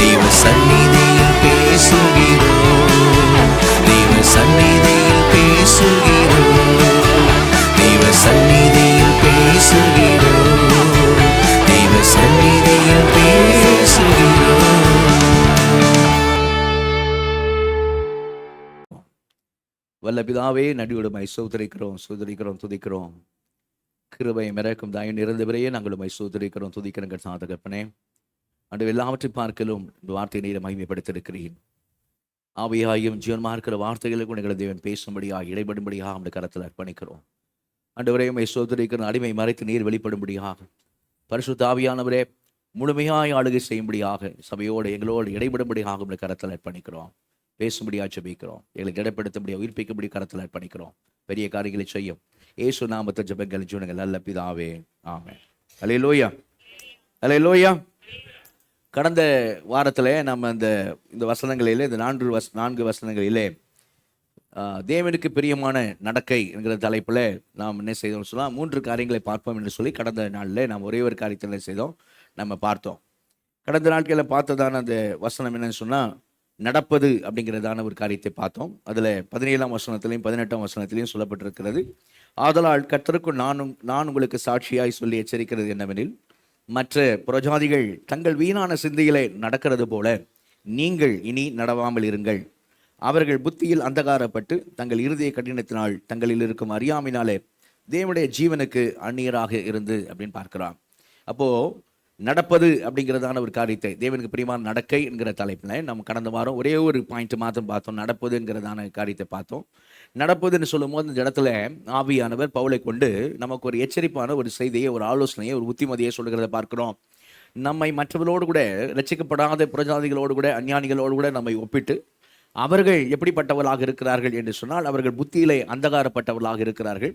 தேவ சந்நிதியில் பேசுகிறோம், தேவ சந்நிதியில் பேசுகிறோம், தேவ சந்நிதியில் பேசுகிறோம், தேவ சந்நிதியில் பேசுகிறோம். வல்ல பிதாவே, நடிவுடுமை சோதரிக்கிறோம், சோதரிக்கிறோம், துதிக்கிறோம். கிருபை மிரக்கும் தாயின் இருந்தவரையே நாங்கள் உம்மை சோதரிக்கிறோம், துதிக்கிறோம். சாதகப்பனே, அன்று எல்லாவற்றை பார்க்கலும் இந்த வார்த்தை நீரை மகிமைப்படுத்திருக்கிறேன். ஆவியாயும் ஜீவன்மா இருக்கிற வார்த்தைகளுக்கு எங்களை தேவன் பேசும்படியாக இடைபடும்படியாக நம்முடைய கரத்தில் அர்ப்பணிக்கிறோம். ஆண்டவரே, உம்மை சோதரிக்கிற அடிமை மறைத்து நீர் வெளிப்படும்படியாக பரிசுத்த ஆவியானவரே முழுமையாய் ஆளுகை செய்யும்படியாக சபையோடு எங்களோடு இடைபடும்படியாக நம்முடைய கரத்தில் அர்ப்பணிக்கிறோம். பேசும்படியாக ஜெபிக்கிறோம். எங்களுக்கு இடப்படுத்தும்படியாக உயிர்ப்பிக்கும்படி கரத்தில் அர்ப்பணிக்கிறோம். பெரிய காரியங்களை செய்யும் இயேசு நாமத்தை ஜெபங்கள் ஜீவனங்கள் நல்ல பிதாவே, ஆமென். அல்லேலூயா, அல்லேலூயா. கடந்த வாரத்தில் நம்ம இந்த வசனங்களிலே, இந்த 4 வசனங்களிலே தேவனுக்கு பிரியமான நடக்கை என்கிற தலைப்பில் நாம் என்ன செய்தோம்னு சொன்னால் 3 காரியங்களை பார்ப்போம் என்று சொல்லி கடந்த நாளில் நாம் ஒரே ஒரு காரியத்தை என்ன செய்தோம், நம்ம பார்த்தோம். கடந்த நாட்களில் பார்த்ததான அந்த வசனம் என்னன்னு சொன்னால் நடப்பது அப்படிங்கிறதான ஒரு காரியத்தை பார்த்தோம். அதில் 17ஆம் வசனத்திலையும் 18ஆம் வசனத்திலையும் சொல்லப்பட்டிருக்கிறது. ஆதலால் கர்த்தருக்குள் நான் உங்களுக்கு சாட்சியாய் சொல்லி எச்சரிக்கிறது என்னவெனில், மற்ற புறஜாதிகள் தங்கள் வீணான சிந்தையிலே நடக்கிறது போல நீங்கள் இனி நடவாமல் இருங்கள். அவர்கள் புத்தியில் அந்தகாரப்பட்டு தங்கள் இருதய கடினத்தினால் தங்களில் இருக்கும் அறியாமையினாலே தேவனுடைய ஜீவனுக்கு அந்நியராக இருந்து அப்படின்னு பார்க்கிறான். அப்போது நடப்பது அப்படிங்கிறதான ஒரு காரியத்தை, தேவனுக்கு பிரியமான நடக்கை என்கிற தலைப்பில் நம்ம கடந்த வாரம் ஒரே ஒரு பாயிண்ட் மாத்திரம் பார்த்தோம். நடப்பதுங்கிறதான காரியத்தை பார்த்தோம். நடப்பதுன்னு சொல்லும்போது இந்த இடத்துல ஆவியானவர் பவுலை கொண்டு நமக்கு ஒரு எச்சரிப்பான ஒரு செய்தியை, ஒரு ஆலோசனையை, ஒரு புத்திமதியை சொல்கிறத பார்க்கிறோம். நம்மை மற்றவர்களோடு கூட, ரட்சிக்கப்படாத புறஜாதிகளோடு கூட, அஞ்ஞானிகளோடு கூட நம்மை ஒப்பிட்டு அவர்கள் எப்படிப்பட்டவர்களாக இருக்கிறார்கள் என்று சொன்னால், அவர்கள் புத்தியிலே அந்தகாரப்பட்டவர்களாக இருக்கிறார்கள்.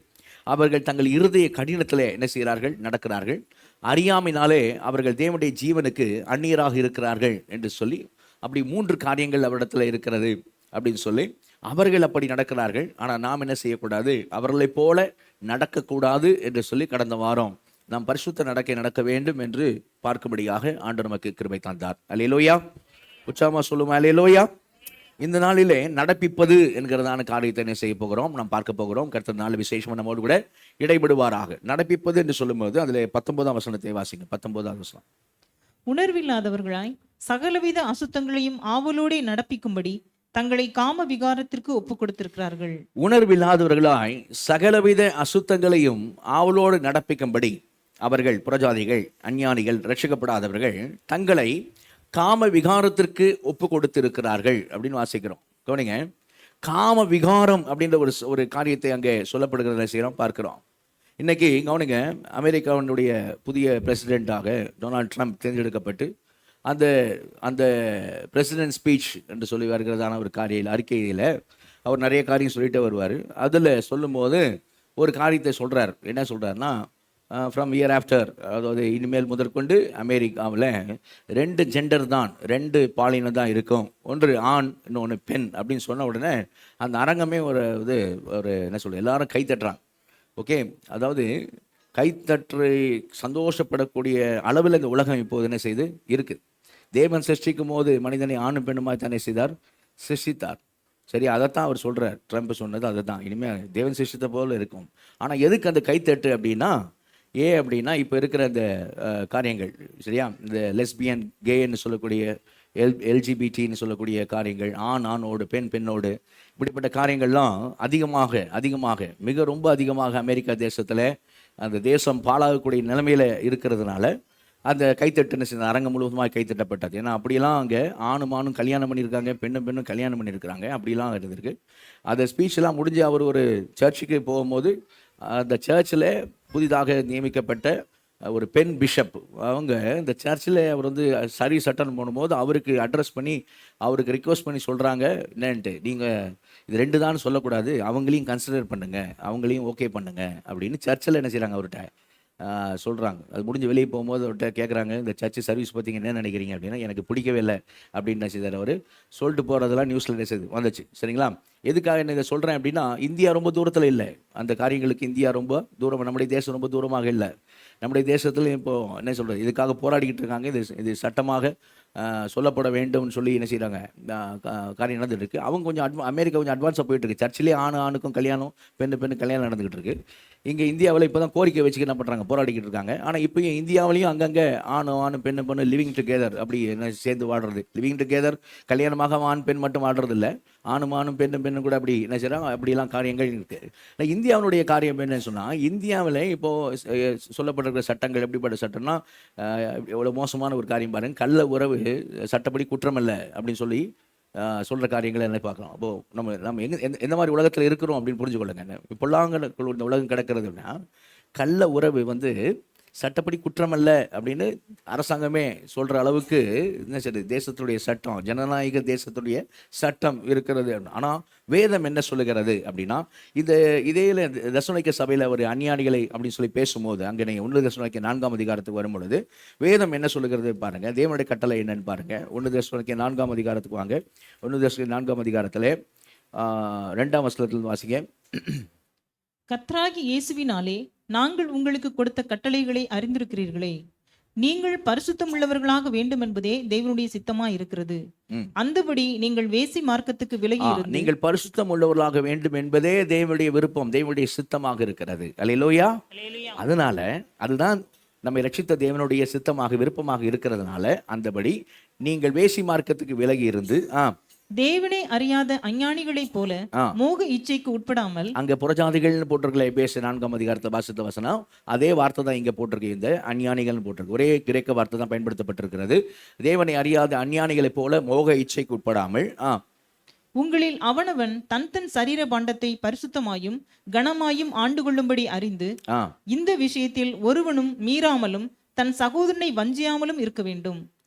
அவர்கள் தங்கள் இருதய கடினத்திலே என்ன செய்கிறார்கள், நடக்கிறார்கள். அறியாமையினாலே அவர்கள் தேவனுடைய ஜீவனுக்கு அந்நியராக இருக்கிறார்கள் என்று சொல்லி, அப்படி 3 காரியங்கள் அவரிடத்துல இருக்கிறது அப்படின்னு சொல்லி அவர்கள் அப்படி நடக்கிறார்கள். ஆனால் நாம் என்ன செய்யக்கூடாது, அவர்களைப் போல நடக்கக்கூடாது என்று சொல்லி கடந்த வாரம் நாம் பரிசுத்த நடக்க வேண்டும் என்று பார்க்கும்படியாக ஆண்டவர் நமக்கு கிருபை தந்தார். அல்லேலூயா, உற்சாகமா சொல்லுமா அல்லேலூயா. இந்த நாளிலே நடப்பிப்பது என்கிறதான காரியத்தை என்ன செய்ய போகிறோம், நாம் பார்க்க போகிறோம். கர்த்தர் நாள் விசேஷமாக நம்மோடு கூட இடைபடுவாராக. நடப்பிப்பது என்று சொல்லும்போது அதில் 19ஆம் வசனத்தை வாசிங்க. 19ஆம் வசனம். உணர்வில்லாதவர்களாய் சகலவித அசுத்தங்களையும் ஆவலோடே நடப்பிக்கும்படி தங்களை காம விகாரத்திற்கு ஒப்பு கொடுத்திருக்கிறார்கள். உணர்வில்லாதவர்களாய் சகலவித அசுத்தங்களையும் ஆவலோடு நடப்பிக்கும்படி அவர்கள், புறஜாதிகள், அஞ்ஞானிகள், ரட்சிக்கப்படாதவர்கள் தங்களை காம விகாரத்திற்கு ஒப்பு கொடுத்திருக்கிறார்கள் அப்படின்னு வாசிக்கிறோம். கவனிங்க, காம விகாரம் அப்படின்ற ஒரு காரியத்தை அங்கே சொல்லப்படுகிறத செய்கிறோம், பார்க்கிறோம். இன்னைக்கு கவனிங்க, அமெரிக்காவினுடைய புதிய பிரசிடெண்ட்டாக டொனால்ட் ட்ரம்ப் தேர்ந்தெடுக்கப்பட்டு அந்த பிரசிடென்ட் ஸ்பீச் என்று சொல்லி வருகிறதான ஒரு அறிக்கையில் அவர் நிறைய காரியம் சொல்லிட்டு வருவார். அதில் சொல்லும்போது ஒரு காரியத்தை சொல்கிறார். என்ன சொல்கிறாருன்னா, ஃப்ரம் இயர் ஆஃப்டர், அதாவது இனிமேல் முதற்கொண்டு அமெரிக்காவில் 2 ஜெண்டர் தான், 2 பாலினம் தான் இருக்கும், ஒன்று ஆண் இன்னொன்று பெண் அப்படின்னு சொன்ன உடனே அந்த அரங்கமே ஒரு என்ன சொல்கிறது, எல்லாரும் கைத்தட்டுறாங்க. ஓகே, அதாவது கைத்தற்றி சந்தோஷப்படக்கூடிய அளவில் இந்த உலகம் இப்போது என்ன செய்து இருக்குது. தேவன் சிருஷ்டிக்கும் போது மனிதனை ஆணும் பெண்ணுமாய் தானே செய்தார், சிருஷ்டித்தார். சரி, அதைத்தான் அவர் சொல்கிறார். ட்ரம்ப் சொன்னது அதை தான், இனிமேல் தேவன் சிருஷ்டித்த போல இருக்கும். ஆனால் எதுக்கு அந்த கைத்தட்டு அப்படின்னா, அப்படின்னா இப்போ இருக்கிற இந்த காரியங்கள், சரியா, இந்த லெஸ்பியன், கேன்னு சொல்லக்கூடிய எல்ஜிபிடின்னு சொல்லக்கூடிய காரியங்கள், ஆணோடு பெண் பெண்ணோடு, இப்படிப்பட்ட காரியங்கள்லாம் அதிகமாக ரொம்ப அதிகமாக அமெரிக்கா தேசத்தில் அந்த தேசம் பாழாகக்கூடிய நிலைமையில் இருக்கிறதுனால அந்த கைத்தட்டுன்னு சின்ன அரங்கம் முழுவதுமாக கைத்தட்டப்பட்டது. ஏன்னா அப்படியெல்லாம் அங்கே ஆணும் கல்யாணம் பண்ணியிருக்காங்க, பெண்ணும் கல்யாணம் பண்ணியிருக்கிறாங்க, அப்படிலாம் இருந்திருக்கு. அந்த ஸ்பீச்செல்லாம் முடிஞ்சு அவர் ஒரு சர்ச்சுக்கு போகும்போது அந்த சர்ச்சில் புதிதாக நியமிக்கப்பட்ட ஒரு பெண் பிஷப் அவங்க இந்த சர்ச்சில் அவர் சரி சட்டன் பண்ணும்போது அவருக்கு அட்ரஸ் பண்ணி அவருக்கு ரிக்வஸ்ட் பண்ணி சொல்கிறாங்க, என்னன்ட்டு, நீங்கள் இது 2 தான் சொல்லக்கூடாது, அவங்களையும் கன்சிடர் பண்ணுங்கள், அவங்களையும் ஓகே பண்ணுங்கள் அப்படின்னு சர்ச்சில் என்ன செய்கிறாங்க, அவர்கிட்ட சொல்கிறாங்க. அது முடிஞ்சு வெளியே போகும்போது அவர்கிட்ட கேட்குறாங்க, இந்த சர்ச்சு சர்வீஸ் பார்த்தீங்க என்ன நினைக்கிறீங்க அப்படின்னா, எனக்கு பிடிக்கவே இல்லை அப்படின்னு என்ன செய்தார் அவர் சொல்லிட்டு போகிறதெல்லாம் நியூஸில் என்ன செய்து வந்துச்சு. சரிங்களா, எதுக்காக என்ன இதை சொல்கிறேன் அப்படின்னா, இந்தியா ரொம்ப தூரத்தில் இல்லை. அந்த காரியங்களுக்கு இந்தியா ரொம்ப தூரம், நம்முடைய தேசம் ரொம்ப தூரமாக இல்லை. நம்முடைய தேசத்தில் இப்போ என்ன சொல்கிறது, இதுக்காக போராடிக்கிட்டு இருக்காங்க. இது சட்டமாக சொல்லப்பட வேண்டும்னு சொல்லி என்ன செய்கிறாங்க, காரியம் நடந்துட்டு இருக்கு. அவங்க கொஞ்சம் அமெரிக்கா கொஞ்சம் அட்வான்ஸாக போயிட்டு இருக்கு. சர்ச்சிலே ஆணுக்கும் கல்யாணம், பெண்ணு கல்யாணம் நடந்துகிட்டு இருக்கு. இங்கே இந்தியாவில் இப்போ தான் கோரிக்கை வச்சுக்க என்ன பண்ணுறாங்க, போராடிக்கிட்டு இருக்காங்க. ஆனால் இப்போ இந்தியாவிலையும் அங்கங்கே ஆணு பெண்ணு லிவிங் டுகெதர் அப்படி என்ன சேர்ந்து வாடுறது. லிவிங் டுகெதர் கல்யாணமாக ஆண் பெண் மட்டும் வாடுறது இல்லை, ஆணும் பெண்ணும் கூட அப்படி என்ன செய்கிறாங்க, அப்படிலாம் காரியங்கள் இருக்குது. இந்தியாவினுடைய காரியம் என்னன்னு சொன்னால், இந்தியாவில் இப்போது சொல்லப்பட்டிருக்கிற சட்டங்கள் எப்படிப்பட்ட சட்டம்னா, எவ்வளோ மோசமான ஒரு காரியம் பாருங்கள். கள்ள உறவு சட்டப்படி குற்றமல்ல அப்படின்னு சொல்லி சொல்கிற காரியங்களை என்ன பார்க்கலாம். அப்போது நம்ம எந்த மாதிரி உலகத்தில் இருக்கிறோம் அப்படின்னு புரிஞ்சுக்கொள்ளுங்க. இப்போல்லாங்களுக்குள்ள இந்த உலகம் கிடக்கிறதுனா, கள்ள உறவு சட்டப்படி குற்றமல்ல அப்படின்னு அரசாங்கமே சொல்கிற அளவுக்கு என்ன சரி தேசத்துடைய சட்டம், ஜனநாயக தேசத்துடைய சட்டம் இருக்கிறது. ஆனால் வேதம் என்ன சொல்லுகிறது அப்படின்னா, இதே தெசலோனிக்க சபையில் ஒரு அஞ்ஞானிகளை அப்படின்னு சொல்லி பேசும்போது, அங்கே நீங்கள் 1 தெசலோனிக்க 4ஆம் அதிகாரத்துக்கு வரும்பொழுது வேதம் என்ன சொல்லுகிறது பாருங்கள். தேவனுடைய கட்டளை என்னன்னு பாருங்கள். 1 தெசலோனிக்க 4ஆம் அதிகாரத்துக்கு வாங்க. 1 தெசலோனிக்க 4ஆம் அதிகாரத்தில் 2ஆம் வசனத்திலிருந்து வாசிங்க. கர்த்தராகிய இயேசுவினாலே நாங்கள் உங்களுக்கு கொடுத்த கட்டளைகளை அறிந்திருக்கிறீர்களே, நீங்கள் பரிசுத்தம் உள்ளவர்களாக வேண்டும் என்பதே தேவனுடைய சித்தமாய் இருக்கிறது. அந்தபடி நீங்கள் வேசி மார்க்கத்துக்கு விலகி இருந்து நீங்கள் பரிசுத்தம் உள்ளவர்களாக வேண்டும் என்பதே தேவனுடைய விருப்பம், தேவனுடைய சித்தமாக இருக்கிறது. அல்லேலூயா. அதனால அதுதான் நம்மை ரட்சித்த தேவனுடைய சித்தமாக விருப்பமாக இருக்கிறதுனால, அந்தபடி நீங்கள் வேசி மார்க்கத்துக்கு விலகி இருந்து தேவனை அறியாத அஞ்ஞானிகளைப் போல மோக இச்சைக்கு உட்படாமல், அங்க புறஜாதிகள்னு போட்டிருக்கல எபேசியர் 4ஆம் அதிகாரத்தை வாசித்த வசனம், அதே வார்த்தை தான் இங்க போட்டிருக்கு. இந்த அஞ்ஞானிகள்னு போட்டிருக்கு. ஒரே கிரேக்க வார்த்தை தான் பயன்படுத்தப்பட்டிருக்கிறது. தேவனை அறியாத அஞ்ஞானிகளைப் போல மோக இச்சைக்கு உட்படாமல், உங்களில் அவனவன் தன் சரீர பாண்டத்தை பரிசுத்தமாயும் கனமாயும் ஆண்டு கொள்ளும்படி அறிந்து, இந்த விஷயத்தில் ஒருவனும் மீறாமலும் தன் சகோதரனை வஞ்சியாமலும் இருக்க வேண்டும்.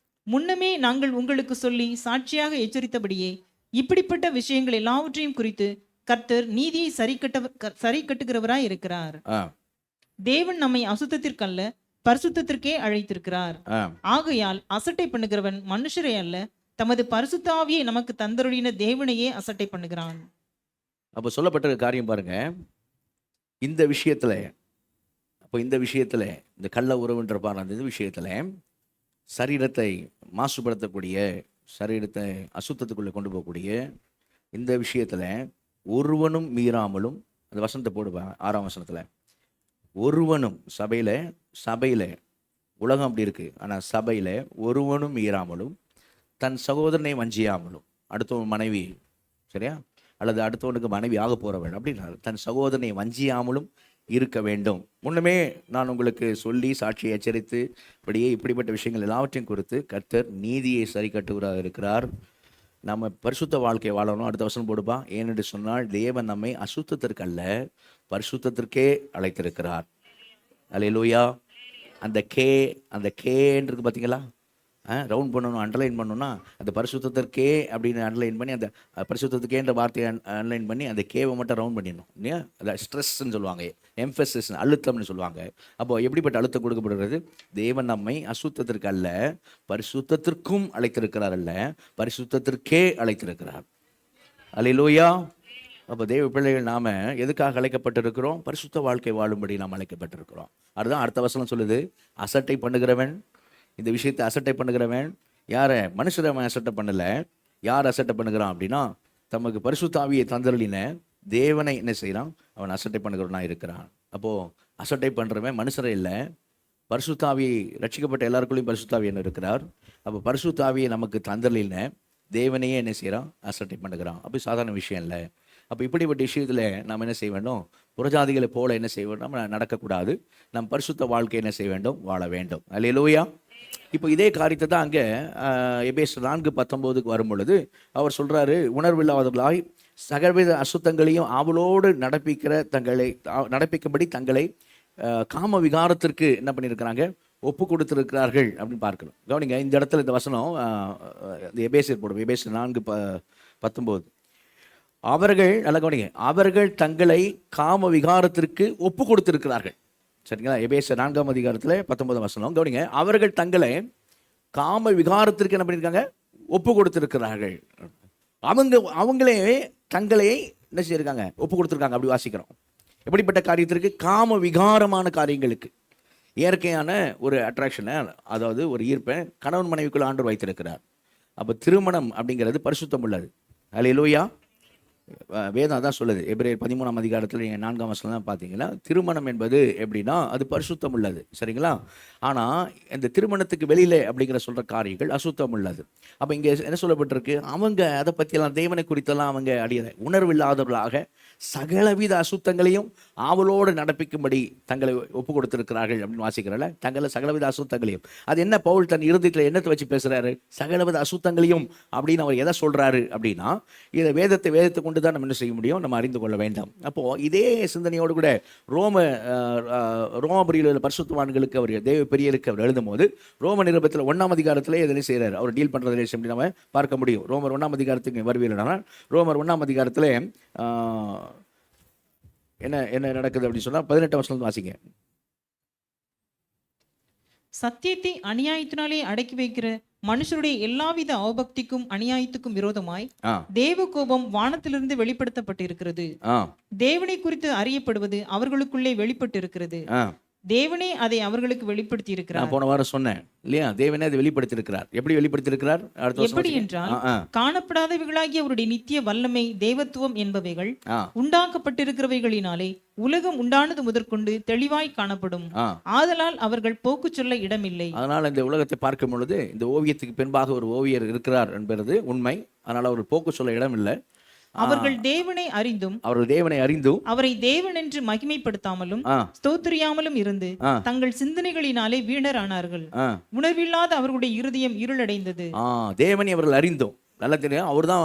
முன்னமே நாங்கள் உங்களுக்கு சொல்லி சாட்சியாக எச்சரித்தபடியே இப்படிப்பட்ட விஷயங்கள் எல்லாவற்றையும் குறித்து கர்த்தர் நீதியை சரி கட்டுகிறவராய் இருக்கிறார். தேவன் நம்மை அசுத்தத்திற்கல்ல பரிசுத்தத்திற்கே அழைத்திருக்கிறார். ஆகையால் அசட்டை பண்ணுகிறவன் மனுஷரை அல்ல, தமது பரிசுத்த ஆவியை நமக்கு தந்தருளின தேவனையே அசட்டை பண்ணுகிறான். அப்போ சொல்லப்பட்ட காரியம் பாருங்க. இந்த விஷயத்துல இந்த கள்ள உறவுன்ற பாருங்க, இந்த விஷயத்துல சரீரத்தை மாசுபடுத்தக்கூடிய, சரீரத்தை அசுத்தத்துக்குள்ளே கொண்டு போகக்கூடிய இந்த விஷயத்தில் ஒருவனும் மீறாமலும், அந்த வசனத்தை போடுவேன் 6ஆம் வசனத்தில், ஒருவனும் சபையில் உலகம் அப்படி இருக்குது, ஆனால் சபையில் ஒருவனும் மீறாமலும் தன் சகோதரனை வஞ்சியாமலும், அடுத்தவன் மனைவி சரியா, அல்லது அடுத்தவனுக்கு மனைவி ஆக போகிறவன் அப்படின்னா தன் சகோதரனை வஞ்சியாமலும் இருக்க வேண்டும். முன்னமே நான் உங்களுக்கு சொல்லி சாட்சியை எச்சரித்து இப்படிப்பட்ட விஷயங்கள் எல்லாவற்றையும் குறித்து கர்த்தர் நீதியை சரி கட்டுவராக இருக்கிறார். நம்ம பரிசுத்த வாழ்க்கையை வாழணும். அடுத்த வசனம் போடுப்பா. ஏனென்று சொன்னால் தேவன் நம்மை அசுத்தத்திற்கல்ல பரிசுத்தத்திற்கே அழைத்திருக்கிறார். அல்லேலூயா. அந்த கேன்றது பார்த்தீங்களா, ரவுண்ட் பண்ணணும், அண்டர்லைன் பண்ணணும்னா அந்த பரிசுத்தத்திற்கே அப்படின்னு அண்டர்லைன் பண்ணி, அந்த பரிசுத்தத்துக்கேன்ற வார்த்தையை அண்டர்லைன் பண்ணி அந்த கேவை மட்டும் ரவுண்ட் பண்ணிடணும் இல்லையா. அதை ஸ்ட்ரெஸ்ன்னு சொல்லுவாங்க, எம்ஃபசிஸ், அழுத்தம்னு சொல்லுவாங்க. அப்போ எப்படிப்பட்ட அழுத்தம் கொடுக்கப்படுகிறது? தேவன் நம்மை அசுத்தத்திற்கு அல்ல பரிசுத்தத்திற்கும் அழைத்திருக்கிறார், அல்ல பரிசுத்தத்திற்கே அழைத்திருக்கிறார். அல்லேலூயா. அப்போ தேவ பிள்ளைகள் நாம எதுக்காக அழைக்கப்பட்டிருக்கிறோம்? பரிசுத்த வாழ்க்கை வாழும்படி நாம் அழைக்கப்பட்டிருக்கிறோம். அதுதான் அடுத்த வசனம் சொல்லுது. அசட்டை பண்ணுகிறவன், இந்த விஷயத்தை அசட்டை பண்ணுகிறவன் யாரை? மனுஷரை அவன் அசட்டை பண்ணலை. யார் அசட்டை பண்ணுகிறான் அப்படின்னா, தமக்கு பரிசுத்த ஆவியை தந்தருளின தேவனை என்ன செய்கிறான்? அவன் அசட்டை பண்ணுகிறவனா இருக்கிறான். அப்போது அசட்டை பண்ணுறவன் மனுஷரை இல்லை, பரிசுத்த ஆவியை, ரட்சிக்கப்பட்ட எல்லாருக்குள்ளேயும் பரிசுத்த ஆவி என்ன இருக்கிறார். அப்போ பரிசுத்த ஆவியை நமக்கு தந்தருளின தேவனையே என்ன செய்கிறான்? அசட்டை பண்ணுகிறான். அப்போ சாதாரண விஷயம் இல்லை. அப்போ இப்படிப்பட்ட விஷயத்தில் நாம் என்ன செய்ய வேண்டும்? புறஜாதிகளை போல என்ன செய்ய வேண்டும்? நம்ம நடக்கக்கூடாது. நம் பரிசுத்த வாழ்க்கை என்ன செய்ய வேண்டும்? வாழ வேண்டும். அல்லேலூயா. இப்போ இதே காரியத்தை தான் அங்கே எபேசியர் 4:19 வரும் பொழுது அவர் சொல்கிறாரு, உணர்வில்லாதவர்களாய் சகலவித அசுத்தங்களையும் ஆவலோடு நடப்பிக்கும்படி தங்களை காம விகாரத்திற்கு என்ன பண்ணியிருக்கிறாங்க? ஒப்பு கொடுத்துருக்கிறார்கள் அப்படின்னு பார்க்கணும். கவனிங்க, இந்த இடத்துல இந்த வசனம் எபேசியர் போடும். எபேசியர் 4:19 அவர்கள், நல்ல கவனிங்க, அவர்கள் தங்களை காம விகாரத்திற்கு ஒப்பு கொடுத்திருக்கிறார்கள். சரிங்களா? எபேசியர் 4ஆம் அதிகாரத்தில் 19 வசனம் கவனிங்க. அவர்கள் தங்களை காம விகாரத்திற்கு என்ன பண்ணியிருக்காங்க? ஒப்பு கொடுத்திருக்கிறார்கள். அவங்களே தங்களை என்ன செய்யிருக்காங்க, ஒப்பு கொடுத்துருக்காங்க. அப்படி வாசிக்கிறோம். எப்படிப்பட்ட காரியத்திற்கு? காம விகாரமான காரியங்களுக்கு, இயற்கையான ஒரு அட்ராக்ஷனை, அதாவது ஒரு ஈர்ப்பை கணவன் மனைவிக்குள்ள ஆண்டவர் வைத்திருக்கிறார். அப்போ திருமணம் அப்படிங்கிறது பரிசுத்தம் உள்ளது. அல்லேலூயா. வேதம் அதான் சொல்லுது. எபிரேயர் 13ஆம் அதிகாரத்தில் நீங்கள் 4ஆம் வசனம் பார்த்தீங்கன்னா, திருமணம் என்பது எப்படின்னா அது பரிசுத்தம் உள்ளது. சரிங்களா? ஆனால் இந்த திருமணத்துக்கு வெளியில அப்படிங்கிற சொல்கிற காரியங்கள் அசுத்தம் உள்ளது. அப்போ இங்கே என்ன சொல்லப்பட்டிருக்கு? அவங்க அதை பற்றியெல்லாம், தேவனை குறித்தெல்லாம் அவங்க உணர்வு இல்லாதவர்களாக சகலவித அசுத்தங்களையும் ஆவலோடு நடப்பிக்கும்படி தங்களை ஒப்பு கொடுத்திருக்கிறார்கள் அப்படின்னு வாசிக்கிறல. தங்களை சகலவித அசுத்தங்களையும், அது என்ன பவுல் தன் இருதயத்தில் என்னத்தை வச்சு பேசுறாரு? சகலவித அசுத்தங்களையும் அப்படின்னு அவர் எதை சொல்றாரு அப்படின்னா, இதை வேதத்தை கொண்டு தான் நம்ம என்ன செய்ய முடியும், நம்ம அறிந்து கொள்ள வேண்டும். அப்போ இதே சிந்தனையோடு கூட ரோமபுரியில் பரிசுத்தவான்களுக்கு அவர், தேவ பெரியருக்கு அவர் எழுதும் போது ரோம நிருபத்தில் 1ஆம் அதிகாரத்திலே எதனை செய்கிறார், அவர் டீல் பண்றதை எப்படி நம்ம பார்க்க முடியும். ரோமர் 1ஆம் அதிகாரத்துக்கு வருவீர்கள். ரோமர் 1ஆம் அதிகாரத்தில் என்ன என்ன நடக்குது அப்படின்னு சொன்னா 18ஆம் வசனம் வாசிங்க. சத்தியத்தை அநியாயத்தினாலே அடக்கி வைக்கிற மனுஷருடைய எல்லாவித அவபக்திக்கும் அநியாயத்துக்கும் விரோதமாய் தேவ கோபம் வானத்திலிருந்து வெளிப்படுத்தப்பட்டிருக்கிறது. தேவனை குறித்து அறியப்படுவது அவர்களுக்குள்ளே வெளிப்பட்டு இருக்கிறது. தேவனே அதை அவர்களுக்கு வெளிப்படுத்தி இருக்கிறார். போன வாரம் சொன்னேன் இல்லையா? தேவனே அதை வெளிப்படுத்தி இருக்கிறார். எப்படி வெளிப்படுத்தி இருக்கிறார்? எப்படி என்றால், காணப்படாதவைகளாகிய அவருடைய நித்திய வல்லமை, தேவத்துவம் என்பவைகள் உண்டாக்கப்பட்டிருக்கிறவைகளினாலே உலகம் உண்டானது முதற்கொண்டு தெளிவாய் காணப்படும். ஆதலால் அவர்கள் போக்கு சொல்ல இடமில்லை. அதனால் இந்த உலகத்தை பார்க்கும் பொழுது இந்த ஓவியத்துக்கு பின்பாக ஒரு ஓவியர் இருக்கிறார் என்பது உண்மை. அதனால் அவர் போக்கு சொல்ல இடமில்லை. அவர்கள் தேவனை அறிந்தும் அவரை தேவன் என்று மகிமைப்படுத்தாமலும் ஸ்தோத்திரியாமலும் இருந்து தங்கள் சிந்தனைகளினாலே வீணரானார்கள். உணர்வில்லாத அவர்களுடைய இருதயம் இருளடைந்தது. தேவனை அவர்கள் அறிந்தும், நல்லா தெரியும், அவர் தான்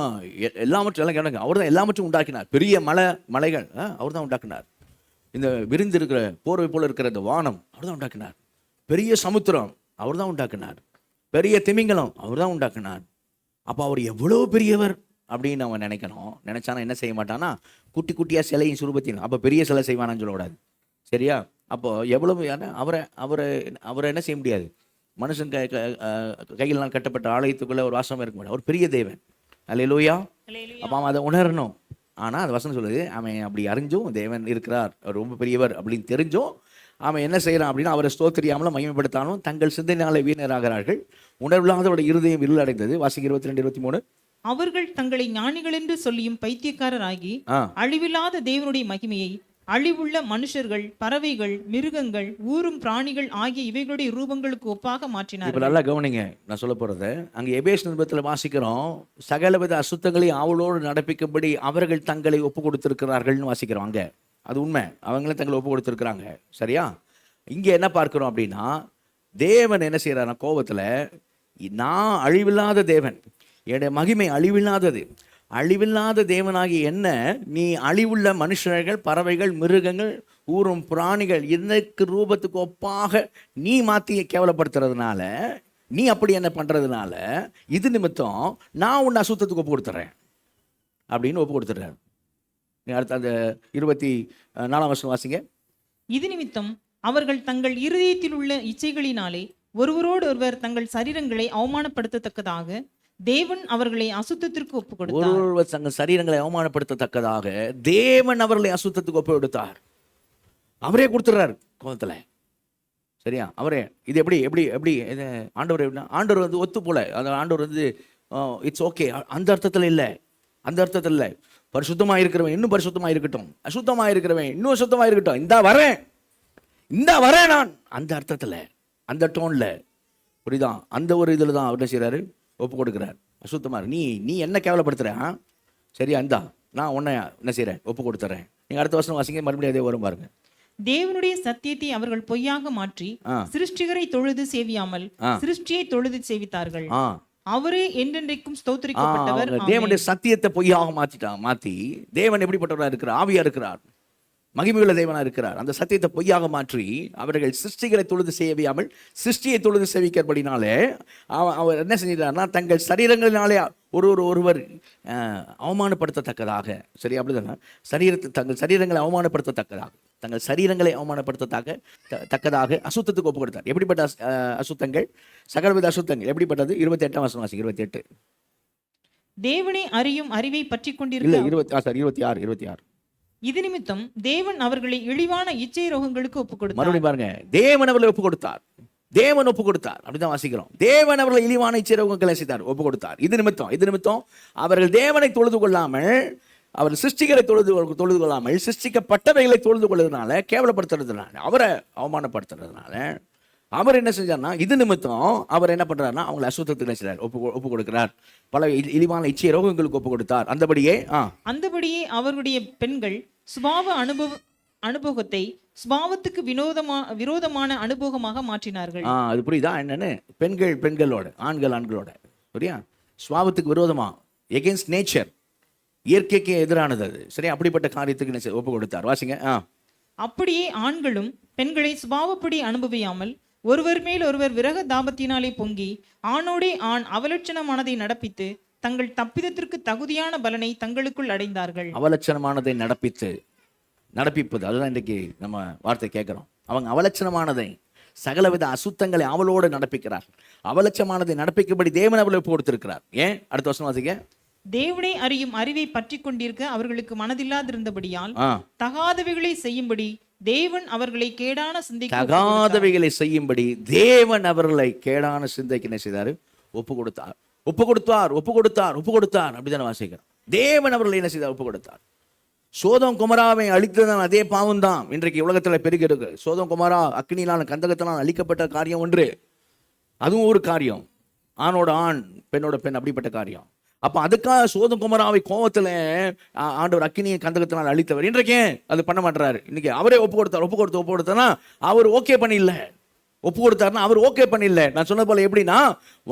எல்லாவற்றும், அவர் தான் எல்லாவற்றும் உண்டாக்கினார். பெரிய மலைகள் அவர் தான் உண்டாக்கினார். இந்த விரிந்து இருக்கிற போர்வை போல இருக்கிற இந்த வானம் அவர் தான் உண்டாக்கினார். பெரிய சமுத்திரம் அவர் தான் உண்டாக்கினார். பெரிய திமிங்கலம் அவர் தான் உண்டாக்கினார். அப்போ அவர் எவ்வளவு பெரியவர் அப்படின்னு அவன் நினைக்கணும். நினைச்சானா என்ன செய்ய மாட்டானா, குட்டி குட்டியா சிலையும் சுரூபத்தையும். அப்போ பெரிய சிலை செய்வானான்னு சொல்லக்கூடாது. சரியா? அப்போ எவ்வளவு அவரை அவரை அவரை என்ன செய்ய முடியாது. மனுஷன் கையிலாம் கட்டப்பட்ட ஆலயத்துக்குள்ள ஒரு வாசம் இருக்க முடியாது. அவர் பெரிய தேவன். அல்லேலூயா. அப்போ அவன் அதை உணரணும். ஆனால் அது வசனம் சொல்லுது, அவன் அப்படி அறிஞ்சும் தேவன் இருக்கிறார், அவர் ரொம்ப பெரியவர் அப்படின்னு தெரிஞ்சும் அவன் என்ன செய்யறான் அப்படின்னா, அவரை ஸ்தோத்திரியாமலும் மகிமைப்படுத்தாலும் தங்கள் சிந்தனையாலே வீணராகிறார்கள். உணர்வில்லாதவருடைய இருதயம் இருளடைந்தது. வாசிக்க 22-23. அவர்கள் தங்களை ஞானிகள் என்று சொல்லியும் பைத்தியக்காரராகி அழிவில்லாத தேவனுடைய மகிமையை அழிவுள்ள மனுஷர்கள், பறவைகள், மிருகங்கள், ஊரும் பிராணிகள் ஆகிய இவைகளுடைய ரூபங்களுக்கு ஒப்பாக மாற்றினார். இப்ப நல்லா கவனிங்க, நான் சொல்ல போறது. அங்க எபேஸ் நிருபத்துல வாசிக்கிறோம், சகலவித அசுத்தங்களை ஆவலோடு நடப்பிக்கும்படி அவர்கள் தங்களை ஒப்பு கொடுத்திருக்கிறார்கள்னு வாசிக்கிறோம். அங்க அது உண்மை, அவங்களே தங்களை ஒப்பு கொடுத்திருக்கிறாங்க. சரியா? இங்க என்ன பார்க்கிறோம் அப்படின்னா, தேவன் என்ன செய்யறாரு கோபத்துல, நான் அழிவில்லாத தேவன், என்னுடைய மகிமை அழிவில்லாதது, அழிவில்லாத தேவனாகி என்ன நீ அழிவுள்ள மனுஷர்கள், பறவைகள், மிருகங்கள், ஊரும் பிராணிகள் இதற்கு ரூபத்துக்கு ஒப்பாக நீ மாற்றி கேவலப்படுத்துறதுனால, நீ அப்படி என்ன பண்றதுனால இது நிமித்தம் நான் உன்னை அசுத்தத்துக்கு ஒப்பு கொடுத்துறேன் அப்படின்னு ஒப்பு கொடுத்துட்றேன். அடுத்த அந்த 24ஆம் வசனம் வாசிங்க. இது நிமித்தம் அவர்கள் தங்கள் இருதயத்தில் உள்ள இச்சைகளினாலே ஒருவரோடு ஒருவர் தங்கள் சரீரங்களை அவமானப்படுத்தத்தக்கதாக தேவன் அவர்களை அசுத்தத்திற்கு ஒப்பு கொடுத்தார். ஒருவர் தங்கள் சரீரங்களை அவமானப்படுத்தத்தக்கதாக தேவன் அவர்களை அசுத்தத்துக்கு ஒப்பு கொடுத்தார். அவரே கொடுத்துறாரு கோபத்துல. சரியா? அவரே. இது எப்படி எப்படி எப்படி ஆண்டவர் எப்படின்னா, ஆண்டவர் வந்து ஒத்து போல, அந்த ஆண்டவர் வந்து இட்ஸ் ஓகே அந்த அர்த்தத்தில் இல்லை. அந்த அர்த்தத்தில் இல்லை. பரிசுத்தமாக இருக்கிறவன் இன்னும் பரிசுத்தமாக இருக்கட்டும், அசுத்தமாக இருக்கிறவன் இன்னும் அசுத்தமாக இருக்கட்டும், இந்த வரேன் நான், அந்த அர்த்தத்தில், அந்த டோன்ல. புரியுதா? அந்த ஒரு இதில் தான் அவர் என்ன செய்யறாரு, ஒப்பு கொடுக்குறார். அசுத்தமாக நீ என்ன கேவலப்படுத்துற? சரியா? இந்தா நான் உன்னை என்ன செய்கிறேன், ஒப்பு கொடுத்துறேன். நீங்கள் அடுத்த வருஷம் வாசிங்க, மறுபடியும் அதே வரும் பாருங்க. தேவனுடைய சத்தியத்தை அவர்கள் பொய்யாக மாற்றி சிருஷ்டிகரை தொழுது சேவியாமல் சிருஷ்டியை தொழுது சேவித்தார்கள். அவரே என்றென்றைக்கும் ஸ்தோத்திரிக்கப்பட்டவர். தேவனுடைய சத்தியத்தை பொய்யாக மாற்றி தேவன் எப்படிப்பட்டவராக இருக்கிறார்? ஆவியா இருக்கிறார், மகிமையுள்ள தேவனா இருக்கிறார். அந்த சத்தியத்தை பொய்யாக மாற்றி அவர்கள் சிருஷ்டிகளை தொழுது சேவியாமல் சிருஷ்டியை தொழுது சேவிக்கிறபடினாலே அவர் என்ன செஞ்சிட்டார்னா, தங்கள் சரீரங்களினாலே ஒருவர் அவமானப்படுத்தத்தக்கதாக, சரி அப்படிதானே, தங்கள் சரீரங்களை அவமானப்படுத்தத்தக்கதாக, தங்கள் சரீரங்களை அவமானப்படுத்தத்தக்கதாக அசுத்தத்துக்கு ஒப்பு கொடுத்தார். எப்படிப்பட்ட அசுத்தங்கள்? சகலவித அசுத்தங்கள். எப்படிப்பட்டது? 28ஆம் வசனம் வாசிங்க. 28. தேவனை அறியும் அறிவை பற்றி இல்ல கொண்டிருக்க 26. இது நிமித்தம் தேவன் அவர்களை இழிவான இச்சை ரோகங்களுக்கு ஒப்புக் கொடுத்தார். மறுபடியும் பாருங்க, தேவன் அவர்களை ஒப்பு கொடுத்தார். தேவன் ஒப்பு கொடுத்தார், அப்படிதான் வாசிக்கிறோம். தேவன் அவர்களை இழிவான இச்சை ரோகங்களை செய்தார், ஒப்பு கொடுத்தார். இது நிமித்தம் அவர்கள் தேவனை தொழுது கொள்ளாமல், அவர் சிருஷ்டிகளை தொழுது கொள்ளாமல், சிருஷ்டிக்கப்பட்டவைகளை தொழுது கொள்வதனால, கேவலப்படுத்துறதுனால, அவரை அவமானப்படுத்துறதுனால அவர் என்ன செஞ்சார்னா, இது நிமித்தம் அவர் என்ன பண்றாருன்னா அவங்களை அசுத்தத்துக்கு செய்றார், ஒப்பு கொடுக்கிறார். பல இழிவான இச்சை ரோகங்களுக்கு ஒப்பு கொடுத்தார். அந்தபடியே அவர்களுடைய பெண்கள் சுபாவ அனுபவத்தை சுபாவத்துக்கு விரோதமான அனுபவமாக மாற்றினார்கள். அது புரியுதா என்னன்னு? பெண்களோட, ஆண்களோட, சரியா, சுபாவத்துக்கு விரோதமா, எகென்ஸ்ட் நேச்சர், இயற்கைக்கு எதிரானது அது, சரியா, அப்படிப்பட்ட காரியத்துக்கு ஒப்பு கொடுத்தார். வாசிங்க. அப்படியே ஆண்களும் பெண்களை சுபாவப்படி அனுபவியாமல் ஒருவர் மேல் ஒருவர் விரக தாபத்தினாலே பொங்கி ஆணோடே ஆண் அவலட்சணமானதை நடப்பித்து தங்கள் தப்பிதத்திற்கு தகுதியான பலனை தங்களுக்குள் அடைந்தார்கள். அவலட்சணமானதை நடப்பிப்பது, அதுதான் இன்றைக்கு நம்ம வார்த்தை கேட்கிறோம். அவங்க அவலட்சணமானதை, சகலவித அசுத்தங்களை அவளோடு நடப்பிக்கிறார். அவலட்சணமானதை நடப்பிக்கும்படி தேவன் அவளை ஒப்பு கொடுத்திருக்கிறார். ஏன்? அடுத்த வருஷம் வாசிக்க. தேவனை அறியும் அறிவை பற்றி கொண்டிருக்க அவர்களுக்கு மனதில்லாதிருந்தபடியால் தகாதவைகளை செய்யும்படி தேவன் அவர்களை கேடான சிந்தைக்கு என்ன செய்தாரு? ஒப்பு கொடுத்தார். அப்படிதான் வாசிக்கிறோம். தேவன் அவர்களை என்ன செய்தார்? ஒப்பு கொடுத்தார். சோதோம் குமராவை அழித்ததான் அதே பாவம் தான் இன்றைக்கு உலகத்துல பெருகிறது. சோதோம் குமரா அக்னியிலான கந்தகத்தினால் அழிக்கப்பட்ட காரியம் ஒன்று, அதுவும் ஒரு காரியம். ஆணோட ஆண், பெண்ணோட பெண், அப்படிப்பட்ட காரியம். அப்ப அதுக்காக சோதம் குமராவை கோவத்துல ஆண்டவர் அக்கினியை கந்தகத்தினால் அழித்தவர். இன்றைக்கே அது பண்ண மாட்டாரு. இன்னைக்கு அவரே ஒப்பு கொடுத்தாருன்னா அவர் ஓகே பண்ணிடல. ஒப்பு கொடுத்தாருன்னா அவர் ஓகே பண்ணிடல. நான் சொன்னது போல எப்படின்னா,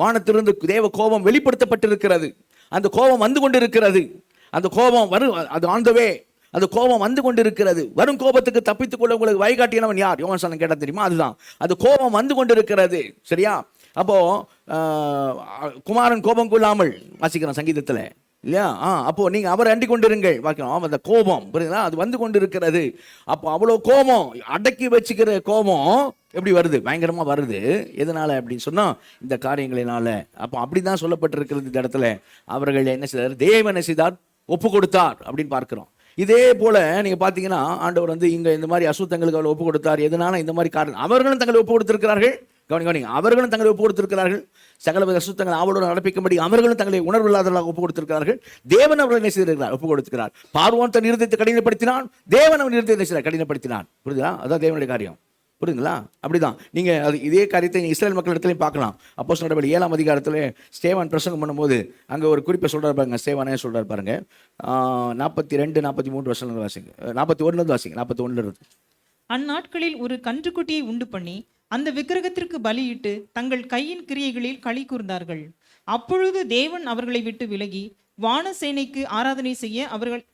வானத்திலிருந்து தேவ கோபம் வெளிப்படுத்தப்பட்டிருக்கிறது. அந்த கோபம் வந்து கொண்டிருக்கிறது. அந்த கோபம் அது ஆண்டவே, அந்த கோபம் வந்து கொண்டிருக்கிறது. வரும் கோபத்துக்கு தப்பித்துக் கொள்ள உங்களுக்கு வழிகாட்டியவன் யார்? யோவான் கேட்டா தெரியுமா? அதுதான். அந்த கோபம் வந்து கொண்டிருக்கிறது, சரியா. அப்போ குமாரன் கோபம் கொள்ளாமல் வாசிக்கிறோம் சங்கீதத்துல, இல்லையா? அப்போ நீங்க அவரை அண்டி கொண்டிருங்கள் வாசிக்கிறோம். அந்த கோபம் புரியுதா, அது வந்து கொண்டிருக்கிறது. அப்போ அவ்வளோ கோபம், அடக்கி வச்சுக்கிற கோபம் எப்படி வருது? பயங்கரமா வருது. எதனால அப்படின்னு சொன்னா, இந்த காரியங்களினால. அப்போ அப்படிதான் சொல்லப்பட்டிருக்கிறது இந்த இடத்துல. அவர்கள் என்ன செய்தார்? தேவன் என்ன செய்தார்? ஒப்பு கொடுத்தார் அப்படின்னு பார்க்கிறோம். இதே போல நீங்க பாத்தீங்கன்னா, ஆண்டவர் வந்து இங்க இந்த மாதிரி அசுத்தங்களுக்கு அவளை ஒப்பு கொடுத்தார். எதனால? இந்த மாதிரி காரணம். அவர்களும் தங்களை ஒப்பு கொடுத்திருக்கிறார்கள். கவனிங்க, அவர்களும் தங்களை ஒப்பு கொடுத்திருக்கிறார்கள். சகல அசுத்தங்கள் அவளோடு நடப்பிக்கும்படி அவர்களும் தங்களை உணர்வில்லாதவர்களாக ஒப்பு கொடுத்திருக்கிறார்கள். தேவன் அவர்களை என்ன செய்திருக்கிறார்? ஒப்பு கொடுத்திருக்கிறார். பார்வோன் தன் இருதயத்தை கடினப்படுத்தினான், தேவன் அவன் இருதயத்தை கடினப்படுத்தினான். புரியுதா? அதான் தேவனுடைய காரியம். புரியுதுங்களா? அப்படிதான் நீங்க அது இதே காரியத்தை இஸ்ரேல் மக்கள் இடத்துலையும் பார்க்கலாம். அப்போஸ்தலர் நடவடிக்கை 7ஆம் அதிகாரத்தில் ஸ்தேவான் பிரசங்கம் பண்ணும்போது அங்கே ஒரு குறிப்பை சொல்றாரு பாருங்க. ஸ்தேவானே சொல்றாரு பாருங்க. 42, 43 வருஷம் வாசிங்க. 41 வாசிங்க. 41. அந்நாட்களில் ஒரு கன்றுக்குட்டியை உண்டு பண்ணி அந்த விக்கிரகத்திற்கு பலியிட்டு தங்கள் கையின் கிரியைகளில் களி கூர்ந்தார்கள். அப்பொழுது தேவன் அவர்களை விட்டு விலகி வானசேனைக்கு ஆராதனை செய்ய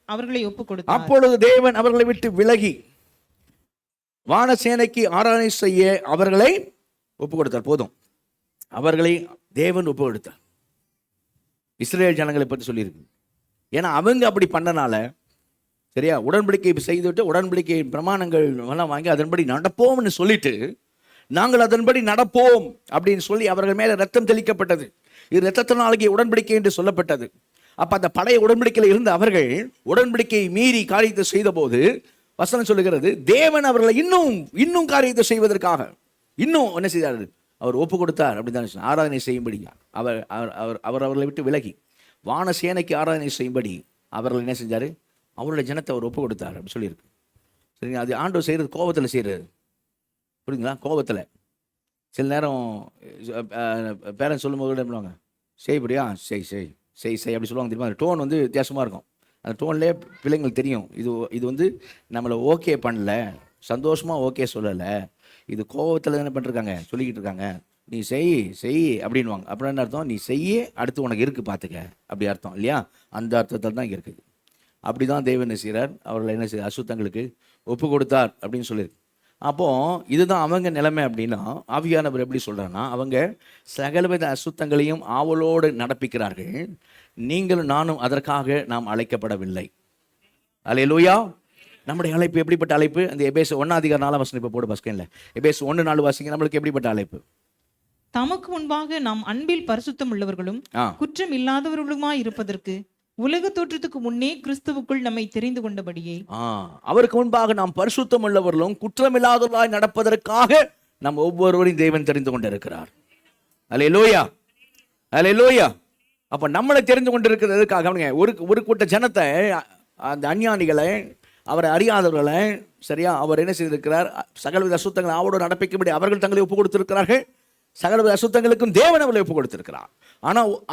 அவர்களை ஒப்பு கொடுத்தார். அப்பொழுது தேவன் அவர்களை விட்டு விலகி வானசேனைக்கு ஆராதனை செய்ய அவர்களை ஒப்பு கொடுத்தார். போதும், அவர்களை தேவன் ஒப்பு கொடுத்தார். இஸ்ரேல் ஜனங்களை பற்றி சொல்லியிருக்கு. ஏன்னா அவங்க அப்படி பண்ணனால, சரியா, உடன்படிக்கை செய்துவிட்டு உடன்படிக்கை பிரமாணங்கள் எல்லாம் வாங்கி அதன்படி நடப்போம்னு சொல்லிட்டு, நாங்கள் அதன்படி நடப்போம் அப்படின்னு சொல்லி அவர்கள் மேல ரத்தம் தெளிக்கப்பட்டது. இது ரத்தத்தினாலேயே உடன்படிக்கை என்று சொல்லப்பட்டது. அப்ப அந்த பழைய உடன்படிக்கையில் இருந்த அவர்கள் உடன்படிக்கை மீறி காரியத்தை செய்த போது வசனம் சொல்லுகிறது, தேவன் அவர்களை இன்னும் காரியத்தை செய்வதற்காக இன்னும் என்ன செய்தார்? அவர் ஒப்பு கொடுத்தார். அப்படிதான் ஆராதனை செய்யும்படி அவர் அவர்களை விட்டு விலகி வானசேனைக்கு ஆராதனை செய்யும்படி அவர்கள் என்ன செஞ்சாரு? அவருடைய ஜனத்தை அவர் ஒப்பு கொடுத்தார் அப்படி சொல்லியிருக்கு. சரிங்களா? அது ஆண்டவர் செய்யறது கோபத்தில் செய்யறது. புரியுதுங்களா? கோபத்தில் சில நேரம் பேரண்ட்ஸ் சொல்லும்போது என்ன பண்ணுவாங்க? செய்யப்படியா? செய் அப்படி சொல்லுவாங்க. தெரியுமா? அந்த டோன் வந்து வித்தியாசமாக இருக்கும். அந்த டோன்லேயே பிள்ளைங்களுக்கு தெரியும், இது வந்து நம்மளை ஓகே பண்ணல, சந்தோஷமாக ஓகே சொல்லலை, இது கோபத்தில் என்ன பண்ணிருக்காங்க, சொல்லிக்கிட்டு இருக்காங்க. நீ செய் அப்படின்வாங்க. அப்புறம் என்ன அர்த்தம்? நீ செய்ய, அடுத்து உனக்கு இருக்குது பார்த்துக்க, அப்படி அர்த்தம் இல்லையா? அந்த அர்த்தத்தில் தான் இங்கே இருக்குது. அப்படி தான் தேவன் என்ன செய்கிறார்? அவர்களை என்ன செய்ய அசுத்தங்களுக்கு ஒப்பு கொடுத்தார் அப்படின்னு சொல்லியிருக்கு. அப்போது இதுதான் அவங்க நிலைமை. அப்படின்னா ஆவியானவர் எப்படி சொல்கிறாருன்னா, அவங்க சகலவித அசுத்தங்களையும் ஆவலோடு நடப்பிக்கிறார்கள். நீங்களும் நானும் அதற்காக நாம் அழைக்கப்படவில்லை. அல்லேலூயா. நம்முடைய அழைப்பு எப்படிப்பட்ட அழைப்பு? அந்த எபேசு 1 அதிகாரம் 4 வசனம் இப்போ போடு பஸ்கன்ல. எபேசு 1:4 வாசிங்க. நம்மளுக்கு எப்படிப்பட்ட அழைப்பு? தமக்கு முன்பாக நாம் அன்பில் பரிசுத்தம் உள்ளவர்களும் குற்றம் இல்லாதவர்களுமாய் இருப்பதற்கு உலக தோற்றத்துக்கு முன்னே கிறிஸ்துவுக்குள் நம்மை தெரிந்து கொண்டபடியே அவருக்கு முன்பாக நாம் பரிசுத்தம் உள்ளவர்களும் குற்றமில்லாதவர்களாய் நடப்பதற்காக நம் ஒவ்வொருவரையும் தேவன் தெரிந்து கொண்டிருக்கிறார். அல்லேலூயா, அல்லேலூயா. அப்ப நம்மளை தெரிந்து கொண்டிருக்கிறதுக்காக ஒரு கூட்ட ஜனத்தை, அந்த அஞ்ஞானிகளை, அவரை அறியாதவர்களை, சரியா, அவர் என்ன செய்திருக்கிறார்? சகலவித அசுத்தங்களை அவரோடு நடப்பிக்கும்படி அவர்கள் தங்களை ஒப்பு கொடுத்திருக்கிறார்கள். சகலவித அசுத்தங்களுக்கும் தேவன் அவர்களை ஒப்பு கொடுத்திருக்கிறார்.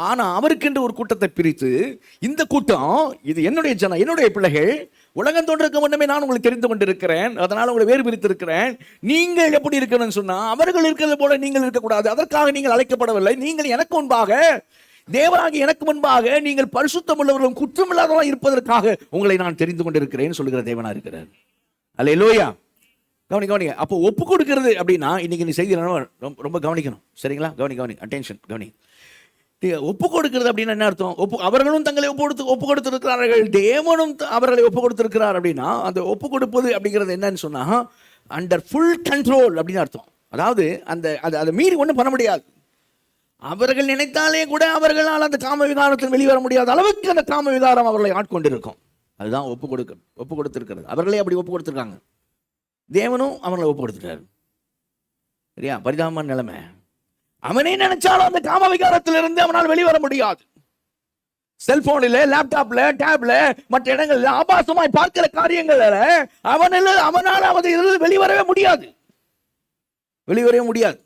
ஆனா அவருக்கென்று ஒரு கூட்டத்தை பிரித்து, இந்த கூட்டம் இது என்னுடைய ஜனம், என்னுடைய பிள்ளைகள், உலகம் தோன்றதுக்கு முன்னமே நான் உங்களை தெரிந்து கொண்டிருக்கிறேன், அதனால உங்களை வேறு பிரித்திருக்கிறேன். நீங்கள் எப்படி இருக்கணும்னு சொன்னா அவர்கள் இருக்கிறது போல நீங்கள் இருக்கக்கூடாது. அதற்காக நீங்கள் அழைக்கப்படவில்லை. நீங்கள் எனக்கு முன்பாக, தேவனாகி எனக்கு முன்பாக நீங்கள் பரிசுத்தம் உள்ளவர்களும் குற்றமில்லாதவர்களாக இருப்பதற்காக உங்களை நான் தெரிந்து கொண்டிருக்கிறேன் சொல்லுகிற தேவனா இருக்கிறார். அல்லேலூயா. கவனிங்க. அப்போ ஒப்பு கொடுக்கிறது அப்படின்னா, இன்னைக்கு நீ செய்தி ரொம்ப கவனிக்கணும், சரிங்களா? கவனி அட்டென்ஷன், கவனி. ஒப்பு கொடுக்கிறது அப்படின்னா என்ன அர்த்தம்? அவர்களும் தங்களை ஒப்பு கொடுத்திருக்கிறார்கள், தேவனும் அவர்களை ஒப்பு கொடுத்திருக்கிறார். அப்படின்னா அந்த ஒப்பு கொடுப்பது அப்படிங்கிறது என்னன்னு சொன்னா, அண்டர் ஃபுல் கண்ட்ரோல் அப்படின்னு அர்த்தம். அதாவது அதை மீறி ஒன்றும் பண்ண முடியாது. அவர்கள் நினைத்தாலே கூட அவர்களால் அந்த காம விகாரத்தில் வெளிவர முடியாத அளவுக்கு அந்த காம விகாரம் அவர்களை ஆட்கொண்டிருக்கும். அதுதான் ஒப்பு கொடுத்திருக்கிறது. அவர்களே அப்படி ஒப்பு கொடுத்திருக்காங்க. தேவனும் அவங்களை ஒப்பு கொடுத்துட்டாரு. சரியா? பரிதாபமான நிலைமை. அவனே நினைச்சாலும் அந்த காம விகாரத்திலிருந்து அவனால் வெளிவர முடியாது. செல்போனில், லேப்டாப்ல, டேப்ல, மற்ற இடங்கள்ல ஆபாசமாய் பார்க்கிற காரியங்கள் அவனால் வெளிவரவே முடியாது.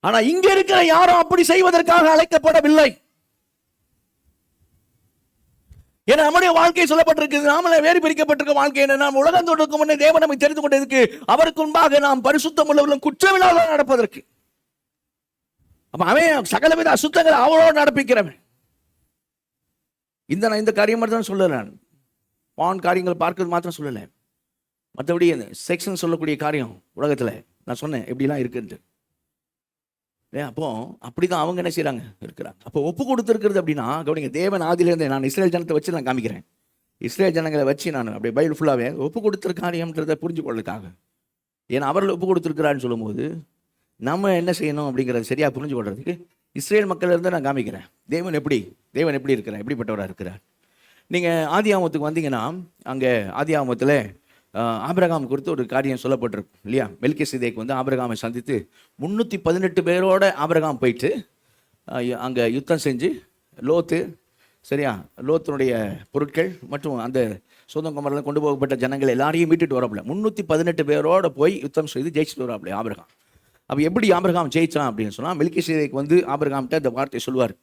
ஆனா இங்க இருக்கிற யாரும் அப்படி செய்வதற்காக அழைக்கப்படவில்லை. ஏன்னா நம்முடைய வாழ்க்கை சொல்லப்பட்டிருக்கு, நாமளே வேறு பிரிக்கப்பட்டிருக்க வாழ்க்கை என்ன, நாம் உலகம் தோன்றதுக்கு முன்னே தேவன் நம்மை தெரிந்து கொண்டதற்கு, அவருக்கு முன்பாக நாம் பரிசுத்தம் உள்ளவர்களும் குற்றமில்லாத நடப்பதற்கு. அப்ப அவன் சகலவித அசுத்தங்களை அவளோடு நடப்பிக்கிறவன். இந்த காரியம் மட்டும் தான் சொல்லல, பான் காரியங்கள் பார்க்கறது மாத்திரம் சொல்லல, மற்றபடி செக்ஷன் சொல்லக்கூடிய காரியம் உலகத்துல நான் சொன்னேன் எப்படிலாம் இருக்குன்ட்டு. அப்போ அப்படிதான் அவங்க என்ன செய்யறாங்க இருக்கிறாங்க. அப்போ ஒப்பு கொடுத்துருக்கிறது அப்படின்னா, கவனிங்க, தேவன் ஆதியிலிருந்தே, நான் இஸ்ரேல் ஜனத்தை வச்சு நான் காமிக்கிறேன், இஸ்ரேல் ஜனங்களை வச்சு நான் அப்படியே பைபிள் ஃபுல்லாவே ஒப்பு கொடுத்துருக்காரியன்றதை புரிஞ்சு கொள்றதுக்காக. ஏன்னா அவர்கள் ஒப்பு கொடுத்துருக்கிறான்னு சொல்லும் போது நம்ம என்ன செய்யணும் அப்படிங்கிறத சரியா புரிஞ்சு கொள்றதுக்கு இஸ்ரேல் மக்கள் இருந்து நான் காமிக்கிறேன் தேவன் எப்படி இருக்கிறார், எப்படிப்பட்டவராக இருக்கிறார். நீங்க ஆதியாகமத்துக்கு வந்தீங்கன்னா, அங்கே ஆதியாகமத்தில் ஆபிரகாம் குறித்து ஒரு காரியம் சொல்லப்பட்டிருக்கு இல்லையா? மெல்கிசேதேக்கு ஆபிரகாமை சந்தித்து 318 பேரோட ஆபிரகாம் போயிட்டு அங்கே யுத்தம் செஞ்சு லோத்து, சரியா, லோத்தினுடைய பொருட்கள் மற்றும் அந்த சொந்தம் குமரில் கொண்டு போகப்பட்ட ஜனங்கள் எல்லாரையும் மீட்டுட்டு வரப்பல 318 பேரோட போய் யுத்தம் செய்து ஜெயிச்சுட்டு வரப்பல ஆபிரகாம். அப்போ எப்படி ஆபிரகாம் ஜெயிச்சான் அப்படின்னு சொன்னால், மெல்கிசேதேக்கு ஆபிரகாம்கிட்ட இந்த வார்த்தை சொல்லுவார்.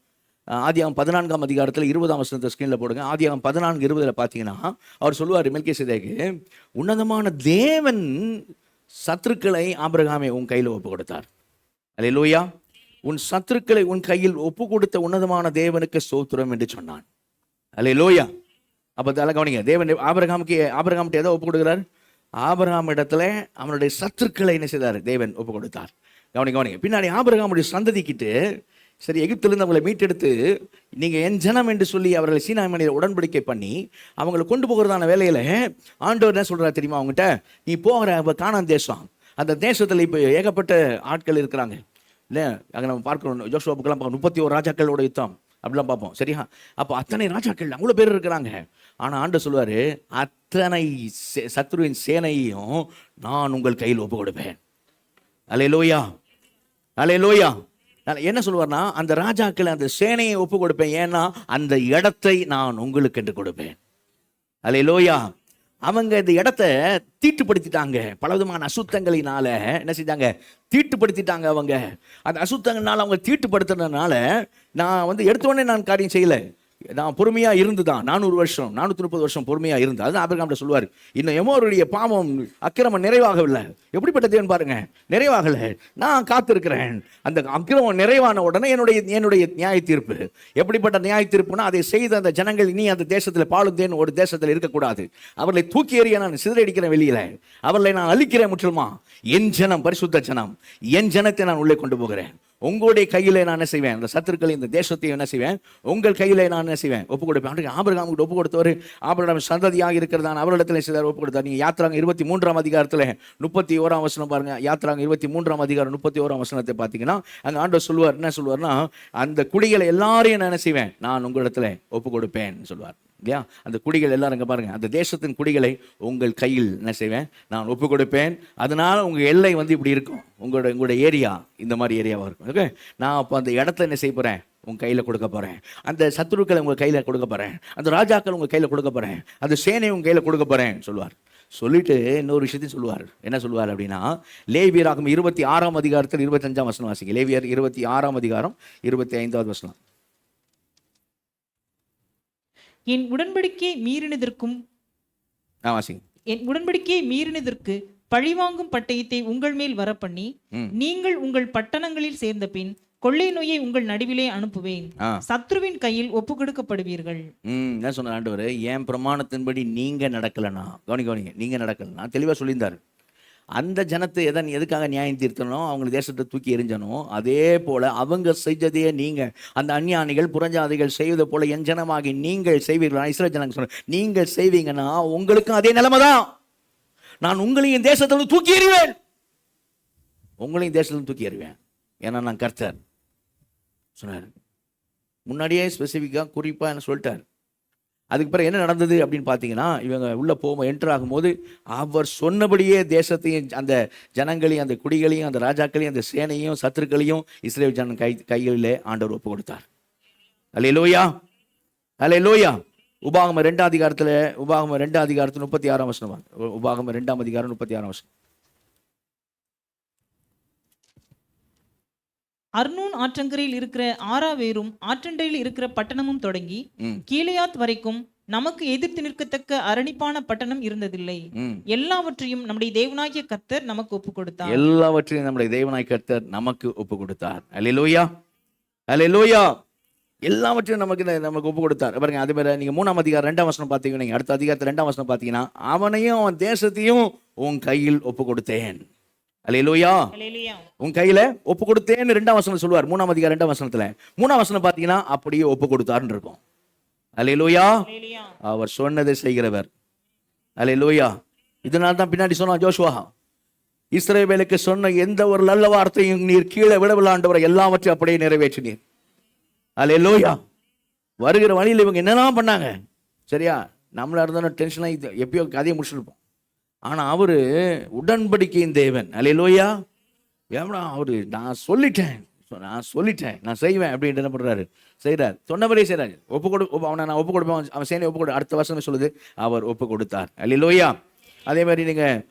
ஆதியாகமம் 14ஆம் அதிகாரத்தில் 20ஆம் வசனத்தை ஸ்கிரீனில் போடுங்க. ஆதியாகமம் 14:20 பார்த்தீங்கன்னா அவர் சொல்லுவார் மெல்கிசேதேக்கு, உன்னதமான தேவன் சத்துருக்களை ஆபிரகாமை உன் கையில் ஒப்பு கொடுத்தார். அல்லேலூயா. உன் சத்துருக்களை உன் கையில் ஒப்பு கொடுத்த உன்னதமான தேவனுக்கு ஸ்தோத்திரம் என்று சொன்னான். அல்லேலூயா. அப்போ அதெல்லாம் கவனிங்க, தேவன் ஆபிரகாம்கிட்ட எதை ஒப்பு கொடுக்குறார்? ஆபிரகாம் இடத்துல அவனுடைய சத்துருக்களை என்ன செய்தார்? தேவன் ஒப்பு கொடுத்தார். கவனிங்க. பின்னாடி ஆபிரகாமுடைய சந்ததிக்கிட்டு, சரி, எகிப்திலிருந்து அவங்களை மீட்டெடுத்து நீங்கள் என் ஜனம் என்று சொல்லி அவர்களை சீனாய் மலையில் உடன்படிக்கை பண்ணி அவங்களை கொண்டு போகிறதான வேலையில் ஆண்டவர் என்ன சொல்கிறார் தெரியுமா? அவங்ககிட்ட, நீ போகிற கானான் தேசம், அந்த தேசத்தில் இப்போ ஏகப்பட்ட ஆட்கள் இருக்கிறாங்க இல்லை? அங்கே நம்ம பார்க்கணும், ஜோசுவா புக்கெல்லாம் பார்க்கணும், 31 ராஜாக்களோட யுத்தம் அப்படிலாம் பார்ப்போம், சரியா? அப்போ அத்தனை ராஜாக்கள் அவ்வளோ பேர் இருக்கிறாங்க. ஆனால் ஆண்டவர் சொல்லுவார், அத்தனை சத்ருவின் சேனையையும் நான் உங்கள் கையில் ஒப்பு கொடுப்பேன். அல்லேலூயா, அல்லேலூயா. என்ன சொல்லுவார்னா, அந்த ராஜாக்களை, அந்த சேனையை ஒப்பு கொடுப்பேன், ஏன்னா அந்த இடத்தை நான் உங்களுக்கு என்று கொடுப்பேன். அல்லேலூயா. அவங்க இந்த இடத்த தீட்டுப்படுத்திட்டாங்க, பலவிதமான அசுத்தங்களினால என்ன செஞ்சாங்க? தீட்டுப்படுத்திட்டாங்க. அவங்க அந்த அசுத்தங்கள்னால அவங்க தீட்டுப்படுத்துறதுனால நான் எடுத்த உடனே நான் காரியம் செய்யலை, நான் பொறுமையா இருந்துதான் 400 வருஷம் 430 வருஷம் பொறுமையா இருந்து. அதுதான் ஆபிரகாம் சொல்லுவார், இன்னும் எமோருடைய பாவம் அக்கிரமம் நிறைவாகவில்லை. எப்படிப்பட்ட தேவன் பாருங்க, நிறைவாகல, நான் காத்திருக்கிறேன். அந்த அக்கிரமம் நிறைவான உடனே என்னுடைய நியாய தீர்ப்பு. எப்படிப்பட்ட நியாய தீர்ப்புனா, அதை செய்த அந்த ஜனங்கள் இனி அந்த தேசத்தில் பாலும் தேன் ஒரு தேசத்தில் இருக்கக்கூடாது. அவர்களை தூக்கி எறிய நான் சிதறடிக்கிறேன் வெளியில, அவர்களை நான் அழிக்கிறேன் முற்றிலுமா. என் ஜனம் பரிசுத்த ஜனம், என் ஜனத்தை நான் உள்ளே கொண்டு போகிறேன். உங்களுடைய கையிலே நான் என்ன செய்வேன், அந்த சத்துருக்களை இந்த தேசத்தையும் என்ன செய்வேன், உங்கள் கையிலே நான் என்ன செய்வேன், ஒப்பு கொடுப்பேன். ஆபிரகாமுக்கு ஒப்பு கொடுத்தவர் ஆபிரகாம் சந்ததியாக இருக்கிறதான் அவரிடத்தில் செய்தார், ஒப்பு கொடுத்தார். நீங்க யாத்திராங்க 23ஆம் அதிகாரத்தில் 31ஆம் வசனம் பாருங்க. யாத்திராங்க 23ஆம் அதிகாரம் 31ஆம் வசனத்தை பார்த்தீங்கன்னா அங்க ஆண்டவர் சொல்லுவார், என்ன சொல்லுவார்னா, அந்த குடிகளை எல்லாரையும் நான் என்ன செய்வேன், நான் உங்களிடத்துல ஒப்பு கொடுப்பேன் சொல்லுவார் இல்லையா. அந்த குடிகள் எல்லாரும் இங்க பாருங்க, அந்த தேசத்தின் குடிகளை உங்கள் கையில் என்ன செய்வேன், நான் ஒப்பு கொடுப்பேன். அதனால உங்க எல்லை வந்து இப்படி இருக்கும், உங்களோட ஏரியா இந்த மாதிரி ஏரியாவாக இருக்கும். ஓகே, நான் அப்போ அந்த இடத்த என்ன செய்ய போறேன், உங்க கையில கொடுக்க போறேன். அந்த சத்துருக்களை உங்க கையில கொடுக்க போறேன், அந்த ராஜாக்கள் உங்க கையில கொடுக்க போறேன், அந்த சேனை உங்க கையில கொடுக்க போறேன் சொல்லுவார். சொல்லிட்டு இன்னொரு விஷயத்தையும் சொல்லுவார். என்ன சொல்லுவார் அப்படின்னா, லேவியராகும் 26ஆம் அதிகாரத்தில் 25ஆம் வசனம் வாசிங்க. லேவியர் 26ஆம் அதிகாரம் 25வது வசனம். என் உடன்படிக்கையை மீறினதற்கும் வாசிங்க. என் உடன்படிக்கையை மீறினதற்கு பழிவாங்கும் பட்டயத்தை உங்கள் மேல் வரப்பண்ணி நீங்கள் உங்கள் பட்டணங்களில் சேர்ந்த பின் கொள்ளை நோயை உங்கள் நடுவிலே அனுப்புவேன், சத்ருவின் கையில் ஒப்பு கொடுக்கப்படுவீர்கள். என்ன சொன்ன ஆண்டவர், என் பிரமாணத்தின்படி நீங்க நடக்கலனா, கவனிங்க, நீங்க நடக்கலனா தெளிவா சொல்லியிருந்தாரு. அந்த ஜனத்தை எதுக்காக நியாயம் தீர்த்தனோ, அவங்க தேசத்தை தூக்கி எறிஞ்சனோ, அதே போல அவங்க செஞ்சதே நீங்க அந்த அந்நியானிகள் புறஞ்சாதிகள் செய்வதை போல என் ஜனமாகி நீங்கள் செய்வீர்களா. இஸ்ரவேல் ஜனங்க சொன்ன, நீங்கள் செய்வீங்கன்னா உங்களுக்கும் அதே நிலைமை தான். நான் உங்களையும் தேசத்துல தூக்கி எறிவேன், உங்களையும் தேசத்துல தூக்கி எறிவேன், ஏன்னா நான் கர்த்தர் சொன்னார். முன்னாடியே ஸ்பெசிஃபிக்காக குறிப்பாக என்ன சொல்லிட்டார். அதுக்கு பிறகு என்ன நடந்தது அப்படின்னு பார்த்தீங்கன்னா, இவங்க உள்ளே போக என்டர் ஆகும்போது அவர் சொன்னபடியே தேசத்தையும் அந்த ஜனங்களையும் அந்த குடிகளையும் அந்த ராஜாக்களையும் அந்த சேனையும் சத்துருக்களையும் இஸ்ரவேல் ஜன கைகளிலே ஆண்டவர் ஒப்பு கொடுத்தார். அல்லேலூயா, அல்லேலூயா. உபாகமம் 2ஆம் அதிகாரத்தில் 36ஆம் வசனம். உபாகமம் 2ஆம் அதிகாரம் 36ஆம் வசனம். அர்னூன் ஆற்றங்கரையில் இருக்கிற ஆராவேரும் ஆற்றண்டையில் இருக்கிற பட்டணமும் தொடங்கி கீலேயாத் வரைக்கும் நமக்கு எதிர்த்து நிற்கத்தக்க அரணிப்பான பட்டணம் இருந்ததில்லை. எல்லாவற்றையும் நம்முடைய தேவனாகிய கர்த்தர் நமக்கு ஒப்பு கொடுத்தார். எல்லாவற்றையும் நம்முடைய தேவனாகிய கர்த்தர் நமக்கு ஒப்பு கொடுத்தார். அல்லேலூயா, அல்லேலூயா. எல்லாவற்றையும் நமக்கு ஒப்பு கொடுத்தார். பாருங்க, அதே மாதிரி நீங்க 3ஆம் அதிகாரம் 2ஆம் வசனம் பார்த்தீங்கன்னா, அடுத்த அதிகாரத்தில் 2ஆம் வசனம் பார்த்தீங்கன்னா, அவனையும் அவன் தேசத்தையும் உன் கையில் ஒப்பு கொடுத்தேன். அல்லேலூயா, உன் கையில ஒப்பு கொடுத்தேன்னு 2ஆம் வசனம் சொல்லுவார். 3ஆம் அதிகாரம் 2ஆம் வசனத்துல 3ஆம் வசனம் பார்த்தீங்கன்னா அப்படியே ஒப்பு கொடுத்தாருன்னு இருக்கும். அல்லேலூயா, அவர் சொன்னதை செய்கிறவர். அல்லேலூயா. இதனால தான் பின்னாடி சொன்னா ஜோஷுவா, இஸ்ரவேலுக்கு சொன்ன எந்த ஒரு நல்ல வார்த்தையும் நீர் கீழே விடவில்லாண்டவரை எல்லாவற்றையும் அப்படியே நிறைவேற்றினீர். அல்லேலூயா. வருகிற வழியில் இவங்க என்னெல்லாம் பண்ணாங்க சரியா, நம்மளா இருந்தாலும் டென்ஷனாக எப்பயோ கதையை முடிச்சுருப்போம். ஆனால் அவரு உடன்படிக்கையின் தேவன். அல்லேலூயா. ஏன்னா அவரு நான் சொல்லிட்டேன், நான் செய்வேன் அப்படின்ட்டு என்ன பண்றாரு, செய்கிறார். சொன்னவரே செய்கிறார். அவனை நான் ஒப்பு கொடுப்பேன், அவன் சேனை ஒப்பு கொடு. அடுத்த வருஷமே சொல்லுது, அவர் ஒப்பு கொடுத்தார். அல்லேலூயா. அதே மாதிரி நீங்க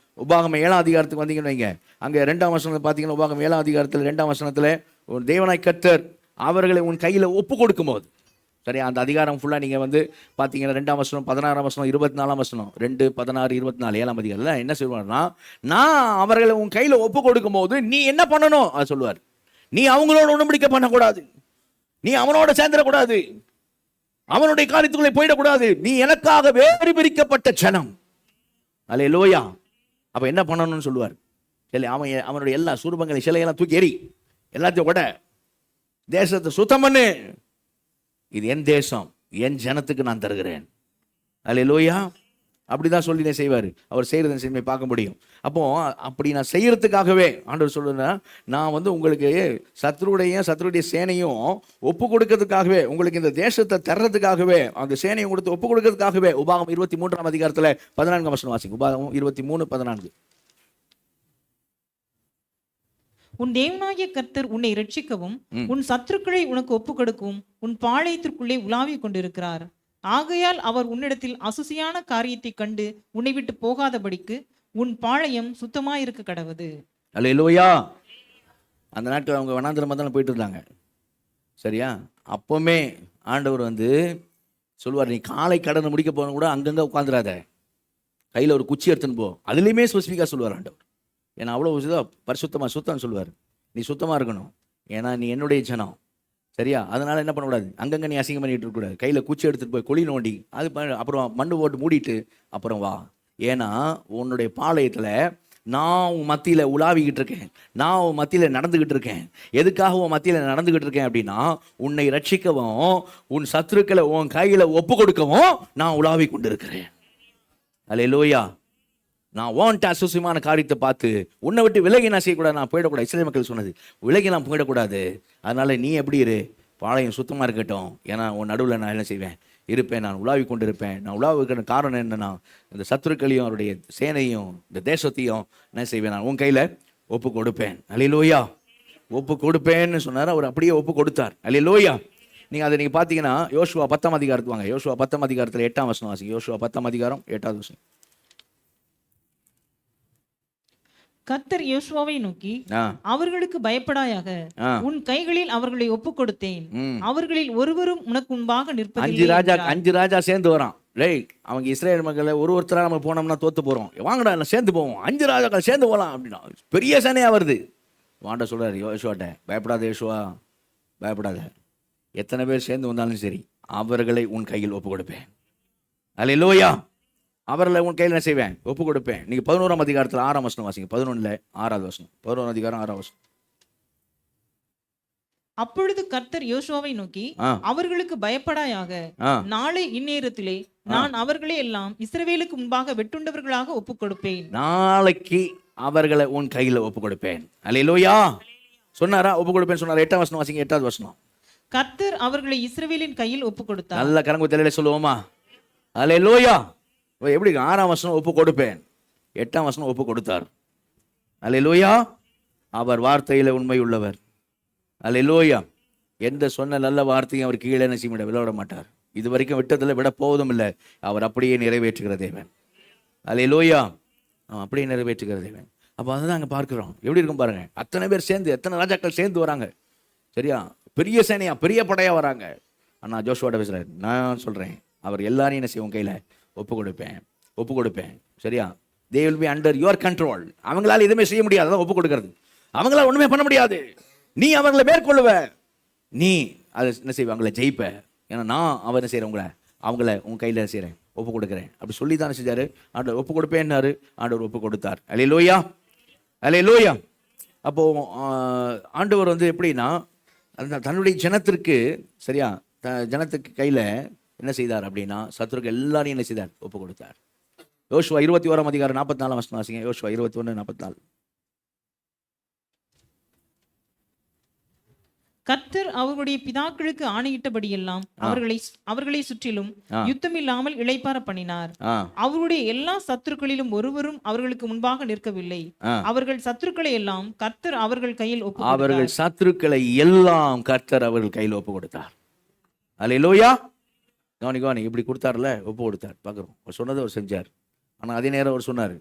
உபாகமம் 7ஆம் அதிகாரத்துக்கு வந்தீங்கன்னு வைங்க, அங்கே 2ஆம் வசனத்தில் பார்த்தீங்கன்னா, உபாகமம் 7ஆம் அதிகாரத்தில் 2ஆம் வசனத்தில் ஒரு தேவனாய் கர்த்தர் அவர்களை உன் கையில் ஒப்பு கொடுக்கும் போது, சரியா, அந்த அதிகாரம் ஃபுல்லாக நீங்கள் வந்து பார்த்தீங்கன்னா 2ஆம் வசனம் 16ஆம் வசனம் 24ஆம் வசனம் 2, 16, 24 7ஆம் அதிகாரத்தில் என்ன சொல்லுவார்னா, நான் அவர்களை உன் கையில் ஒப்பு கொடுக்கும் போது நீ என்ன பண்ணணும் அதை சொல்லுவார். நீ அவங்களோட உடன்படிக்கை பண்ணக்கூடாது, நீ அவனோட சேர்ந்துடக்கூடாது, அவனுடைய காரியத்துக்குள்ளே போயிடக்கூடாது, நீ எனக்காக வேறு பிரிக்கப்பட்ட ஜனம். அல்லேலூயா. அப்போ என்ன பண்ணணும்னு சொல்லுவார். சரி, அவனுடைய எல்லா சூரபங்களை சிலையெல்லாம் தூக்கி எறி, எல்லாத்தையும் விட தேசத்தை சுத்தம் பண்ணு, இது என் தேசம், என் ஜனத்துக்கு நான் தருகிறேன். அல்லேலூயா. அப்படிதான் சொல்லி செய்வார். அவர் செய்யறதை செய்ய பார்க்க முடியும். அப்போ அப்படி நான் செய்யறதுக்காகவே ஆண்டவர் சொல்லுன்னா, நான் வந்து உங்களுக்கு சத்ருடைய சேனையும் ஒப்பு கொடுக்கறதுக்காகவே, உங்களுக்கு இந்த தேசத்தை தர்றதுக்காகவே, அந்த சேனையை கொடுத்து ஒப்பு கொடுக்கறதுக்காகவே. உபாகமம் 23ஆம் அதிகாரத்தில் 14ஆம் வசனம் வாசிங்க. உபாகமம் 23:14. உன் தேவனாகிய கர்த்தர் உன்னை ரட்சிக்கவும் உன் சத்துருக்களை உனக்கு ஒப்பு கொடுக்கவும் உன் பாளையத்திற்குள்ளே உலாவிக் கொண்டிருக்கிறார். ஆகையால் அவர் உன்னிடத்தில் அசுசியான காரியத்தை கண்டு உன்னை விட்டு போகாதபடிக்கு உன் பாளையம் சுத்தமாயிருக்க கடவுது. அல்லேலூயா. அந்த நாட்டு அவங்க வனாந்திரமா தானே போயிட்டு இருந்தாங்க, சரியா. அப்பவுமே ஆண்டவர் வந்து சொல்லுவார், நீ காலை கடனை முடிக்க போன கூட அங்கங்க உட்காந்துடாத, கையில் ஒரு குச்சி எடுத்துன்னு போ. அதுலேயுமே ஸ்பெசிஃபிக்காக சொல்லுவார் ஆண்டவர். ஏன்னா அவ்வளோ பரிசுத்தமாக சுத்தம் சொல்லுவார். நீ சுத்தமாக இருக்கணும், ஏன்னா நீ என்னுடைய ஜனம், சரியா. அதனால என்ன பண்ணக்கூடாது, அங்கங்கே நீ அசிங்கம் பண்ணிட்டு இருக்கக்கூடாது. கையில் குச்சி எடுத்துகிட்டு போய் குழி நோண்டி அப்புறம் மண்ணு போட்டு மூடிட்டு அப்புறம் வா. ஏன்னா உன்னுடைய பாளையத்தில் நான் உன் மத்தியில் உலாவிக்கிட்டு இருக்கேன், நான் உன் மத்தியில் நடந்துக்கிட்டு இருக்கேன். எதுக்காக உன் மத்தியில் நடந்துக்கிட்டு இருக்கேன் அப்படின்னா, உன்னை ரட்சிக்கவும் உன் சத்துருக்களை உன் கையில் ஒப்பு கொடுக்கவும் நான் உலாவி கொண்டு இருக்கிறேன். அல்லேலூயா. நான் ஓன்ட்ட அசுசியமான காரியத்தை பார்த்து உன்னை விட்டு விலகி நான் செய்யக்கூடாது, நான் போயிடக்கூடாது. இஸ்ரேல் மக்கள் சொன்னது, விலகி நான் போயிடக்கூடாது. அதனால நீ எப்படி இரு, பாளையம் சுத்தமாக இருக்கட்டும். ஏன்னா உன் நடுவில் நான் என்ன செய்வேன், இருப்பேன். நான் உலாவி கொண்டு இருப்பேன். நான் உலாவி இருக்கிற காரணம் என்னன்னா, இந்த சத்துருக்களையும் அவருடைய சேனையும் இந்த தேசத்தையும் என்ன செய்வேன், நான் உன் கையில் ஒப்பு கொடுப்பேன். அல்லேலூயா. ஒப்பு கொடுப்பேன்னு சொன்னார். அவர் அப்படியே ஒப்பு கொடுத்தார். அல்லேலூயா. நீங்கள் அதை நீங்கள் பார்த்தீங்கன்னா யோசுவா 10ஆம் அதிகாரத்துக்கு வாங்க. யோசுவா 10ஆம் அதிகாரத்தில் 8ஆம் வசனம் வாசிங்க. யோசுவா 10ஆம் அதிகாரம் 8வது வசனம். கர்த்தர் யோசுவாவை நோக்கி, அவர்களுக்கு பயப்படாயாக, உன் கைகளில் அவர்களை ஒப்புக் கொடுத்தேன். அவர்களில் ஒருவரும் உனக்கு முன்பாக நிற்பதில்லை. 5 ராஜா சேர்ந்து வரான். டேய், அவங்க இஸ்ரேல் மக்களை ஒருத்தரா நம்ம போனோம்னா தோத்து போறோம், வாங்கடா எல்லாம் சேர்ந்து போவோம், 5 ராஜாக்கள் சேர்ந்து போகலாம் அப்படின்னா பெரிய சேனையா வருது. வாண்ட சொல்றாரு யோசுவாட்ட, பயப்படாத யோசுவா, பயப்படாத. எத்தனை பேர் சேர்ந்து வந்தாலும் சரி, அவர்களை உன் கையில் ஒப்பு கொடுப்பேன். அல்லேலூயா. அவர்களை உன் கையில் என்ன செய்வேன், ஒப்பு கொடுப்பேன். நீங்க 11ஆம் அதிகாரத்தில் 6ஆம் வசனம் வாசிங்க. 11ல் 6வது வசனம். 11ஆம் அதிகாரம் 6ஆம் வசனம். அப்பொழுது கர்த்தர் யோசுவாவை நோக்கி, அவர்களுக்கு பயப்படாயாக, நாளை இந்நேரத்திலே நான் அவர்களை எல்லாம் இஸ்ரவேலுக்கு முன்பாக வெட்டுண்டவர்களாக ஒப்புக் கொடுப்பேன். நாளைக்கு அவர்களை உன் கையில் ஒப்பு கொடுப்பேன். அல்லேலூயா. சொன்னாரா? ஒப்பு கொடுப்பேன் சொன்னார். 8ஆம் வசனம் வாசிங்க. 8வது வசனம். கர்த்தர் அவர்களை இஸ்ரவேலின் கையில் ஒப்பு கொடுத்தார். நல்ல கரங்கு தலையில சொல்லுவோமா? அல்லேலூயா. எப்படி 6ஆம் வசனம் ஒப்பு கொடுப்பேன், 8ஆம் வசனம் ஒப்பு கொடுத்தார். அல்லேலூயா. அவர் வார்த்தையில உண்மை உள்ளவர். அல்லேலூயா. எந்த சொன்ன நல்ல வார்த்தையும் அவர் கீழே என்ன செய்ய விட மாட்டார். இது வரைக்கும் விட்டதில் விட போவதும் இல்லை. அவர் அப்படியே நிறைவேற்றுகிற தேவன். அல்லேலூயா. அவன் அப்படியே நிறைவேற்றுகிற தேவன். அப்போ அதை தான் அங்கே பார்க்குறோம். எப்படி இருக்கும் பாருங்க. அத்தனை பேர் சேர்ந்து, எத்தனை ராஜாக்கள் சேர்ந்து வராங்க. சரியா? பெரிய சேனையா, பெரிய படையா வராங்க. அண்ணா ஜோஷுவாட்ட பேசுறாரு, நான் சொல்றேன், அவர் எல்லாரையும் என்ன செய்வோம் கையில ஒப்பு கொடுப்பேன், ஒப்பு கொடுப்பேன். சரியா? they will be under your control. அவங்களால எதுவுமே செய்ய முடியாது. அதான் ஒப்பு கொடுக்கறது. அவங்களால ஒண்ணுமே பண்ண முடியாது. நீ அவங்களை மேற்கொள்ளுவ, நீ அதை என்ன செய்வ, அவங்கள ஜெயிப்ப. ஏன்னா நான் அவன் என்ன செய்யறேன், அவங்கள உன் கையில செய்யறேன், ஒப்பு கொடுக்குறேன். அப்படி சொல்லி தானே செஞ்சாரு. ஆண்டவர் ஒப்பு கொடுப்பேன்னாரு, ஆண்டவர் ஒப்பு கொடுத்தார். அல்லேலூயா. அல்லேலூயா. அப்போ ஆண்டவர் எப்படின்னா, தன்னுடைய ஜனத்திற்கு, சரியா, ஜனத்துக்கு கையில என்ன செய்தார் அப்படின்னா, சத்துருக்கு எல்லாரையும் என்ன செய்தார், ஒப்பு கொடுத்தார். யோசுவா 21ஆம் அதிகாரம் 44ஆம் வசனம் வாசிங்க. யோசுவா 21:44. கர்த்தர் அவர்களுடைய பிதாக்களுக்கு ஆணையிட்டபடியெல்லாம் அவர்களை சுற்றிலும் யுத்தமில்லாமல் இளைப்பாற பண்ணினார். அவருடைய எல்லா சத்துருக்களிலும் ஒருவரும் அவர்களுக்கு முன்பாக நிற்கவில்லை. அவர்கள் சத்துருக்களை எல்லாம் கர்த்தர் அவர்கள் கையில் ஒப்பு கொடுத்தார். அவர்கள் சத்துருக்களை எல்லாம் கர்த்தர் அவர்கள் கையில் ஒப்பு கொடுத்தார். அல்லேலூயா. கவனி இப்படி கொடுத்தார்ல, ஒப்பு கொடுத்தார். பார்க்குறோம். அவர் சொன்னதை அவர் செஞ்சார். ஆனால் அதே நேரம் அவர் சொன்னார்,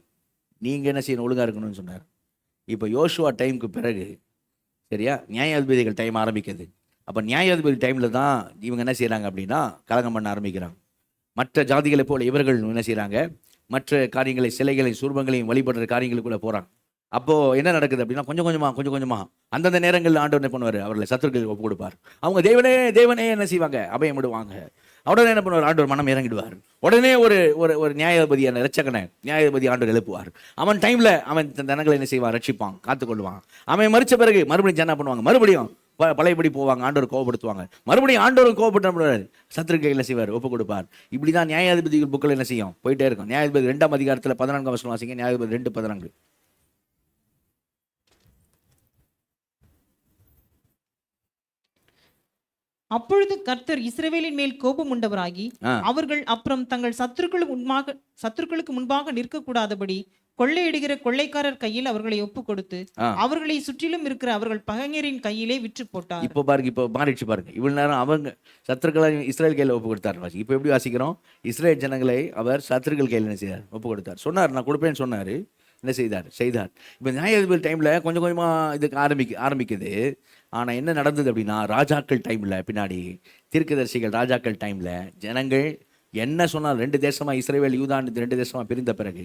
நீங்கள் என்ன செய்யணும், ஒழுங்காக இருக்கணும்னு சொன்னார். இப்போ யோசுவா டைமுக்கு பிறகு, சரியா, நியாயாதிபதிகள் டைம் ஆரம்பிக்குது. அப்போ நியாயாதிபதி டைமில் தான் இவங்க என்ன செய்கிறாங்க அப்படின்னா, கலகம் பண்ண ஆரம்பிக்கிறாங்க. மற்ற ஜாதிகளை போல இவர்கள் என்ன செய்கிறாங்க, மற்ற காரியங்களை, சிலைகளையும் சுரூபங்களையும் வழிபடுற காரியங்களுக்குள்ளே போகிறாங்க. அப்போது என்ன நடக்குது அப்படின்னா, கொஞ்சம் கொஞ்சமாக அந்தந்த நேரங்களில் ஆண்டவர் என்ன பண்ணுவார், அவர்களை சத்துருக்களுக்கு ஒப்பு கொடுப்பார். அவங்க தேவனே என்ன செய்வாங்க, அபயம் விடுவாங்க. உடனே என்ன பண்ணுவார், ஆண்டவர் மனம் இறங்கிடுவார். உடனே ஒரு ஒரு நியாயாதிபதியான இரட்சகனை நியாயாதிபதி ஆண்டவர் எழுப்புவார். அவன் டைமில் அவன் ஜனங்களை என்ன செய்வான், ரட்சிப்பான், காத்துக்கொள்வான். அவன் மறிச்ச பிறகு மறுபடியும் என்ன பண்ணுவாங்க, மறுபடியும் பழையபடி போவாங்க, ஆண்டவர் கோபப்படுத்துவாங்க. மறுபடியும் ஆண்டவர் கோபப்பட்டு சத்துருக்களை என்ன செய்வார், ஒப்பு கொடுப்பார். இப்படி தான் நியாயாதிபதிகள் புக்கில் என்ன செய்யும், போயிட்டே இருக்கும். நியாயாதிபதி 2ஆம் அதிகாரத்தில் 14ஆம் வசனம் வாசிங்க. நியாயாதிபதி 2:14. அப்பொழுது கர்த்தர் இஸ்ரவேலின் மேல் கோபம் உண்டவராகி, அவர்கள் அப்புறம் தங்கள் சத்துருக்களுக்கு முன்பாக நிற்கக்கூடாதபடி கொள்ளையிடுகிற கொள்ளைக்காரர் கையில் அவர்களை ஒப்பு கொடுத்து அவர்களை சுற்றிலும் இருக்கிற அவர்கள் பகைஞரின் கையிலே விற்று போட்டார். இப்போ பாருங்க, இப்போ மாறிடுச்சு பாருங்க. இவ்வளவு நேரம் அவங்க சத்துருக்களை இஸ்ரேல் கையில் ஒப்பு கொடுத்தார். இப்போ எப்படி வாசிக்கிறோம், இஸ்ரேல் ஜனங்களை அவர் சத்துருக்கள் கையில் என்ன செய்தார், ஒப்பு கொடுத்தார். சொன்னார், நான் கொடுப்பேன்னு சொன்னார். என்ன செய்தார். இப்போ நியாயாதிபதி டைமில் கொஞ்சம் கொஞ்சமாக இதுக்கு ஆரம்பிக்குது. ஆனால் என்ன நடந்தது அப்படின்னா, ராஜாக்கள் டைமில், பின்னாடி தீர்க்கதரிசிகள் ராஜாக்கள் டைமில் ஜனங்கள் என்ன சொன்னால், 2 தேசமாக இஸ்ரவேல் யூதான் 2 தேசமாக பிரிந்த பிறகு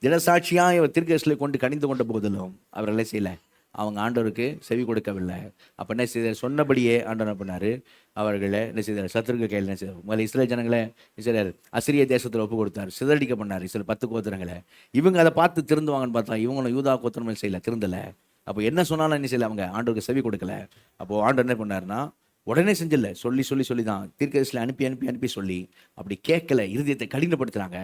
தினசாட்சியாக தீர்க்கதரிசிகளை கொண்டு கணிந்து கொண்ட போதிலும் அவர்களை செய்யலை, அவங்க ஆண்டவருக்கு செவி கொடுக்கவில்லை. அப்போ என்ன செய்தார்? சொன்னபடியே ஆண்டவர் என்ன பண்ணார்? அவர்களை என்ன செய்தார்? சத்துருக்கள் கையில் என்ன செய்தார்? முதல்ல இஸ்ரேல் ஜனங்களை என்ன செய்தார்? அசிரிய தேசத்தில் ஒப்பு கொடுத்தார். சிதறடிக்க பண்ணார் சில 10 கோத்திரங்களை. இவங்க அதை பார்த்து திருந்துவாங்கன்னு பார்த்தா இவங்களும் யூதா கோத்திரமே செய்யலை, திருந்தலை. அப்போ என்ன சொன்னாலும் என்ன செய்யலை? அவங்க ஆண்டவருக்கு செவி கொடுக்கல. அப்போது ஆண்டவர் என்ன பண்ணார்னா உடனே செஞ்சில்ல, சொல்லி தான் தீர்க்கதரிசிகளை அனுப்பி சொல்லி அப்படி கேட்கல, இருதயத்தை கடினப்படுத்துறாங்க.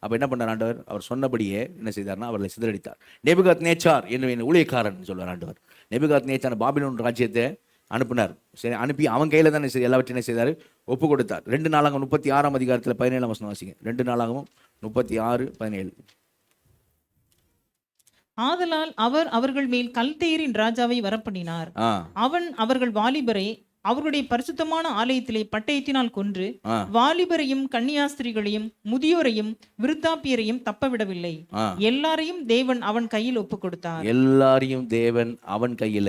அப்போ என்ன பண்ணார் ஆண்டவர்? அவர் சொன்னபடியே என்ன செய்தார்னா அவர்களை சிதறடித்தார். நேபுகாத் நேச்சார் என்னும் ஊழியக்காரன் சொல்வார் ஆண்டவர். நேபுகாத் நேச்சார் பாபிலோன் ராஜ்யத்தை அனுப்பினார். சரி, அனுப்பி அவன் கையில் தான் எல்லாவற்றையும் என்ன செய்தார்? ஒப்பு கொடுத்தார். 2 நாளாகவும் 36ஆம் அதிகாரத்தில் 17ஆம் வசனம் வாசிங்க. 2 நாளாகவும் 36:17. ஆதலால் அவர் அவர்கள் மேல் கல்தேயரின் ராஜாவை வரப்பண்ணினார். அவன் அவர்கள் வாலிபரை அவர்களுடைய பரிசுத்தமான ஆலயத்திலே பட்டயத்தினால் கொன்று வாலிபரையும் கன்னியாஸ்திரிகளையும் முதியோரையும் விருத்தாப்பியரையும் தப்பவிடவில்லை. எல்லாரையும் தேவன் அவன் கையில் ஒப்பு கொடுத்தார். எல்லாரையும் தேவன் அவன் கையில,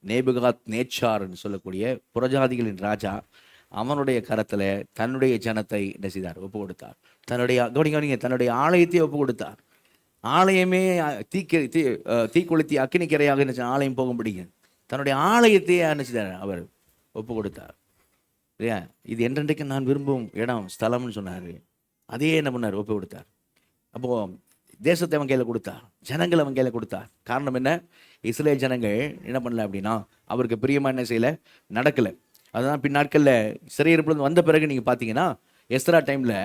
நேபுகாத் நேச்சார் சொல்லக்கூடிய புறஜாதிகளின் ராஜா அவனுடைய கரத்துல தன்னுடைய ஜனத்தை என்ன செய்தார்? ஒப்பு கொடுத்தார். தன்னுடைய ஆலயத்தை ஒப்பு கொடுத்தார். ஆலயமே தீக்குளுத்தி அக்கினிக்கரையாக என்ன ஆலயம் போகும்படி தன்னுடைய ஆலயத்தையே என்ன செய்தார்? அவர் ஒப்பு கொடுத்தார். இல்லையா? இது என்றென்றைக்கு நான் விரும்பும் இடம், ஸ்தலம்னு சொன்னார். அதே என்ன பண்ணார்? ஒப்பு கொடுத்தார். அப்போது தேசத்தை அவன் கையில் கொடுத்தார், ஜனங்கள் அவன் கையில் கொடுத்தார். காரணம் என்ன? இஸ்ரேல் ஜனங்கள் என்ன பண்ணல அப்படின்னா அவருக்கு பிரியமாக என்ன செய்யலை, நடக்கலை. அதுதான் பின்னாட்களில் சிறையிருப்புலேருந்து வந்த பிறகு நீங்கள் பார்த்தீங்கன்னா எஸ்ரா டைமில்,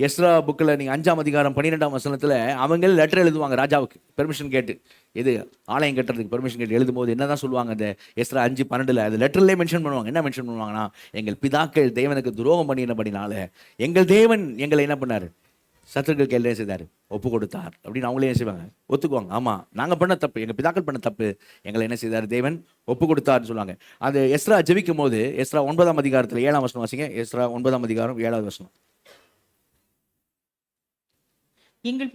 எஸ்ரா புக்கில் நீங்கள் 5ஆம் அதிகாரம் 12ஆம் வசனத்தில் அவங்க லெட்டர் எழுதுவாங்க ராஜாவுக்கு பெர்மிஷன் கேட்டு. இது ஆலயம் கட்டுறதுக்கு பெர்மிஷன் கேட்டு எழுதும்போது என்ன தான் சொல்லுவாங்க? அந்த எஸ்ரா 5:12 அது லெட்டர்லேயே மென்ஷன் பண்ணுவாங்க. என்ன மென்ஷன் பண்ணுவாங்கன்னா, எங்கள் பிதாக்கள் தேவனுக்கு துரோகம் பண்ணினபடினால எங்கள் தேவன் எங்களை என்ன பண்ணார்? சத்துருக்கள் கையில் என்ன செய்தார்? ஒப்பு கொடுத்தார் அப்படின்னு அவங்களே என்ன செய்வாங்க? ஒத்துக்குவாங்க. ஆமாம், நாங்கள் பண்ண தப்பு, எங்கள் பிதாக்கள் பண்ண தப்பு, எங்களை என்ன செய்தார்? தேவன் ஒப்பு கொடுத்தார்னு சொல்லுவாங்க. அது எஸ்ரா ஜெபிக்கும் போது எஸ்ரா 9ஆம் அதிகாரத்தில் 7ஆம் வசனம் வாசிங்க. எஸ்ரா 9ஆம் அதிகாரம் 7வது வசனம். எங்கள்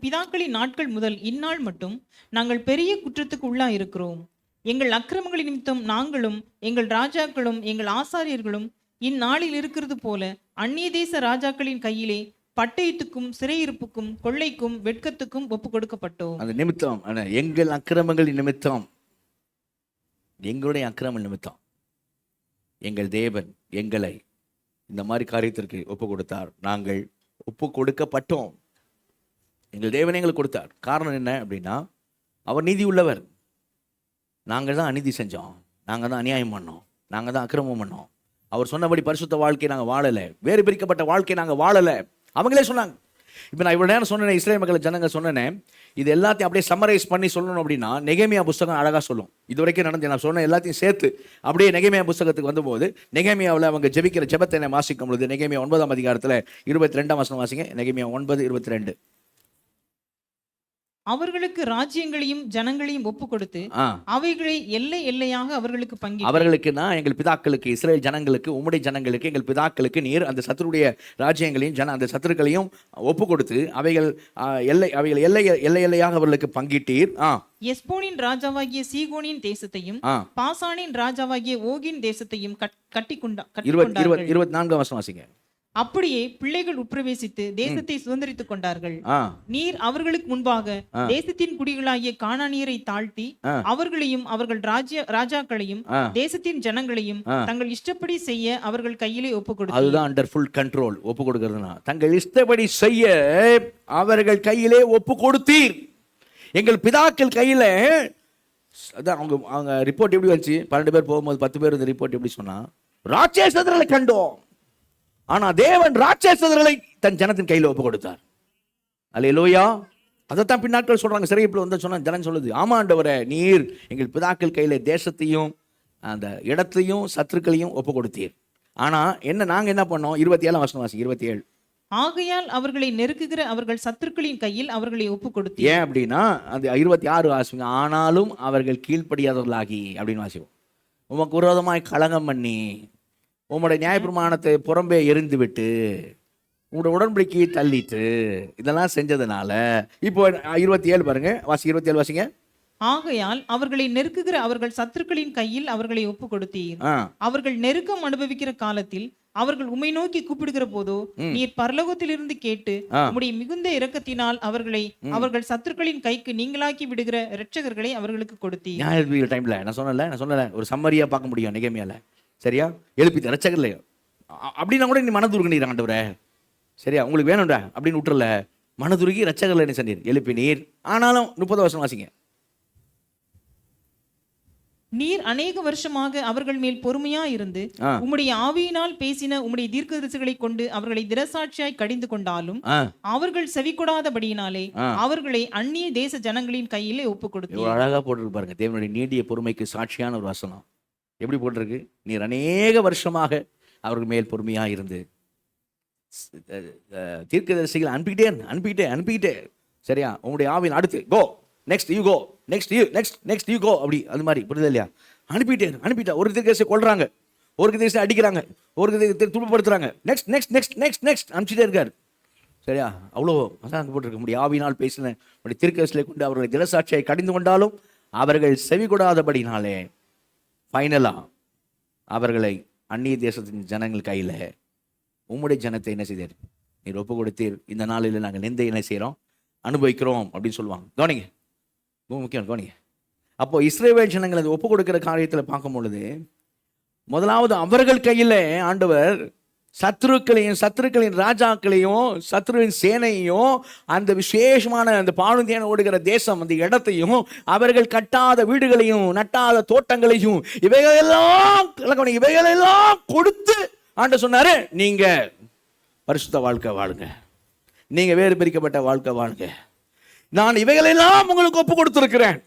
பிதாக்களின் நாட்கள் முதல் இந்நாள் மட்டும் நாங்கள் பெரிய குற்றத்துக்கு உள்ளா இருக்கிறோம். எங்கள் அக்கிரமங்களின் நிமித்தம் நாங்களும் எங்கள் ராஜாக்களும் எங்கள் ஆசாரியர்களும் இந்நாளில் இருக்கிறது போல அந்நிய தேச ராஜாக்களின் கையிலே பட்டயத்துக்கும் சிறையிருப்புக்கும் கொள்ளைக்கும் வெட்கத்துக்கும் ஒப்பு கொடுக்கப்பட்டோம். அந்த நிமித்தம் எங்கள் அக்கிரமங்களின் நிமித்தம், எங்களுடைய அக்கிரம நிமித்தம் எங்கள் தேவன் எங்களை இந்த மாதிரி காரியத்திற்கு ஒப்பு கொடுத்தார். நாங்கள் ஒப்பு கொடுக்கப்பட்டோம். எங்கள் தேவனே எங்களுக்கு கொடுத்தார். காரணம் என்ன அப்படின்னா அவர் நீதி உள்ளவர். நாங்கள் தான் அநீதி செஞ்சோம், நாங்கள் தான் அநியாயம் பண்ணோம், நாங்கள் தான் அக்கிரமம் பண்ணோம். அவர் சொன்னபடி பரிசுத்த வாழ்க்கை நாங்கள் வாழலை, வேறு பிரிக்கப்பட்ட வாழ்க்கை நாங்கள் வாழலை. அவங்களே சொன்னாங்க. இப்போ நான் இவ்வளோ நேரம் சொன்னேன், இஸ்ரேல் மக்கள் ஜனங்க சொன்னேன். இது எல்லாத்தையும் அப்படியே சம்மரைஸ் பண்ணி சொல்லணும் அப்படின்னா நெகேமியா புஸ்தகம் அழகாக சொல்லும். இது வரைக்கும் நடந்து நான் சொன்ன எல்லாத்தையும் சேர்த்து அப்படியே நெகேமியா புஸ்தகத்துக்கு வந்தபோது நெகேமியாவில் அவங்க ஜெபிக்கிற ஜெபத்தை வாசிக்கும் பொழுது நெகேமியா 9ஆம் அதிகாரத்தில் 22ஆம் வசனம் வாசிங்க. நெகேமியா 9:22. அவர்களுக்கு ராஜ்யங்களையும் ஜனங்களையும் ஒப்பு கொடுத்து அவைகளை எல்லை எல்லையாக அவர்களுக்கு பங்கி, அவர்களுக்குன்னா எங்கள் பிதாக்களுக்கு, இஸ்ரேல் ஜனங்களுக்கு, உம்முடைய ஜனங்களுக்கு, எங்கள் பிதாக்களுக்கு நீர் அந்த சத்துருடைய ராஜ்யங்களையும் அந்த சத்துருக்களையும் ஒப்பு கொடுத்து அவைகள் எல்லையாக அவர்களுக்கு பங்கிட்டீர். எஸ்போனின் ராஜாவாகிய சீகோனின் தேசத்தையும் பாசானின் ராஜாவாகிய ஓகின் தேசத்தையும் கட்டி கொண்டார். 24ஆம் வசனம் வாசிங்க. அப்படியே பிள்ளைகள் உட்பிரவேசித்து தேசத்தை சுதந்திரித்துக் கொண்டார்கள். நீர் அவர்களுக்கு முன்பாக தேசத்தின் குடிகளாகிய கானானியரை தாழ்த்தி அவர்களையும் அவர்கள் ராஜாக்களையும் தேசத்தின் ஜனங்களையும் தங்கள் இஷ்டப்படி செய்ய அவர்கள் கையிலே ஒப்பு கொடுத்தார். அதுதான் அண்டர் ஃபுல் கண்ட்ரோல். ஒப்பு கொடுக்கிறதுனா தங்கள் இஷ்டப்படி செய்ய அவர்கள் கையிலே ஒப்பு கொடுத்தீர். எங்கள் பிதாக்கள் கையில அதான் அவங்க ரிப்போர்ட் எப்படி வந்துச்சு? 12 பேர் போகும்போது 10 பேர் இந்த ரிப்போர்ட் எப்படி சொன்னா, ராட்சசர்களை கண்டோம், ஆனா தேவன் ராட்சசர்களை தன் ஜனத்தின் கையில் ஒப்பு கொடுத்தார். அல்லேலூயா. அதைத்தான் பின்னாட்கள் சொல்றாங்க. சிறையிருப்புல வந்து சொன்ன ஜனம் சொல்லுது, ஆமா ஆண்டவரே, நீர் எங்கள் பிதாக்கள் கையில தேசத்தையும் அந்த இடத்தையும் சத்துருக்களையும் ஒப்பு கொடுத்தீர். ஆனா என்ன, நாங்க என்ன பண்ணோம்? 27ஆம் வசனம் வாசி. 27. ஆகையால் அவர்களை நெருக்குகிற அவர்கள் சத்துருக்களின் கையில் அவர்களை ஒப்பு கொடுத்தீர். ஏன் அப்படின்னா அது 26 வாசிங்க. ஆனாலும் அவர்கள் கீழ்ப்படியாதவர்களாகி அப்படின்னு வாசிவோம். உமக்கு விரோதமாய் களங்கம் பண்ணி உங்களுடைய நியாயப்பிரமாணத்தை புறம்பே எரிந்து விட்டு உங்களுடைய உடன்படிக்கையை தள்ளிட்டு இதெல்லாம் செஞ்சதுனால இப்போ 27 பாருங்க, வாசி. 27 வாசிங்க. ஆகையால் அவர்களை நெருக்குகிற அவர்கள் சத்துருக்களின் கையில் அவர்களை ஒப்பு கொடுத்தீர். அவர்கள் நெருக்கம் அனுபவிக்கிற காலத்தில் அவர்கள் உம்மை நோக்கி கூப்பிடுகிற போதோ நீர் பரலோகத்திலிருந்து கேட்டு உம்முடைய மிகுந்த இரக்கத்தினால் அவர்களை அவர்கள் சத்துருக்களின் கைக்கு நீங்களாக்கி விடுகிற இரட்சகர்களை அவர்களுக்கு கொடுத்தீர். நியாய டைம்ல நான் சொன்னல ஒரு சம்மரியா பார்க்க முடியும் நெகேமியால. சரியா? எழுப்பி இரட்சகர்ல அப்படின்னா கூட நீ மனதுருகினீர் ஆண்டவரே. சரியா? உங்களுக்கு வேணும்டா அப்படின்னு விட்டுறல, மனதுருகி இரட்சகர்ல என்ன சொன்னீர்? எழுப்பினீர். ஆனாலும் 30 வருஷம் வாசிங்க. நீர் அநேக வருஷமாக அவர்கள் மேல் பொறுமையா இருந்து உம்முடைய ஆவியினால் பேசின உம்முடைய தீர்க்கதரிசிகளை கொண்டு அவர்களை திரசாட்சியாய் கடிந்து கொண்டாலும் அவர்கள் செவிகொடாதபடியினாலே அவர்களை அந்நிய தேச ஜனங்களின் கையிலே ஒப்பு கொடுத்து. அழகா போட்டிருக்கு பாருங்க, தேவனுடைய நீடிய பொறுமைக்கு சாட்சியான ஒரு வசனம். எப்படி போட்டிருக்கு? நீர் அநேக வருஷமாக அவர்கள் மேல் பொறுமையா இருந்து தீர்க்கதரிசிகள் அனுப்பிக்கிட்டே. சரியா? உங்களுடைய ஆவியின் அடுத்து go, next you go, next you go, அப்படி அது மாதிரி புரியுது இல்லையா? அனுப்பிட்டா ஒரு தீர்க்கதரிசி கொள்றாங்க, ஒரு தீர்க்கதரிசி அடிக்கிறாங்க, ஒரு தீர்க்கதரிசி துன்பப்படுத்துறாங்க, நெக்ஸ்ட் அனுப்பிச்சிட்டே இருக்காரு. சரியா? அவ்வளோ அதான் அங்கே போட்டிருக்க முடியும். ஆவியினால் பேசின தீர்க்கதரிசிகளை கொண்டு அவர்களை திரசாட்சியை கடிந்து கொண்டாலும் அவர்கள் செவி கொடாதபடினாலே ஃபைனலா அவர்களை அந்நிய தேசத்தின் ஜனங்கள் கையில் உம்முடைய ஜனத்தை என்ன செய்தார்? நீர் ஒப்பு கொடுத்தீர். இந்த நாளில் நாங்கள் நிந்தை என்ன செய்கிறோம்? அனுபவிக்கிறோம் அப்படின்னு சொல்லுவாங்க. கவனிங்க, முக்கியம் கவனிங்க. அப்போ இஸ்ரவேல் ஜனங்கள் அதை ஒப்பு கொடுக்கிற காரியத்தில் பார்க்கும் பொழுது முதலாவது அவர்கள் கையில் ஆண்டவர் சத்துருக்களின் ராஜாக்களையும் சத்துருவின் சேனையையும் அந்த விசேஷமான அந்த பாழுந்தேன ஓடுகிற தேசம் அந்த இடத்தையும் அவர்கள் கட்டாத வீடுகளையும் நட்டாத தோட்டங்களையும் இவைகளெல்லாம் கொடுத்து ஆண்டவர் சொன்னாரு, நீங்க பரிசுத்த வாழ்க்கை வாழுங்க, நீங்க வேறு பிரிக்கப்பட்ட வாழ்க்கை வாழுங்க, நான் இவைகளெல்லாம் உங்களுக்கு ஒப்பு கொடுத்திருக்கிறேன்,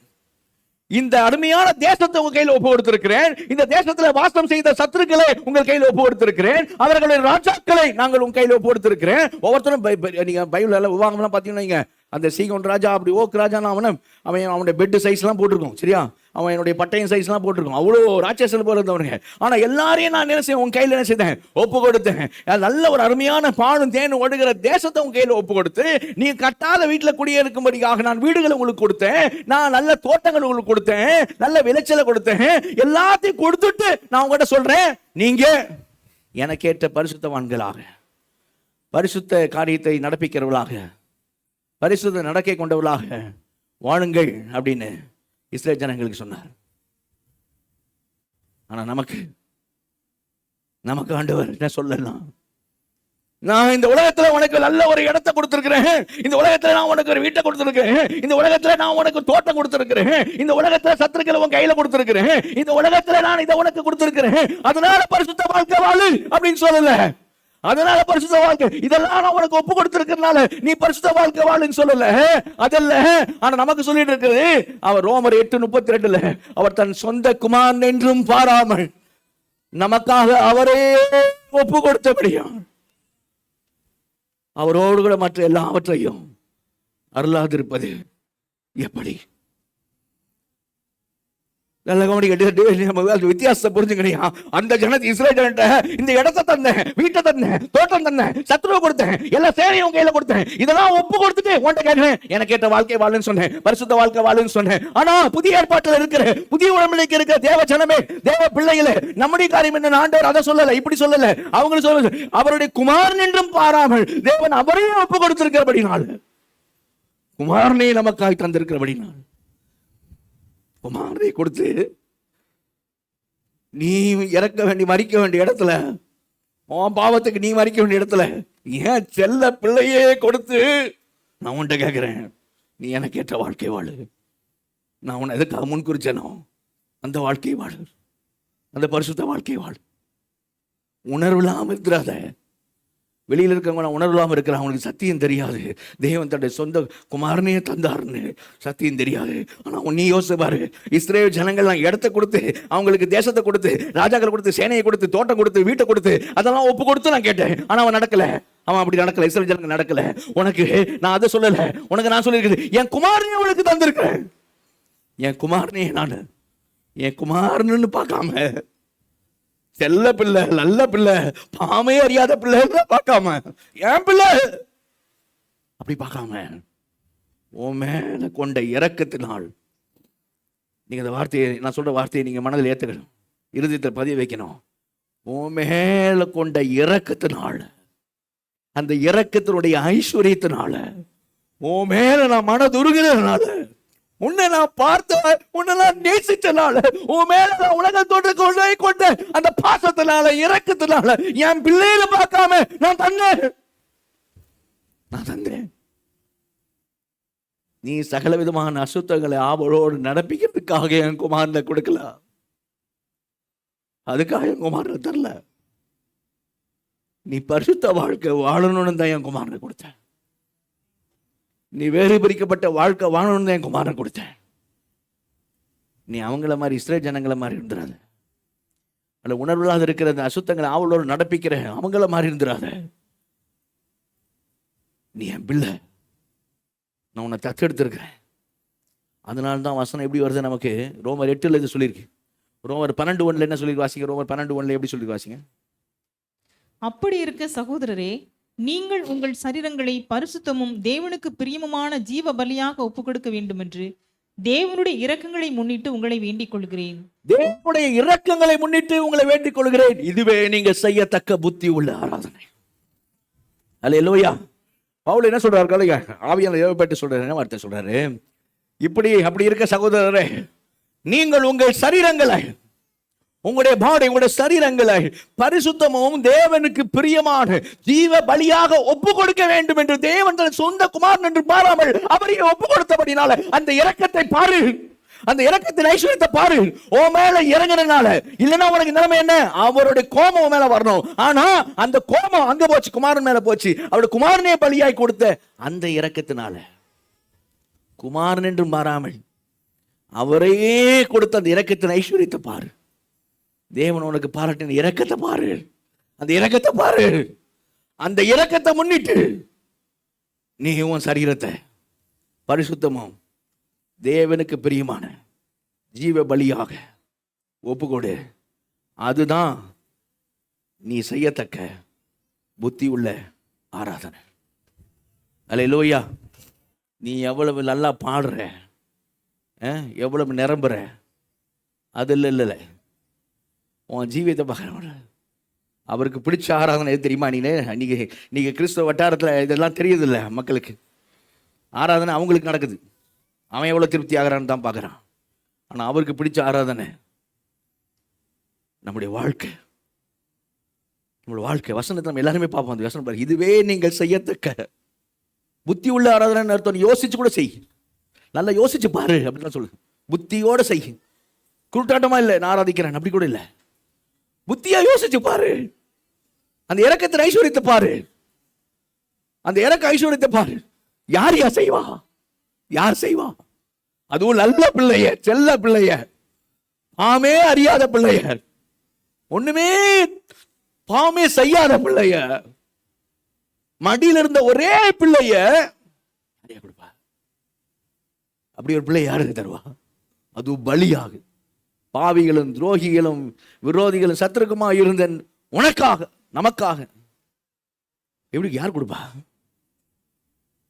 இந்த அருமையான தேசத்தை உங்க கையில் ஒப்பு கொடுத்திருக்கிறேன், இந்த தேசத்துல வாசம் செய்த சத்துருக்களை உங்கள் கையில் ஒப்பு கொடுத்திருக்கிறேன், அவர்களின் ராஜாக்களை நாங்கள் உங்க கையில் ஒப்பு கொடுத்திருக்கிறேன். ஒவ்வொருத்தரும் நீங்க பைபிள் உபாகம்லாம் பார்த்தீங்கன்னா அந்த சீகோன் ராஜா அப்படி ஓக் ராஜானா அவனுடைய பெட் சைஸ்லாம் போட்டிருக்கோம். சரியா? அவன் என்னுடைய பட்டையின் சைஸ்லாம் போட்டிருக்கோம். அவ்வளோ ராட்சசன் போல இருந்தவனுங்க. ஆனால் எல்லாரையும் நான் என்ன செய்வேன்? உன் கையில் என்ன செய்தேன்? ஒப்பு கொடுத்தேன். நல்ல ஒரு அருமையான பாலும் தேனும் ஓடுகிற தேசத்தை உன் கையில் ஒப்பு கொடுத்து நீ கட்டாத வீட்டில் குடியிருக்கும்படியாக நான் வீடுகளை உங்களுக்கு கொடுத்தேன், நான் நல்ல தோட்டங்கள் உங்களுக்கு கொடுத்தேன், நல்ல விளைச்சலை கொடுத்தேன், எல்லாத்தையும் கொடுத்துட்டு நான் உங்கள்கிட்ட சொல்றேன், நீங்க எனக்கேற்ற பரிசுத்தவான்களாக பரிசுத்த காரியத்தை நடப்பிக்கிறவர்களாக பரிசுத்த நடக்கை கொண்டவர்களாக வாழுங்கள் அப்படின்னு இஸ்ரேல் ஜனங்களுக்கு சொன்னார். ஆனா நமக்கு ஆண்டவர் என்ன சொல்லலாம்? நான் இந்த உலகத்துல உனக்கு நல்ல ஒரு இடத்தை கொடுத்திருக்கிறேன், இந்த உலகத்துல நான் உனக்கு ஒரு வீட்டை கொடுத்திருக்கிறேன், இந்த உலகத்துல நான் உனக்கு தோட்டம் கொடுத்திருக்கிறேன், இந்த உலகத்துல சத்துருக்களை உன் கையில கொடுத்திருக்கிறேன், இந்த உலகத்துல நான் இதை உனக்கு கொடுத்திருக்கிறேன், அதனால பரிசுத்த வாழ்க்கை வாழு அப்படின்னு சொல்லல. அதனால பரிசுத்த வாழ்க்கை இதெல்லாம் நான் உனக்கு ஒப்பு கொடுத்திருக்கிறதுனால நீ பரிசுத்த வாழ்க்கை வாழுன்னு சொல்லல, அதல்ல. ஆனா நமக்கு சொல்லிட்டு இருக்குது அவர் ரோமர் 8:32 அவர் தன் சொந்த குமாரன் என்றும் பாராமல் நமக்காக அவரே ஒப்பு கொடுத்தபடியா அவரோடு கூட மற்ற எல்லாவற்றையும் அருளாதிருப்பது எப்படி? வித்தியாசத்தை புரிஞ்சுக்கணியா? அந்த ஜனத்தை இஸ்ரேல் ஜனத்தை இந்த இடத்தை தந்தேன், வீட்டை தந்தேன், தோட்டம் தந்தேன், சத்துருவை கொடுத்தேன், எல்லா சேனையும் கையில கொடுத்தேன், இதெல்லாம் ஒப்பு கொடுத்துட்டு உன்கிட்ட கேட்டேன், எனக்கு ஏற்ற வாழ்க்கை வாழுன்னு சொன்னேன், பரிசுத்த வாழ்க்கை வாழுன்னு சொன்னேன். ஆனா புதிய ஏற்பாட்டில் இருக்கிற புதிய உடம்புக்கு இருக்கிற தேவ ஜனமே, தேவ பிள்ளைகளே, நம்முடைய காரியம் என்ன? ஆண்டவர் அதை சொல்லல, இப்படி சொல்லல, அவங்க சொல்ல அவருடைய குமாரன் என்றும் பாராமல் தேவன் அவரையும் ஒப்பு கொடுத்திருக்கிறபடினால், குமாரனை நமக்காய் தந்திருக்கிறபடினால் குமாரனை கொடுத்து நீ இறக்க வேண்டிய மறிக்க வேண்டிய இடத்துல, உன் பாவத்துக்கு நீ மறிக்க வேண்டிய இடத்துல ஏன் செல்ல பிள்ளையே கொடுத்து நான் உன்கிட்ட கேட்கிறேன், நீ எனக்கு ஏற்ற வாழ்க்கை வாழு, நான் உன்னை எதுக்காக முன்குறிச்சனோ அந்த வாழ்க்கையை வாழு, அந்த பரிசுத்த வாழ்க்கையை வாழு. உணர்வு இல்லாமல் இருக்கிறாத. வெளியில் இருக்கவங்க உணர்வு இல்லாமல் இருக்கிற அவங்களுக்கு சத்தியம் தெரியாது. தேவன் தன்னுடைய சொந்த குமாரனையே தந்தாருன்னு சத்தியம் தெரியாது. ஆனால் நீ யோசிச்சு பாரு, இஸ்ரேல் ஜனங்கள்லாம் இடத்தை கொடுத்து, அவங்களுக்கு தேசத்தை கொடுத்து, ராஜாக்கள் கொடுத்து, சேனையை கொடுத்து, தோட்டம் கொடுத்து, வீட்டை கொடுத்து, அதெல்லாம் ஒப்பு கொடுத்து நான் கேட்டேன். ஆனால் அவன் நடக்கல, அவன் அப்படி நடக்கல, இஸ்ரேல் ஜனங்கள் நடக்கல. உனக்கு நான் அதை சொல்லலை, உனக்கு நான் சொல்லியிருக்கிறது என் குமாரனையே அவளுக்கு தந்திருக்கிறேன். என் குமாரனையே நான் என் குமாரன்னு பார்க்காம, செல்ல பிள்ளை, நல்ல பிள்ளை, பாமே அறியாத பிள்ளை பார்க்காம, என் பிள்ளை அப்படி பார்க்காம, உன் மேல கொண்ட இரக்கத்தினால் நீங்க அந்த வார்த்தையை, நான் சொல்ற வார்த்தையை நீங்க மனதில் ஏத்துக்கணும், இருதயத்தில் பதிய வைக்கணும். உன் மேல கொண்ட இரக்கத்தினால, அந்த இரக்கத்தினுடைய ஐஸ்வர்யத்தினால, உன் மேல நான் மனதுருகிறதுனால, உன்னை நான் பார்த்த, உன்னை நான் நேசிச்சனால, உன் மேல நான் உலகத்தோடு கொண்ட அந்த பாசத்தினால, இரக்கத்தினால, என் பிள்ளையில பார்க்காம நான் தந்தேன். நீ சகல விதமான அசுத்தங்களை ஆவலோடு நடப்பிக்கிறதுக்காக என் குமாரனை கொடுக்கல, அதுக்காக என் குமாரனை தரல. நீ பரிசுத்த வாழ்க்கை வாழணும்னு தான் என் குமாரனை கொடுத்தேன். நீ வேறு பிரிக்கப்பட்ட வாழ்க்கை வாழணும்னு தான் என் குமாரனை கொடுத்தேன். நீ அவங்கள மாதிரி இஸ்ரேல் ஜனங்களை மாதிரி இருந்துடாத, அல்ல உணர்வில்லாத இருக்கிற அந்த அசுத்தங்களை ஆவலோடு நடப்பிக்கிற அவங்கள மாதிரி இருந்துடாத. நீ என் பிள்ளை, நான் உன்னை தத்தெடுத்திருக்கிறேன். அதனால தான் வசனம் எப்படி வருது நமக்கு, ரோமர் 8 இது சொல்லியிருக்கு. ரோமர் 12:1 என்ன சொல்லி வாசிங்க? ரோமர் 12:1 எப்படி சொல்லி வாசிங்க? அப்படி இருக்க சகோதரரே, நீங்கள் உங்கள் சரீரங்களை பரிசுத்தமும் தேவனுக்கு பிரியமுமான ஜீவ பலியாக ஒப்புக் கொடுக்க வேண்டும் என்று தேவனுடைய இரக்கங்களை முன்னிட்டு உங்களை வேண்டிக் கொள்கிறேன். தேவனுடைய இரக்கங்களை முன்னிட்டு உங்களை வேண்டிக் கொள்கிறேன். இதுவே நீங்க செய்யத்தக்க புத்தி உள்ள ஆராதனை. அல்லேலூயா. பவுல் என்ன சொல்றாரு? ஆவியானவர் ஏவப்பட்டு சொல்றாரு, என்ன வார்த்தை சொல்றாரு? இப்படி அப்படி இருக்க சகோதரரே, நீங்கள் உங்கள் சரீரங்களை, உங்களுடைய பாடி, உங்களுடைய சரீரங்களை பரிசுத்தமும் தேவனுக்கு பிரியமான ஜீவ பலியாக ஒப்பு கொடுக்க வேண்டும் என்று தேவன் தன் சொந்த குமாரன் என்று பாராமல் அவரையே ஒப்பு கொடுத்தபடினால அந்த இரக்கத்தை பாரு, அந்த இரக்கத்தின் ஐஸ்வர்யத்தை பாரு. ஓ மேல இறங்குறதுனால, இல்லைன்னா உனக்கு நிலைமை என்ன? அவருடைய கோபம் மேல வரணும். ஆனா அந்த கோபம் அங்க போச்சு, குமாரன் மேல போச்சு. அவருடைய குமாரனே பலியாய் கொடுத்த அந்த இரக்கத்தினால, குமாரன் என்று மாறாமல் அவரையே கொடுத்த அந்த இரக்கத்தின் ஐஸ்வர்யத்தை பாரு. தேவன் உனக்கு பாராட்டின இரக்கத்தை பாரு, அந்த இரக்கத்தை பாரு. அந்த இரக்கத்தை முன்னிட்டு நீ உன் சரீரத்தை பரிசுத்தமும் தேவனுக்கு பிரியமான ஜீவ பலியாக ஒப்புக்கொடு. அதுதான் நீ செய்யத்தக்க புத்தி உள்ள ஆராதனை. அல்லேலூயா. நீ எவ்வளவு நல்லா பாடுற, எவ்வளவு நிரம்புற, அது இல்லை. உன் ஜீவியத்தை பார்க்குற அவருக்கு பிடிச்ச ஆராதனை எது தெரியுமா? நீங்க கிறிஸ்தவ வட்டாரத்தில் இதெல்லாம் தெரியுதில்ல மக்களுக்கு. ஆராதனை அவங்களுக்கு நடக்குது, அவன் எவ்வளோ திருப்தி ஆகிறான்னு தான் பார்க்குறான். ஆனால் அவருக்கு பிடிச்ச ஆராதனை நம்முடைய வாழ்க்கை. நம்மளோட வாழ்க்கை வசனத்தை நம்ம எல்லாருமே பார்ப்போம். அந்த வசனம் பாரு, இதுவே நீங்கள் செய்யத்தக்க புத்தி உள்ள ஆராதனை அர்த்தம். யோசிச்சு கூட செய், நல்லா யோசிச்சு பாரு அப்படின்னு சொல்லு. புத்தியோட செய், குருட்டாட்டமா இல்லை நான் ஆராதிக்கிறேன் அப்படி கூட இல்லை. புத்தியா யோசிச்சு பாரு, அந்த இரக்கத்தின் ஐஸ்வர்யத்தை பாரு, அந்த இரக்க ஐஸ்வர்யத்தை பாரு. யார் செய்வா? யார் செய்வா? அதுவும் நல்ல பிள்ளைய, செல்ல பிள்ளைய, பாவமே அறியாத பிள்ளைய, ஒண்ணுமே பாவமே செய்யாத பிள்ளைய, மடியில் இருந்த ஒரே பிள்ளைய கொடுப்பா. அப்படி ஒரு பிள்ளை யாருக்கு தருவா? அது பலியாக. பாவிகளும் துரோகிகளும் விரோதிகளும் சத்துருக்குமா இருந்த உனக்காக, நமக்காக எப்படி யார் கொடுப்பா?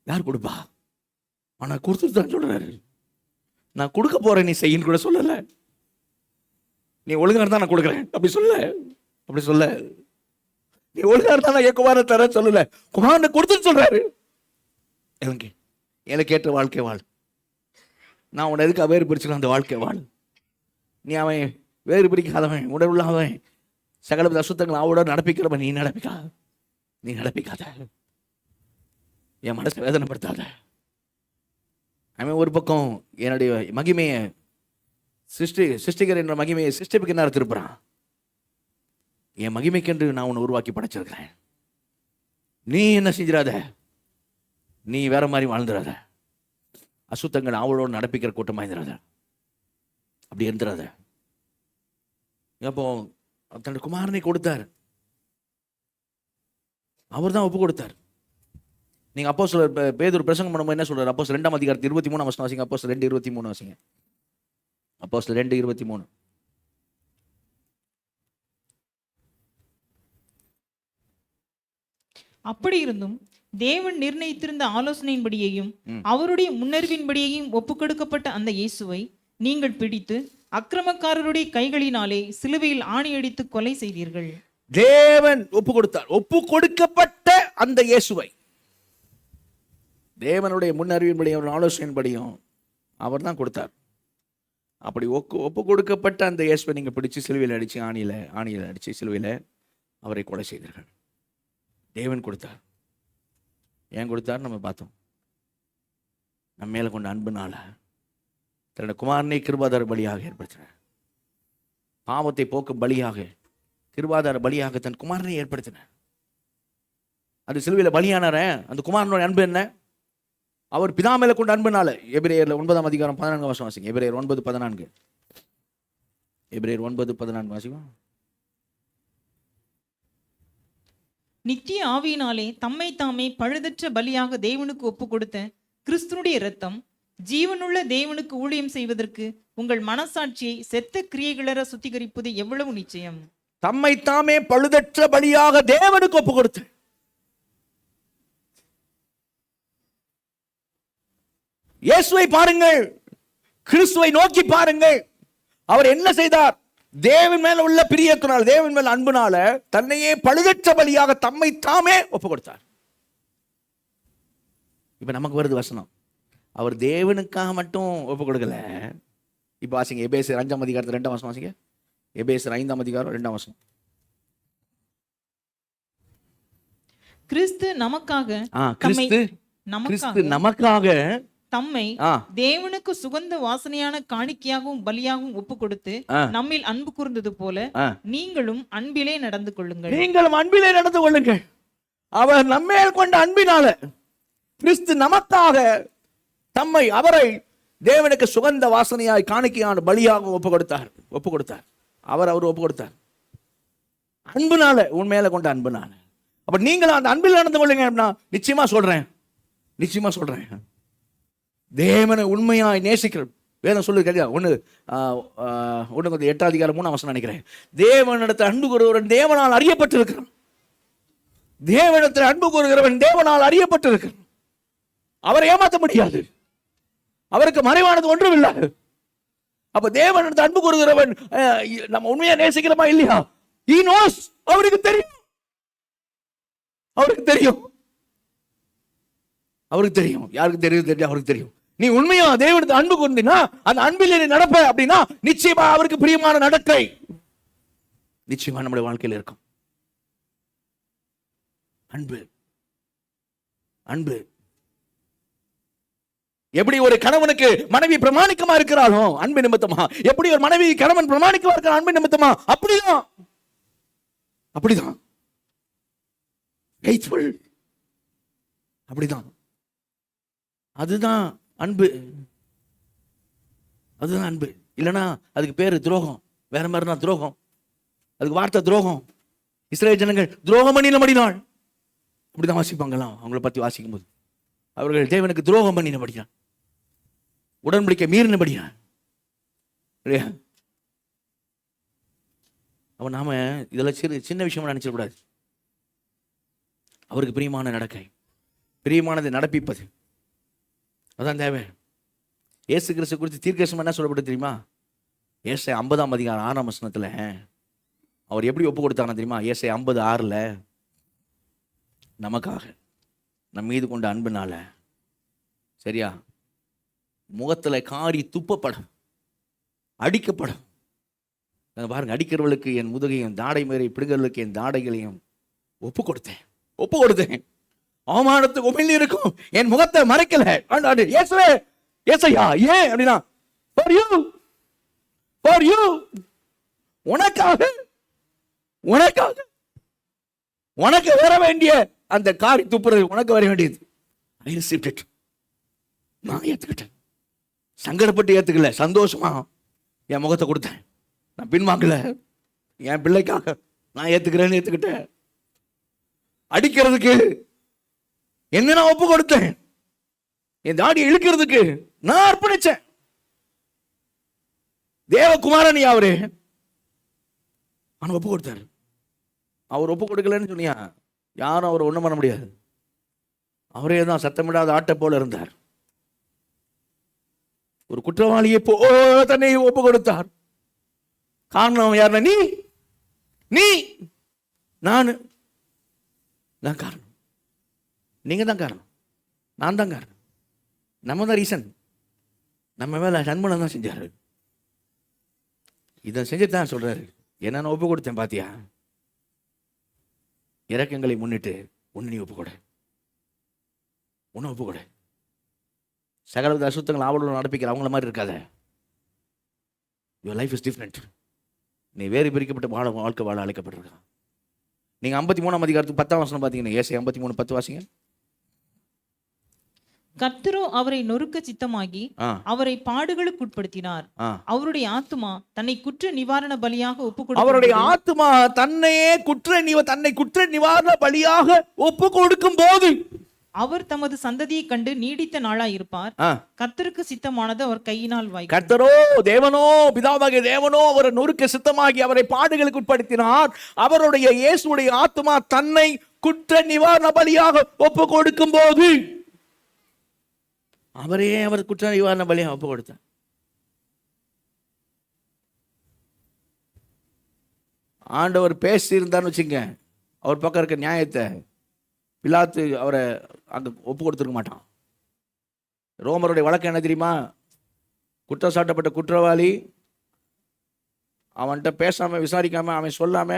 யார் கொடுப்பா? ஆனா கொடுத்துட்டு தான் சொல்றாரு, நான் கொடுக்க போறேன், நீ செய்யின்னு கூட சொல்லல. நீ ஒழுங்கா இருந்தா நான் கொடுக்குறேன் அப்படி சொல்ல. நீ ஒழுங்கா இருந்தா நான் என் குமாரனை தர சொல்லல, குமாரனை கொடுத்துன்னு சொல்றாரு. எனக்கு ஏற்ற வாழ்க்கை வாழ், நான் உன்னை எதுக்கு வேறு பிரிச்சுக்கலாம், அந்த வாழ்க்கை வாழ். நீ அவன் வேறு பிரிக்காதவன், உணர்வுள்ளவன், சகல அசுத்தங்கள் அவட நடப்பிக்கிறவன். நீ நடப்பிக்காத, என் மனசை வேதனைப்படுத்தாத. அவன் ஒரு பக்கம் என்னுடைய மகிமையை சிருஷ்டிகர் என்ற மகிமையை சிருஷ்டிப்புக்கு என்ன திருப்புறான். என் மகிமைக்கென்று நான் உன்னை உருவாக்கி படைச்சிருக்கிறேன். நீ என்ன செஞ்சிடாத, நீ வேற மாதிரி வாழ்ந்துடாத, அசுத்தங்கள் அவளோடு நடப்பிக்கிற கூட்டமா இருந்துடாத, அப்படி இருந்துடாத. அப்போ தன்னுடைய குமாரனை கொடுத்தார், அவர் தான் ஒப்பு கொடுத்தார். நீங்க அப்போஸ்தலர் பேதுரு பிரசங்கம் பண்ணும்போது என்ன சொல்றாரு? அப்போஸ்தலர் 2ஆம் அதிகாரத்தில் 23ஆம் வசனம் வாசிங்க. அப்போஸ்தலர் 2:23 வாசிங்க. அப்போஸ்தலர் 2:23. அப்படி இருந்தும் தேவன் நிர்ணயித்திருந்த ஆலோசனையின்படியையும் அவருடைய முன்னறிவின்படியையும் ஒப்புக்கொடுக்கப்பட்ட அந்த இயேசுவை நீங்கள் பிடித்து அக்கிரமக்காரருடைய கைகளினாலே சிலுவையில் ஆணியடித்து கொலை செய்தீர்கள். தேவன் ஒப்பு கொடுத்தார். ஒப்பு கொடுக்கப்பட்ட அந்த இயேசுவை தேவனுடைய முன்னறிவின்படியும் அவருடைய ஆலோசனையின்படியும் அவர் தான் கொடுத்தார். அப்படி ஒப்பு கொடுக்கப்பட்ட அந்த இயேசுவை நீங்க பிடிச்சு சிலுவையில் அடிச்சு ஆணியில அடிச்சு சிலுவையில் அவரை கொலை செய்தீர்கள். தேவன் கொடுத்தார். ஏன் கொடுத்தார் நம்ம பார்த்தோம். நம்ம மேல கொண்ட அன்புனால தன்னுடைய குமாரனை கிருபாதார பலியாக ஏற்படுத்தினார். பாவத்தை போக்கும் பலியாக, கிருபாதார பலியாக தன் குமாரனை ஏற்படுத்தினார். அது சிலுவையில் பலியானார அந்த குமாரனோட அன்பு என்ன? அவர் பிதா மேல கொண்ட அன்புனால. எபிரேயர்ல 9 அதிகாரம் 14 வசனம் வாசிங்க. எபிரேயர் 9:14. எபிரேயர் 9:14 வாசிங்க. நித்திய ஆவியினாலே தம்மை தாமே பழுதற்ற பலியாக தேவனுக்கு ஒப்பு கொடுத்த கிறிஸ்துனுடைய இரத்தம் ஜீவனுள்ள தேவனுக்கு ஊழியம் செய்வதற்கு உங்கள் மனசாட்சியை செத்த கிரியைகளற சுத்திகரிப்பது எவ்வளவு நிச்சயம். தம்மை தாமே பழுதற்ற பலியாக தேவனுக்கு ஒப்பு கொடுத்து. இயேசுவை பாருங்கள், கிறிஸ்துவை நோக்கி பாருங்கள். அவர் என்ன செய்தார்? தேவன் மேல உள்ள பிரியத்தினால், தேவன் மேல அன்புனால தன்னையே பழுதற்ற பலியாக தம்மை தாமே ஒப்பு கொடுத்தார். இப்ப நமக்கு வருது வசனம், அவர் தேவனுக்காக மட்டும் ஒப்பு கொடுக்கல. இப்ப வாசிங்க எபேசியர் 5 அதிகாரத்தில் 2 வசனம் வாசிங்க. எபேசியர் 5 அதிகாரம் 2 வசனம். கிறிஸ்து நமக்காக தம்மை தேவனுக்கு சுகந்த வாசனையான காணிக்கையாகவும் பலியாகவும் ஒப்பு கொடுத்து நம்மில் அன்பு கூர்ந்தது போல நீங்களும் அன்பிலே நடந்து கொள்ளுங்கள். நீங்களும் அன்பிலே நடந்து கொள்ளுங்கள். அவர் நம்மேல் கொண்ட அன்பினால கிறிஸ்து நமக்காக தம்மை, அவரை தேவனுக்கு சுகந்த வாசனையாய் காணிக்கையான பலியாக ஒப்பு கொடுத்தார். அவர் ஒப்பு கொடுத்தார் அன்புனால, உண்மையில கொண்ட அன்புனால. அப்ப நீங்களும் அந்த அன்பில் நடந்து கொள்ளுங்க. நிச்சயமா சொல்றேன், தேவனை உண்மையாய் நேசிக்கிறோம். வேதம் சொல்லுது கேட்டியா? ஒன்று 8 அதிகாரம் 3 வசனம் நினைக்கிறேன். தேவனிடத்தில் அன்பு கூறுகிறவன் தேவனால் அறியப்பட்டிருக்கிறான். தேவனிடத்தில் அன்பு கூறுகிறவன் தேவனால் அறியப்பட்டிருக்கிறான். அவரை ஏமாற்ற முடியாது. அவருக்கு மறைவானது ஒன்றும் இல்லை. அப்ப தேவனிடத்தில் அன்பு கூறுகிறவன் நம்ம உண்மையா நேசிக்கிறோமா இல்லையா? He knows. அவருக்கு தெரியும். யாருக்கு தெரியும்? அவருக்கு தெரியும். நீ உண்மையா தேவனிடத்தில் அன்பு கூர்ந்தினா, அந்த அன்பில் நீ நடப்ப அப்படின்னா நிச்சயமா அவருக்கு பிரியமான நடக்கை நிச்சயமா நம்முடைய வாழ்க்கையில் இருக்கும். அன்பு எப்படி ஒரு கணவனுக்கு மனைவி பிரமாணிக்கமா இருக்கிறாளோ அன்பு நிமித்தமா, எப்படி ஒரு மனைவி கணவன் பிரமாணிக்கமா இருக்கிற அன்பு நிமித்தமா, அப்படிதான் அப்படிதான். அதுதான் அன்பு. இல்லைன்னா அதுக்கு பேரு துரோகம். வேற மாதிரினா துரோகம். அதுக்கு வார்த்தை துரோகம். இஸ்ரேல் ஜனங்கள் துரோகம் பண்ணினபடினாள் அப்படிதான் வாசிப்பாங்களாம். அவங்கள பத்தி வாசிக்கும் போது அவர்கள் தேவனுக்கு துரோகம் பண்ணினபடினாள், உடன்படிக்கை மீறினபடினாள். அப்ப நாம இதெல்லாம் சின்ன விஷயமா நினைச்சிடக்கூடாது. அவருக்கு பிரியமான நடக்கை, பிரியமானதை நடப்பிப்பது, அதான் தேவை. இயேசு கிறிஸ்து குறித்து தீர்க்கதரிசனம் என்ன சொல்லப்பட்டு தெரியுமா? ஏசாயா 50 அதிகாரம் 6 வசனத்துல அவர் எப்படி ஒப்பு கொடுத்தாங்க தெரியுமா? ஏசாயா 50:6 நமக்காக நம் மீது கொண்ட அன்புனால, சரியா, முகத்துல காரி துப்பப்படும், அடிக்கப்படும். பாருங்க, அடிக்கிறவர்களுக்கு என் முதுகையும் தாடை மேரை பிடுங்கிறவர்களுக்கு என் தாடைகளையும் ஒப்பு கொடுத்தேன். அவமானத்துக்கு உமிழ் இருக்கும், என் முகத்தை மறைக்கல. ஏசையா ஏன் அப்படின்னா, உனக்கு வர வேண்டிய அந்த காரி துப்புறது உனக்கு வர வேண்டியது. நான் ஏத்துக்கிட்டேன். சங்கடப்பட்டு ஏத்துக்கல, சந்தோஷமா என் முகத்தை கொடுத்தேன். நான் பின்வாங்கல. என் பிள்ளைக்காக நான் ஏத்துக்கிறேன்னு ஏத்துக்கிட்டேன். அடிக்கிறதுக்கு என்ன நான் ஒப்பு கொடுத்தேன். என் தாடியை இழுக்கிறதுக்கு நான் அர்ப்பணிச்சேன். தேவகுமாரன் அவரு ஒப்பு கொடுத்தாரு. அவர் ஒப்பு கொடுக்கலன்னு சொன்னியா யாரும் அவர் ஒண்ணும் பண்ண முடியாது. அவரே தான் சத்தமிடாத ஆட்டை போல இருந்தார். ஒரு குற்றவாளியை போ தன்னை ஒப்பு கொடுத்தார். காரணம் யாருன்னா நீ நான் தான் காரணம். நீங்க தான் காரணம், நான் தான் காரணம். நம்ம தான் ரீசன். நம்ம மேல நன்மனம் தான் செஞ்சாரு. இதை செஞ்சுதான் சொல்றாரு, என்ன நான் ஒப்பு கொடுத்தேன் பாத்தியா? இறக்கங்களை முன்னிட்டு ஒன்னு நீ ஒப்பு கொடு, ஒன்னு ஒப்பு கொடு. சகலவித அசுத்தங்கள் ஆவலுடன் நடப்பிக்கிற அவங்கள மாதிரி இருக்காத. Your life is different. நீ வேறு பிரிக்கப்பட்ட வாழ்க்கை வாழ அழைக்கப்பட்டிருக்கான். நீங்க 53ஆம் அதிகாரத்துக்கு 10ஆம் வசனம் பார்த்தீங்கன்னா, ஏசாயா 53:10 வாசிங்க. கர்த்தரோ அவரை நொறுக்க சித்தமாகி அவரை பாடுகளுக்கு உட்படுத்தினார். அவருடைய ஆத்துமா தன்னை குற்ற நிவாரண பலியாக ஒப்பு அவருடைய ஆத்துமா தன்னை குற்ற நிவாரண பலியாக ஒப்பு கொடுக்கும் போது அவர் தமது சந்ததியை கண்டு நீடித்த நாளாய் இருப்பார். கர்த்தருக்கு சித்தமானது அவர் கையினால் வாய். கர்த்தரோ தேவனோ பிதாவாகிய தேவனோ அவரை நொறுக்க சித்தமாகி அவரை பாடுகளுக்கு உட்படுத்தினார். அவருடைய இயேசுடைய ஆத்துமா தன்னை குற்ற நிவாரண பலியாக ஒப்பு கொடுக்கும் போது அவர் குற்ற நிவாரண பலியாக ஒப்பு கொடுத்தார். ஆண்டவர் பேசி இருந்தார்னு வச்சுங்க, அவர் பக்கம் இருக்க நியாயத்தை பிலாத்து அவரை அங்க ஒப்பு கொடுத்துருக்க மாட்டான். ரோமருடைய வழக்கு என்ன தெரியுமா? குற்றம் சாட்டப்பட்ட குற்றவாளி அவன்கிட்ட பேசாம விசாரிக்காம அவன் சொல்லாம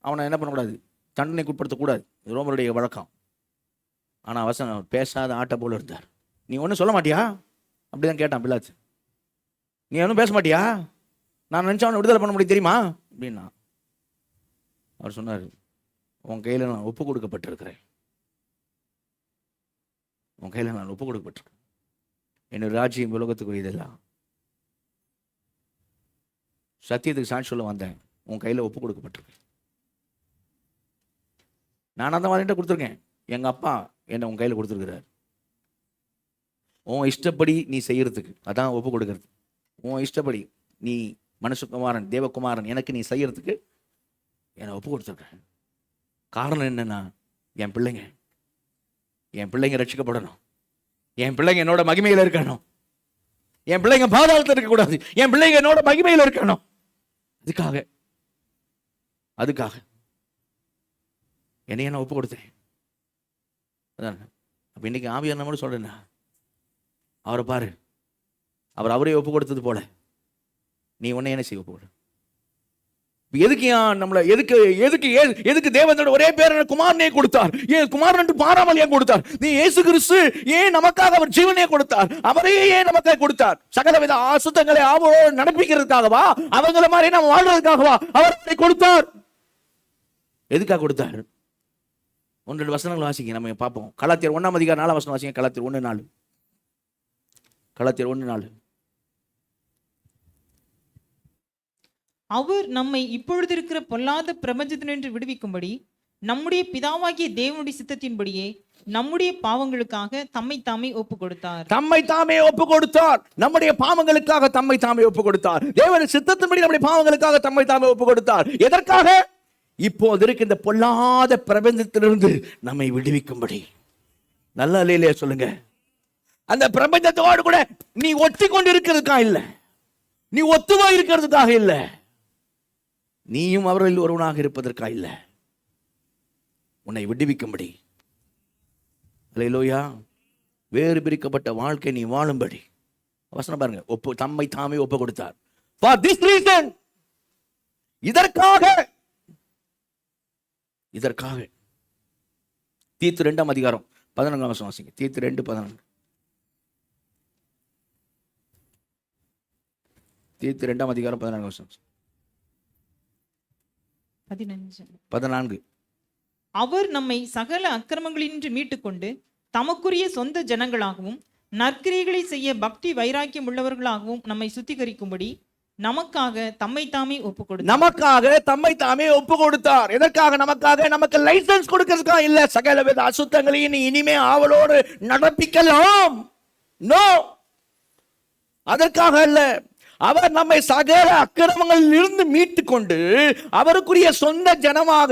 அவனை என்ன பண்ணக்கூடாது, தண்டனைக்கு உட்படுத்தக்கூடாது. ரோமருடைய வழக்கம். ஆனா வசனம் பேசாத ஆட்டை போல இருந்தார். நீ ஒன்றும் சொல்ல மாட்டியா? அப்படிதான் கேட்டான் பிலாத்து. நீ ஒன்றும் பேச மாட்டியா? நான் நினைச்சா அவனை விடுதலை பண்ண முடியும் தெரியுமா அப்படின்னா. அவர் சொன்னார், உன் கையில் நான் ஒப்பு கொடுக்கப்பட்டிருக்கிறேன். உன் கையில் நான் ஒப்பு கொடுக்கப்பட்டிருக்கேன். என்னோட ராஜ்யம் உலகத்துக்குரியதெல்லாம் சத்தியத்துக்கு சாட்சி சொல்ல வந்தேன். உன் கையில் ஒப்பு கொடுக்கப்பட்டிருக்கேன். நான் அந்த மாதிரி கொடுத்துருக்கேன். எங்கள் அப்பா என்னை உன் கையில் கொடுத்துருக்கிறார். உன் இஷ்டப்படி நீ செய்யறதுக்கு அதான் ஒப்பு கொடுக்கறது. உன் இஷ்டப்படி நீ மனுஷகுமாரன் தேவகுமாரன் எனக்கு நீ செய்யறதுக்கு என்னை ஒப்பு கொடுத்துருக்கேன். காரணம் என்னன்னா, என் பிள்ளைங்க ரட்சிக்கப்படணும். என் பிள்ளைங்க என்னோட மகிமையில் இருக்கணும். என் பிள்ளைங்க பாதாளத்தில் இருக்கக்கூடாது. என் பிள்ளைங்க என்னோட மகிமையில் இருக்கணும். அதுக்காக என்னைய நான் ஒப்பு கொடுத்தேன். அதான் அப்ப இன்னைக்கு ஆவியார் நம்மளோட சொல்றேன்னா, அவரை பாரு, அவரே ஒப்பு கொடுத்தது போல நீ உன்னை என்ன செய்ய ஒப்பு கொடு. எதுக்கு நம்மள எதுக்கு தேவனோட ஒரே பேரான குமாரனே கொடுத்தார்? ஏன் குமாரன் பாராமல் ஏன் கொடுத்தார்? நீ இயேசு கிறிஸ்து ஏன் நமக்காக அவர் ஜீவனே கொடுத்தார்? அவரையே ஏன் நமக்காக கொடுத்தார்? சகலவித அசுத்தங்களை அவரோடு நடப்பிக்கிறதுக்காகவா? அவங்கள மாதிரி நம்ம வாழ்றதுக்காகவா அவரை கொடுத்தார்? எதுக்காக கொடுத்தார்? 1-2 வசனங்கள் வாசிங்க, நம்ம பார்ப்போம். கலாத்தியர் 1ஆம் அதிகாரம் 4ஆம் வசனம் வாசிங்க. கலாத்தியர் 1:4. கலாத்தியர் 1:4. அவர் நம்மை இப்பொழுது இருக்கிற பொல்லாத பிரபஞ்சத்தினின்று விடுவிக்கும்படி நம்முடைய பிதாவாகிய தேவனுடைய சித்தத்தின்படியே நம்முடைய பாவங்களுக்காக தம்மை தாமே ஒப்பு கொடுத்தார். நம்முடைய பாவங்களுக்காக தம்மை தாமே ஒப்பு கொடுத்தார். தேவனுடைய சித்தத்தின்படி நம்முடைய பாவங்களுக்காக தம்மை தாமே ஒப்பு கொடுத்தார். எதற்காக? இப்போது இருக்க இந்த பொல்லாத பிரபஞ்சத்திலிருந்து நம்மை விடுவிக்கும்படி. நல்ல இல்லையா சொல்லுங்க? அந்த பிரபஞ்சத்தோடு கூட நீ ஒட்டி கொண்டு இருக்கிறதுக்காக இல்ல, நீ ஒத்துவா இருக்கிறதுக்காக இல்ல, நீயும் அவர்களில் ஒருவனாக இருப்பதற்காக இல்ல, உன்னை விடுவிக்கும்படி. அல்லேலூயா. வேறு பிரிக்கப்பட்ட வாழ்க்கை நீ வாழும்படி. வசனம் பாருங்க, தம்மை தாமே ஒப்பு கொடுத்தார். For this reason, இதற்காக தீத்து 2ஆம் அதிகாரம் 14ஆம் வசனம் வாசிங்க. தீத்து 2:14. தீத்து 2ஆம் அதிகாரம் 14ஆம் வசனம். 14. அவர் நம்மை சகல அக்கிரமங்களினின்று மீட்டுக்கொண்டு தமக்குரிய சொந்த ஜனங்களாகவும் நற்கிரியைகளை செய்ய பக்தி வைராக்கியம் உள்ளவர்களாகவும் நம்மை சுத்திகரிக்கும்படி நமக்காக தம்மை தாமே ஒப்பு கொடுத்தார். எதற்காக? நமக்கு லைசன்ஸ் கொடுக்கிறதுக்காக இல்ல. சகலவித அசுத்தங்களையும் இனிமே ஆவலோடு நடப்பிக்கலாம். நோ, அதற்காக அல்ல. அவர் நம்மை சகல அக்கிரமங்களில் இருந்து மீட்டு கொண்டு அவருக்குரிய சொந்த ஜனமாக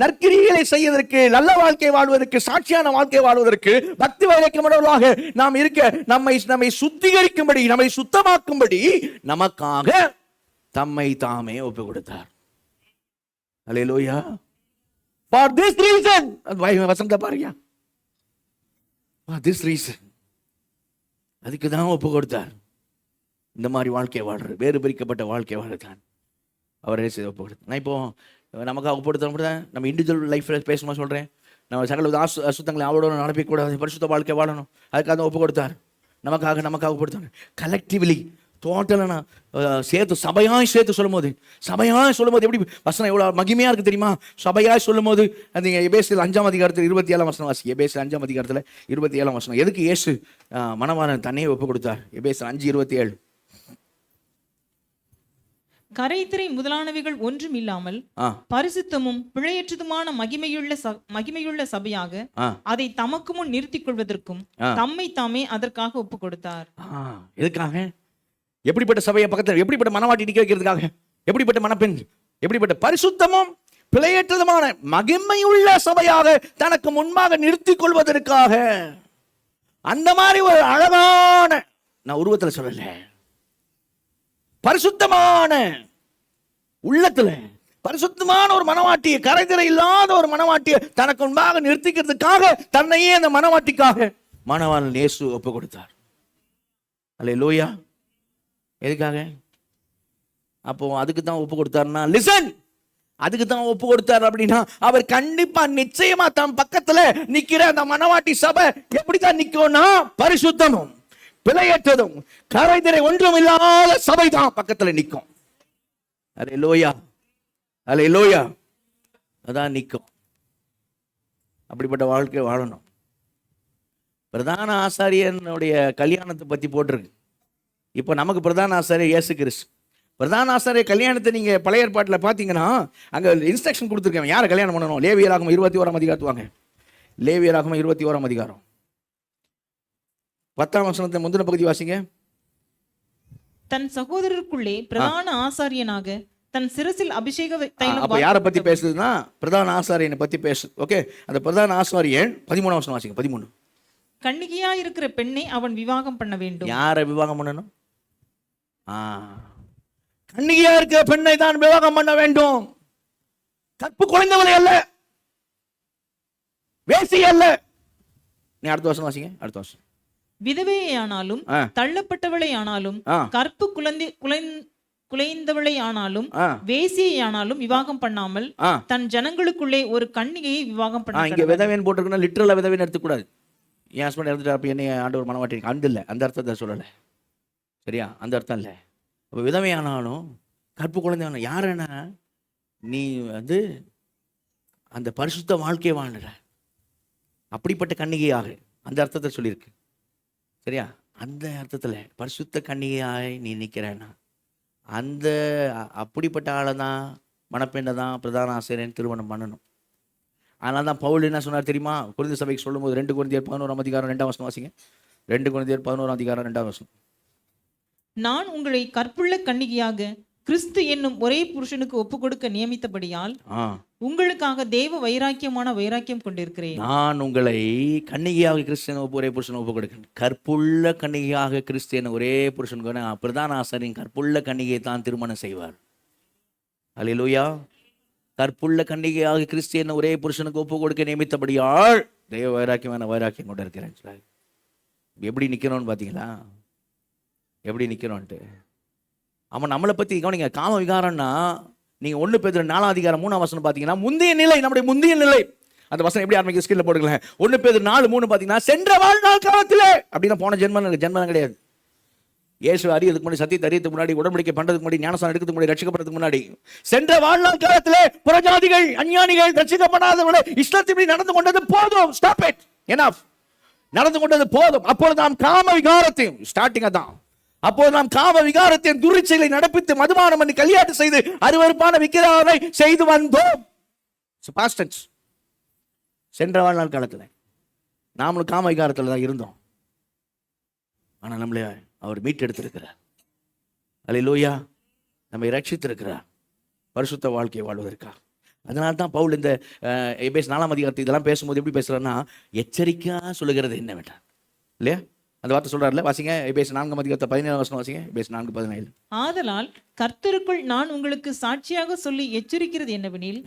நற்கிரியைகளை செய்வதற்கு, நல்ல வாழ்க்கை வாழ்வதற்கு, சாட்சியான வாழ்க்கை வாழ்வதற்கு, பக்தி வைராக்கியமுள்ளவர்களாக நாம் இருக்க நம்மை சுத்திகரிக்கும்படி, நம்மை சுத்தமாக்கும்படி நமக்காக தம்மை தாமே ஒப்பு கொடுத்தார். அல்லேலூயா. For this reason, வசந்த பாருங்க, for this reason, அதுக்கு தான் ஒப்பு கொடுத்தார். இந்த மாதிரி வாழ்க்கை வாழ்றது, வேறு பிரிக்கப்பட்ட வாழ்க்கை வாழ்றதான் அவரே செய்து ஒப்பு கொடுத்தார். நான் இப்போ நமக்காக ஒப்பு கொடுத்தா நம்ம இண்டிவிஜுவல் லைஃப்பில் பேசணுமா சொல்கிறேன். நம்ம சகல அசுத்தங்களை அவளோட நடப்பிக்கூடாது, பரிசுத்த வாழ்க்கை வாழணும், அதுக்காக ஒப்பு கொடுத்தார். நமக்காக ஒப்பு கொடுத்தார். கலெக்டிவ்லி டோட்டலாக நான் சபையாய் சேர்த்து சொல்லும் போது எப்படி வசனம் எவ்வளோ மகிமையாக இருக்குது தெரியுமா? சபையாய் சொல்லும் போது அந்த எபேசியர் 5ஆம் அதிகாரத்தில் 27ஆம் வசனம் வாசி. எபேசியர் 5ஆம் அதிகாரத்தில் 27ஆம் வசனம். எதுக்கு இயேசு மணவாளன் தன்னையே ஒப்பு கொடுத்தார்? எபேசியர் 5:27. கரைதிரை முதலானவைகள் ஒன்றும் இல்லாமல் பரிசுத்தமும் பிழையற்றதுமான மகிமையுள்ள சபையாக அதை தமக்கு முன் நிறுத்திக் கொள்வதற்கும் தம்மை தாமே அதற்காக ஒப்பு கொடுத்தார். எதுக்காக? எப்படிப்பட்ட சபையை பக்கத்தில், எப்படிப்பட்ட மனவாட்டி நிக்க வைக்கிறதுக்காக, எப்படிப்பட்ட மனப்பெண், எப்படிப்பட்ட பரிசுத்தமும் பிழையற்றதுமான மகிமையுள்ள சபையாக தனக்கு முன்பாக நிறுத்திக் கொள்வதற்காக. அந்த மாதிரி ஒரு அழகான, நான் உருவத்தில் சொல்லல, பரிசுத்தமான உள்ளத்துல பரிசுத்தமான ஒரு மனவாட்டியை, கரைதிரை இல்லாத ஒரு மனவாட்டியை தனக்கு முன்பாக நிறுத்திக்கிறதுக்காக தன்னையே அந்த மனவாட்டிக்காக மணவாளன் இயேசு ஒப்பு கொடுத்தார். அல்லேலூயா. எதுக்காக? அப்போ அதுக்கு தான் ஒப்பு கொடுத்தாருன்னா, லிசன், அதுக்கு தான் ஒப்பு கொடுத்தார் அப்படின்னா அவர் கண்டிப்பா நிச்சயமா தம் பக்கத்துல நிக்கிற அந்த மனவாட்டி சபை எப்படித்தான் நிக்கும்னா, பரிசுத்தமும் பிழையற்றதும் கரைதிரை ஒன்றும் இல்லாத சபை தான் பக்கத்துல நிற்கும். அல்லேலூயா, அல்லேலூயா. அதான் நிற்கும். அப்படிப்பட்ட வாழ்க்கை வாழணும். பிரதான ஆசாரியனுடைய கல்யாணத்தை பத்தி போட்டிருக்கு. இப்போ நமக்கு பிரதான ஆசாரியர் இயேசு கிறிஸ்து. பிரதான ஆசாரியர் கல்யாணத்தை நீங்க பழைய ஏற்பாட்டில் பார்த்தீங்கன்னா அங்க இன்ஸ்ட்ரக்ஷன் கொடுத்துருக்காங்க, யாரை கல்யாணம் பண்ணணும். லேவியராகமம் 21ஆம் அதிகாரத்துவாங்க. லேவியராகமம் 21ஆம் அதிகாரம் 10ஆம் வசனத்தை முந்தின பகுதி வாசிங்க. தன் சகோதரருக்குள்ளே பிரதான ஆசாரியனாக தன் சிரசில் அபிஷேக தைலம். அப்ப யாரை பத்தி பேசுதுன்னா பிரதான ஆசாரியனை பத்தி பேசுது. ஓகே, அந்த பிரதான ஆசாரியன் 13ஆம் வசனம் வாசிங்க. 13. கன்னிகையா இருக்கிற பெண்ணை அவன் விவாகம் பண்ண வேண்டும். யாரை விவாகம் பண்ணணும்? கன்னிகையா இருக்கிற பெண்ணை தான் விவாகம் பண்ண வேண்டும். கற்பு குறைந்தவளை அல்ல, வேசி அல்ல. நீ அடுத்த வருஷம் வாசிங்க. அடுத்த வருஷம். விதவையை ஆனாலும் தள்ளப்பட்டவளை ஆனாலும் கற்பு குலைந்தவளை ஆனாலும் வேசியை ஆனாலும் விவாகம் பண்ணாமல் தன் ஜனங்களுக்குள்ளே ஒரு கன்னிகையை விவாகம் பண்ண. இங்க விதவைன்னு போட்டிருக்கா, லிட்டரலா விதவைன்னு எடுத்துக்கூடாது. என் ஹஸ்பண்ட் இறந்துட்டா அப்ப என்ன ஆண்டவர் மனவாட்டி அண்டு இல்லை, அந்த அர்த்தத்தை சொல்லலை. சரியா? அந்த அர்த்தம் இல்லை. அப்போ விதவையானாலும் கற்பு குழந்தை யாருன்னா, நீ வந்து அந்த பரிசுத்த வாழ்க்கையை வாழ்ற அப்படிப்பட்ட கன்னிகையாக, அந்த அர்த்தத்தை சொல்லியிருக்கு. சரியா? அந்த அர்த்தத்தில் பரிசுத்த கன்னிகையாய் நீ நிற்கிறேன்னா அந்த அப்படிப்பட்ட ஆளை தான், மணப்பெண்ணை தான் பிரதான ஆசிரியர் திருமணம் பண்ணணும். அதனால தான் பவுல் என்ன சொன்னார் தெரியுமா? கொரிந்தியர் சபைக்கு சொல்லும்போது 2 கொரிந்தியர் 11ஆம் அதிகாரம் 2ஆம் வசனம் வாசிங்க. 2 கொரிந்தியர் 11ஆம் அதிகாரம் 2ஆம் வசனம். நான் உங்களை கற்புள்ள கன்னிகையாக கிறிஸ்து என்னும் ஒரே புருஷனுக்கு ஒப்பு கொடுக்க நியமித்தபடியால் உங்களுக்காக தேவ வைராக்கியம் கொண்டிருக்கிறேன். நான் உங்களை கன்னிகையாக கிறிஸ்து ஒரே புருஷன் ஒப்பு கொடுக்கிறேன். கற்புள்ள கன்னிகையாக கிறிஸ்து ஒரே புருஷனுக்கு பிரதான ஆசாரியன் கற்புள்ள கன்னிகையை தான் திருமணம் செய்வார். அல்லேலூயா. கற்புள்ள கன்னிகையாக கிறிஸ்து ஒரே புருஷனுக்கு ஒப்பு கொடுக்க நியமித்தபடியால் தேவ வைராக்கியம் கொண்டு இருக்கிறேன். எப்படி நிற்கிறோன்னு பார்த்தீங்களா? எப்படி நிற்கிறோன்ட்டு. அவன் நம்மளை பற்றி கவனிங்க. காம விகாரம்னா நீங்கள் 1 பேதுரு 4ஆம் அதிகாரம் 3ஆம் வசனம் பார்த்தீங்கன்னா முந்தைய நிலை, நம்முடைய முந்தைய நிலை. அந்த வசனம் எப்படி ஆரம்பிக்க ஸ்கிரீன்ல போட்டுக்கலாம். 1 பேதுரு 4:3 பார்த்தீங்கன்னா சென்ற வாழ்நாள் காலத்திலே அப்படின்னா போன ஜென்மம் கிடையாது. இயேசு அறியதுக்கு முன்னாடி, சத்தியத்தை அறியதுக்கு முன்னாடி, உடன்படிக்கை பண்றதுக்கு முன்னாடி, ஞானஸ்நானம் எடுக்கிறதுக்கு முன்னாடி, ரட்சிக்கப்படுறதுக்கு முன்னாடி, சென்ற வாழ்நாள் காலத்திலே புறஜாதிகள், அஞ்ஞானிகள், ரட்சிக்கப்படாதவர்களே இஷ்டத்தின்படி நடந்து கொண்டது போதும். Stop it, enough. நடந்து கொண்டது போதும். அப்பொழுது நாம் காம விகாரத்தையும் ஸ்டார்டிங் அதான். அப்போது நாம் காம விகாரத்தையும் துரிச்சைகளை நடப்பித்து மதுபானம் பண்ணி கல்யாட்டு செய்து அருவருப்பான விக்கிரகங்களை செய்து வந்தோம். சென்ற வாழ்நாள் காலத்துல நாமளும் காம விகாரத்துல தான் இருந்தோம். ஆனா நம்மளே அவர் மீட்டெடுத்திருக்கிறார். அல்லேலூயா. நம்மை ரட்சித்திருக்கிறார் பரிசுத்த வாழ்க்கையை வாழ்வதற்காக. அதனால தான் பவுல் இந்த எபேஸ் 4ஆம் அதிகாரத்தை இதெல்லாம் பேசும்போது எப்படி பேசுறாருன்னா, எச்சரிக்கையா சொல்லுகிறது என்னவென்றால், இல்லையா அந்த வார்த்தை சொல்றாருல, வாசிங்க எபேஸ் 4ஆம் அதிகாரத்தை 17ஆம் வசனம் வாசிங்க. எபேஸ் 4:17. ஆதலால் கர்த்தருக்குள் நான் உங்களுக்கு சாட்சியாக சொல்லி எச்சரிக்கிறது என்னவெனில்,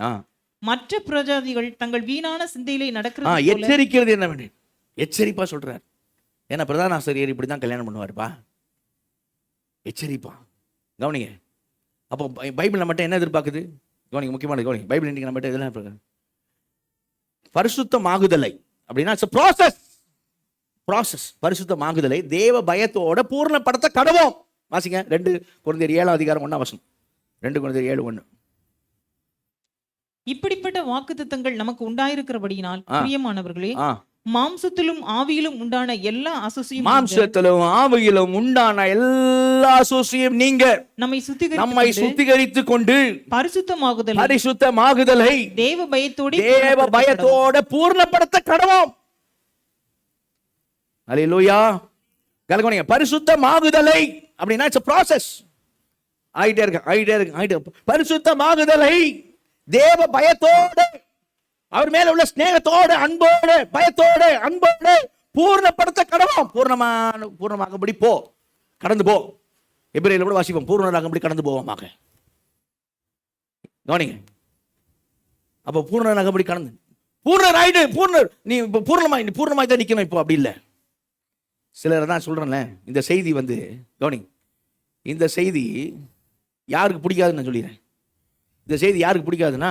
மற்ற பிரஜாதிகள் தங்கள் வீணான சிந்தையிலே நடக்கிறது. எச்சரிக்கிறது என்னவெனில், எச்சரிப்பா சொல்றார். ஏன்னா பிரதான ஆசிரியர் இப்படிதான் கல்யாணம் பண்ணுவாருப்பா, எச்சரிப்பா. கவனிங்க. அப்போ பைபிள் நம்மகிட்ட என்ன எதிர்பார்க்குது? கவனிங்க, முக்கியமான கவனிங்க. பைபிள் இன்னைக்கு நம்மகிட்ட இதெல்லாம் பரிசுத்தமாகுதலை அப்படின்னா ப்ராசஸ். பரிசுத்தமாகுதலை தேவ பயத்தோட பூர்ணப்படுத்த கடவோம். வாசிங்க 2 கொரிந்தியர் 7ஆம் அதிகாரம் 1ஆம் வசனம். 2 கொரிந்தியர் 7:1. இப்படிப்பட்ட வாக்குத்தத்தங்கள் நமக்கு உண்டாயிருக்கிறபடியினால் பிரியமானவர்களே, மாம்சத்திலும் ஆவியிலும் உண்டான எல்லா அசூசியும் நீங்க நம்மை சுத்திகரித்து கொண்டு பரிசுத்தமாகுதலை தேவ பயத்தோட பூர்ணப்படுத்த கடவோம். அல்லேலூயா. கலகோனிங்க. பரிசுத்தமாகுதலை அப்படின்னா இட்ஸ் a process. ஆயிட்டே இருக்கு. பரிசுத்தமாகுதலை தேவ பயத்தோடு, அவர் மேல உள்ள ஸ்நேகத்தோடு, அன்போடு, பயத்தோடு, அன்போடு பூர்ணப்படுத்த கடவோம். பூர்ணமாகபடி போ, கடந்து போ. எபிரேயர்ல கூட வாசிப்போம், பூர்ணராகபடி கடந்து போவோமாக. கவனிங்க. அப்போ பூர்ணராகபடி கடந்து நீ பூர்ணமாய் தான் நிக்கணும். இப்போ அப்படி இல்லை. சிலர் தான் சொல்றேன்ல, இந்த செய்தி கவனிங்க, இந்த செய்தி யாருக்கு பிடிக்காதுன்னு நான் சொல்லிடுறேன். இந்த செய்தி யாருக்கு பிடிக்காதுன்னா,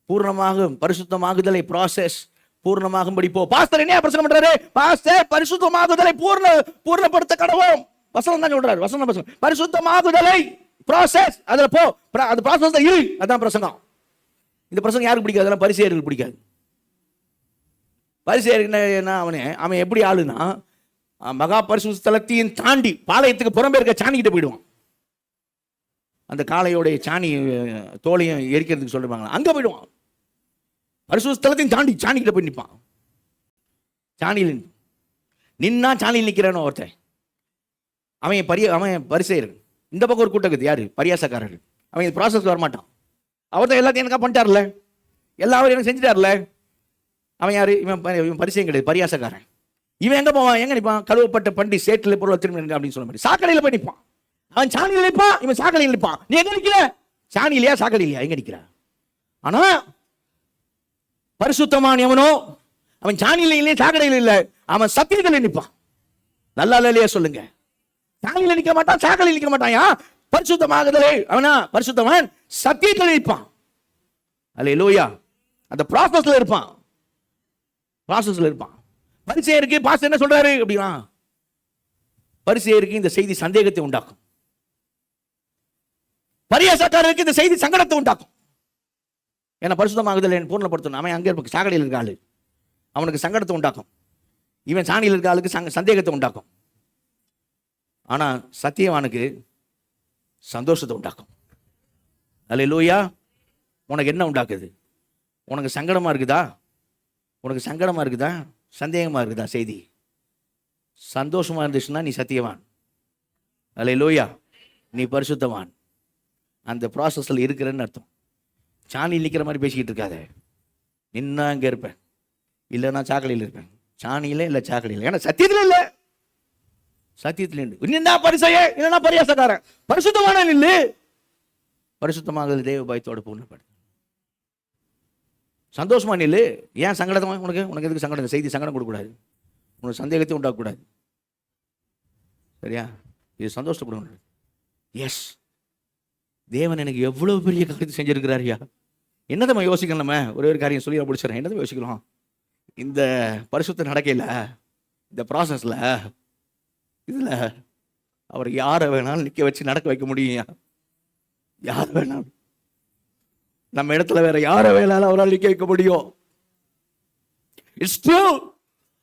பூர்ணமாக பரிசுத்தமாகுதலை ப்ராசஸ், பூர்ணமாகும்படி போ. பாஸ்டர் என்ன பிரச்சனை பண்றாரு? பாஸ்டர் பரிசுத்தமாகுதலை பூர்ணப்படுத்த கடவோம். வசனம் தான் சொல்றாரு. வசனம் பரிசுத்தமாகுதலை ப்ராசஸ், அதுல போ, அது ப்ராசஸ் தான் இரு. அதான் பிரசங்கம். இந்த பிரசங்கம் யாருக்கு பிடிக்காது? அதெல்லாம் பரிசேயருக்கு பிடிக்காது. பரிசேயருக்கு என்ன, அவன் எப்படி ஆளுனா, மகா பரிசுத்த ஸ்தலத்தையும் தாண்டி பாளையத்துக்கு புறம்பே இருக்க சாணிக்கிட்ட போயிடுவான். அந்த காளையோடைய சாணி தோலையும் எரிக்கிறதுக்கு சொல்றாங்க, அங்க போயிடுவான். பரிசுத்த ஸ்தலத்தையும் தாண்டி சாணிக்கிட்ட போய் நிற்பான். சாணியில் நின்னா சாணியில் நிற்கிறானோ ஒருத்தன், அவன் பரிசேயர். இந்த பக்கம் ஒரு கூட்டம் இருக்குது, யாரு? பரியாசக்காரர்கள். அவன் இந்த ப்ராசஸ் வரமாட்டான். அவர்தான் எல்லாத்தையும் எனக்கா பண்ணிட்டார்ல, எல்லாரும் எனக்கு செஞ்சுட்டார்ல. அவன் யாரு? இவன் பரிசேயம் கிடையாது, பரியாசக்காரன். இவன் எங்க போவான்? எங்க நிற்பான்? கழுவப்பட்ட பண்டி சேற்றில் பொருள் திரும்ப அப்படின்னு சொல்ல மாதிரி சாக்கடையில் போய் நிற்பான். அவன் சாணியில் நிற்பான், இவன் சாக்கடையில் நிற்பான். நீ எங்க நிற்கிற? சாணியிலையா சாக்கடையிலையா? எங்க நிற்கிற? ஆனா பரிசுத்தமான் எவனோ அவன் சாணியில இல்லையே, சாக்கடையில் இல்லை, அவன் சத்தியத்தில் நிற்பான். நல்லா இல்லையா சொல்லுங்க? சாணியில நிற்க மாட்டான், சாக்கடையில் நிற்க மாட்டான். பரிசுத்தமாகுதலே அவனா பரிசுத்தமான் சத்தியத்தில் நிற்பான். அல்லேலூயா. அந்த ப்ராசஸ்ல இருப்பான். பரிசேயருக்கு பாஸ்டர் என்ன சொல்றாரு அப்படின்னா, பரிசேயருக்கு இந்த செய்தி சந்தேகத்தை உண்டாக்கும், பரியாசக்காரருக்கு இந்த செய்தி சங்கடத்தை உண்டாக்கும். ஏன்னா பரிசுத்தமாகுதல் பூர்ணப்படுத்தணும். அவன் அங்கே இருக்க சாக்கடையில் இருக்க ஆளு, அவனுக்கு சங்கடத்தை உண்டாக்கும். இவன் சாணியில் இருக்க ஆளுக்கு சந்தேகத்தை உண்டாக்கும். ஆனா சத்தியவானுக்கு சந்தோஷத்தை உண்டாக்கும். அல்லேலூயா. உனக்கு என்ன உண்டாக்குது? உனக்கு சங்கடமா இருக்குதா? சந்தேகமா இருக்குதா? செய்தி சந்தோஷமா இருந்துச்சுன்னா நீ சத்தியவான். அல்லேலூயா. நீ பரிசுத்தவான். அந்த ப்ராசஸ்ல இருக்கிறன்னு அர்த்தம். சாணியில் நிற்கிற மாதிரி பேசிக்கிட்டு இருக்காத. நின்னா அங்கே இருப்பேன், இல்லைன்னா சாக்கடையில் இருப்பேன். சாணியில இல்லை சாக்கடையில். ஏன்னா சத்தியத்தில் இல்லை, சத்தியத்தில் நின்னா பரிசையே, இல்லைன்னா பரியாசக்காரன். பரிசுத்தமான நில்லு. பரிசுத்தமாக தேவ பயத்தோடு பூர்ணப்படு. சந்தோஷமா நில்லு. ஏன் சங்கடமா? உனக்கு எதுக்கு சங்கடம்? செய்தி சங்கடம் கொடுக்கூடாது, உனக்கு சந்தேகத்தை உண்டாக்கக்கூடாது. சரியா? இது சந்தோஷப்படணும். எஸ், தேவன் எனக்கு எவ்வளவு பெரிய காரியத்தை செஞ்சிருக்கிறாரியா. என்னதான் யோசிக்கணும்? நம்ம ஒரு காரியம் சொல்லி முடிச்சிடறேன். என்னதான் யோசிக்கலாம்? இந்த பரிசுத்த நடக்கையில், இந்த ப்ராசஸ்ல, இதுல அவர் யாரை வேணாலும் நிற்க வச்சு நடக்க வைக்க முடியும். யார் வேணாலும், நம்ம இடத்துல வேற யாரை வேணாலும் அவரால் நிற்க வைக்க முடியும். இட்ஸ் ட்ரூ,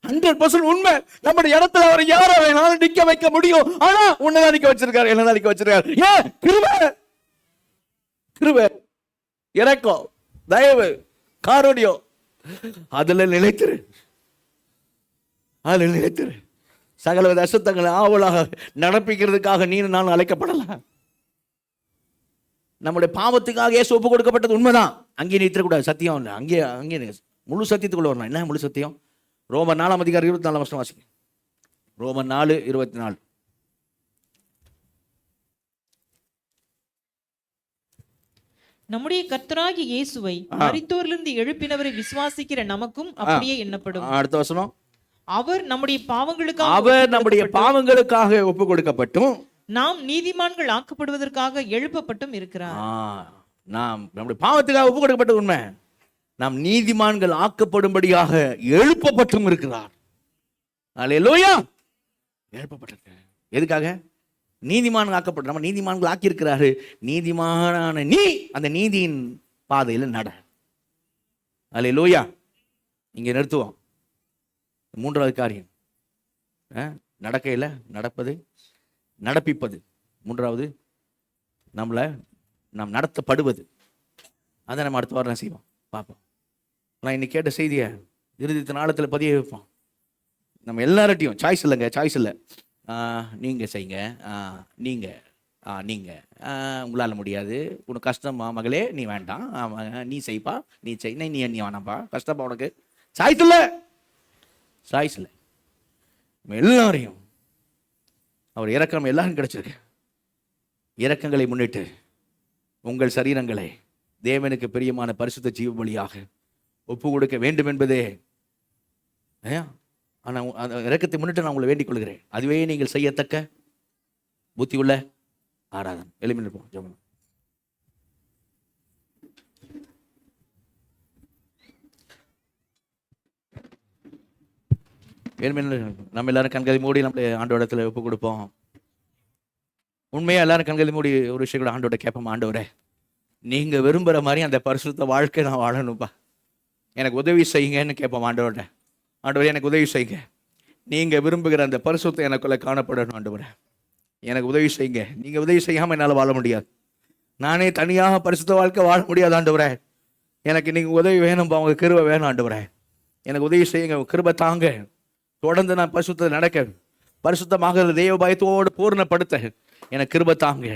100% உண்மை. நம்முடைய இடத்துல அவர் யாரை வேணாலும் நிற்க வைக்க முடியும். ஆனா உன்னதான் நிற்க வச்சிருக்காரு, என்னதான் நிற்க வச்சிருக்காரு. ஏன்? கிருபை, இரக்கம், தயவு, காருண்யம். அதுல நிலைத்திரு. சகலவித அசுத்தங்களை ஆவலாக நடப்பிக்கிறதுக்காக நீ நான் அழைக்கப்படலாம். நம்முடைய பாவத்துக்காக இயேசு ஒப்பு கொடுக்கப்பட்டது உண்மைதான். அங்கேயே நிறுத்தக்கூடாது, சத்தியம் இல்லை. அங்கே முழு சத்தியத்துக்குள்ள வரணும். என்ன முழு சத்தியம்? ரோமர் 4:24 வாசிங்க. ரோமர் 4:24. நம்முடைய கர்த்தராகிய இயேசுவை மரித்தோரிலிருந்து எழுப்பினவரை விசுவாசிக்கிற நமக்கும் அப்படியே எண்ணப்படும். அடுத்த வசனம். அவர் நம்முடைய பாவங்களுக்காக ஒப்பு கொடுக்கப்பட்டும் நாம் நீதிமான்கள் ஆக்கப்படுவதற்காக எழுப்பப்பட்டும் இருக்கிறார். நாம் நம்முடைய பாவத்துக்காக ஒப்பு கொடுக்கப்பட்ட உண்மை, நாம் நீதிமான்கள் ஆக்கப்படும்படியாக எழுப்பப்பட்டும் இருக்கிறார். அல்லேலூயா. எழுப்பப்பட்டிருக்கிறார். எதுக்காக? நீதிமான் ஆக்கப்பட்ட, நம்ம நீதிமான்கள் ஆக்கியிருக்கிறாரு. நீதிமானான நீ அந்த நீதியின் பாதையில் நட. அல்லேலூயா. இங்க நிறுத்துவோம். மூன்றாவது காரியம் நடக்கையில் நடப்பது, நடப்பிப்பது. மூன்றாவது நாம் நடத்தப்படுவது. அதை நம்ம அடுத்த வாரம் செய்வோம், பார்ப்போம். நான் இன்னைக்கு கேட்ட செய்தியை இறுதித்த நாளத்தில் பதிய வைப்போம். நம்ம எல்லார்ட்டையும் சாய்ஸ் இல்லைங்க, சாய்ஸ் இல்லை. நீங்கள் செய்யுங்க, நீங்கள் உங்களால் முடியாது, உனக்கு கஷ்டமா மகளே, நீ வேண்டாம், நீ செய்ப்பா, நீ செய், நீ வேணாம்ப்பா, கஷ்டப்பா உனக்கு. சாய்ஸ் இல்லை, சாய்ஸ் இல்லை. எல்லாரையும் அவர் இரக்கம் எல்லாரும் கிடைச்சிருக்கு. இரக்கங்களை முன்னிட்டு உங்கள் சரீரங்களை தேவனுக்கு பிரியமான பரிசுத்த ஜீவ பலியாக ஒப்பு கொடுக்க வேண்டும் என்பதே. ஆனால் அந்த இரக்கத்தை முன்னிட்டு நான் உங்களை வேண்டிக் கொள்கிறேன். அதுவே நீங்கள் செய்யத்தக்க புத்தி உள்ள ஆராதனை. எளிமையாக இருப்போம். ஜெபம். நம்ம எல்லாரும் கண்களை மூடி நம்மளை ஆண்டோட இடத்துல ஒப்பு கொடுப்போம். உண்மையாக எல்லாரும் கண்களை மூடி ஒரு விஷயம் கூட ஆண்டோட கேட்போம். ஆண்டவரே, நீங்கள் விரும்புகிற மாதிரி அந்த பரிசுத்த வாழ்க்கை நான் வாழணும்ப்பா, எனக்கு உதவி செய்யுங்கன்னு கேட்போம் ஆண்டவர்கிட்ட. ஆண்டவரே, எனக்கு உதவி செய்யுங்க, நீங்கள் விரும்புகிற அந்த பரிசுத்தம் எனக்குள்ளே காணப்படணும். ஆண்டவரே, எனக்கு உதவி செய்யுங்க. நீங்கள் உதவி செய்யாமல் என்னால் வாழ முடியாது. நானே தனியாக பரிசுத்த வாழ்க்கை வாழ முடியாது. ஆண்டவரே, எனக்கு நீங்கள் உதவி வேணும்ப்பா, உங்கள் கிருபை வேணும். ஆண்டவரே, எனக்கு உதவி செய்யுங்க, கிருபை தாங்க. தொடர்ந்து நான் பரிசுத்தத்தை நடக்க, பரிசுத்தமாக தெய்வ பயத்தோடு பூர்ணப்படுத்த எனக்கு கிருபை தாங்க,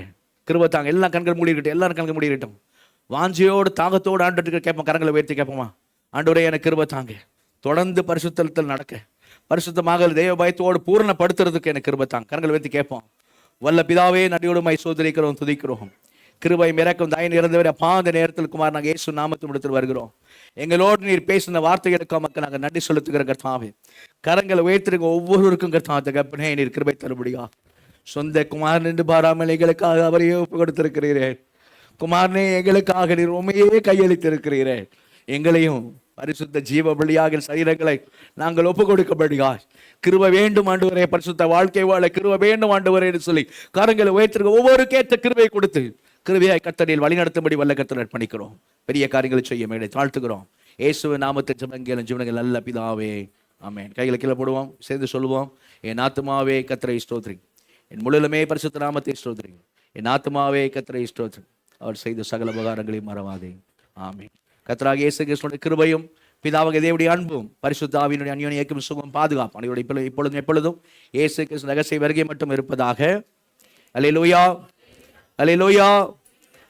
கிருபை தாங்க. எல்லாம் கண்கள் மூடிக்கிட்டோம், எல்லாரும் கண்கள் மூடிக்கிட்டோம். வாஞ்சியோடு தாகத்தோடு ஆண்டு கேட்போம், கரங்களை உயர்த்தி கேட்போமா. ஆண்டவரே, எனக்கு கிருபை தாங்க, தொடர்ந்து பரிசுத்தத்தில் நடக்க, பரிசுத்தமாக தெய்வ பயத்தோடு பூர்ணப்படுத்துறதுக்கு எனக்கு கிருபை தாங்க. கரங்களை உயர்த்தி கேட்போம். வல்ல பிதாவே, நடியோடுமாய் சோதரிக்கிறோம், துதிக்கிறோம். கிருபை மிரக்கும் தாயின் இறந்தவரை பாந்த நேரத்தில் குமார் நாங்கள் இயேசு நாமத்தின் இடத்தில் வருகிறோம். எங்களோடு நீர் பேசின வார்த்தைகளுக்கு மக்கள் நாங்கள் நன்றி செலுத்துகிற கர்த்தாவே. கரங்களை உயர்த்திருக்க ஒவ்வொருவருக்கும் கர்த்தா தகப்பனே, நீர் கிருபை தருபடியா. சொந்த குமாரன் என்று பாராமல் எங்களுக்காக அவரையே ஒப்பு கொடுத்திருக்கிறீரே. குமாரனே, எங்களுக்காக நீர் உண்மையே கையளித்திருக்கிறீரே. எங்களையும் பரிசுத்த ஜீவ பலியாக சரீரங்களை நாங்கள் ஒப்பு கொடுக்கபடியா கிருபை வேண்டும் ஆண்டவரே. பரிசுத்த வாழ்க்கை வாழ கிருபை வேண்டும் ஆண்டவரே என்று சொல்லி கரங்களை உயர்த்திருக்க ஒவ்வொருக்கேற்ற கிருபை கொடுத்து கிருபையாய் கர்த்தரில் வழிநடத்தும்படி வல்ல கர்த்தர் அர்ப்பணிக்கிறோம். பெரிய காரியங்களை செய்ய மேலே தாழ்த்துக்கிறோம். இயேசுவின் நாமத்தின் ஜெபங்களும் ஜீவனங்கள் நல்ல பிதாவே, ஆமென். கைகளை கீழே போடுவோம், சேர்ந்து சொல்லுவோம். என் ஆத்துமாவே கர்த்தரை ஸ்தோத்திரி, என் முழுலுமே பரிசுத்த நாமத்தை ஸ்தோத்திரி. என் ஆத்துமாவே கர்த்தரை ஸ்தோத்திரி, அவர் செய்த சகல உபகாரங்களையும் மறவாதே. ஆமென். கர்த்தராகிய இயேசு கிறிஸ்துவின் கிருபையும் பிதாவாகிய தேவனுடைய அன்பும் பரிசுத்த ஆவியினுடைய அந்யோன்ய ஐக்கியமும் சுகமும் பாதுகாப்பு அனைவருடைய இப்பொழுதும் எப்பொழுதும் இயேசு கிறிஸ்து ரகசிய வருகை மட்டும் இருப்பதாக. Hallelujah, hallelujah,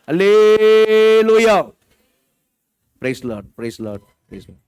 hallelujah. Praise the lord, praise the lord, praise the Lord.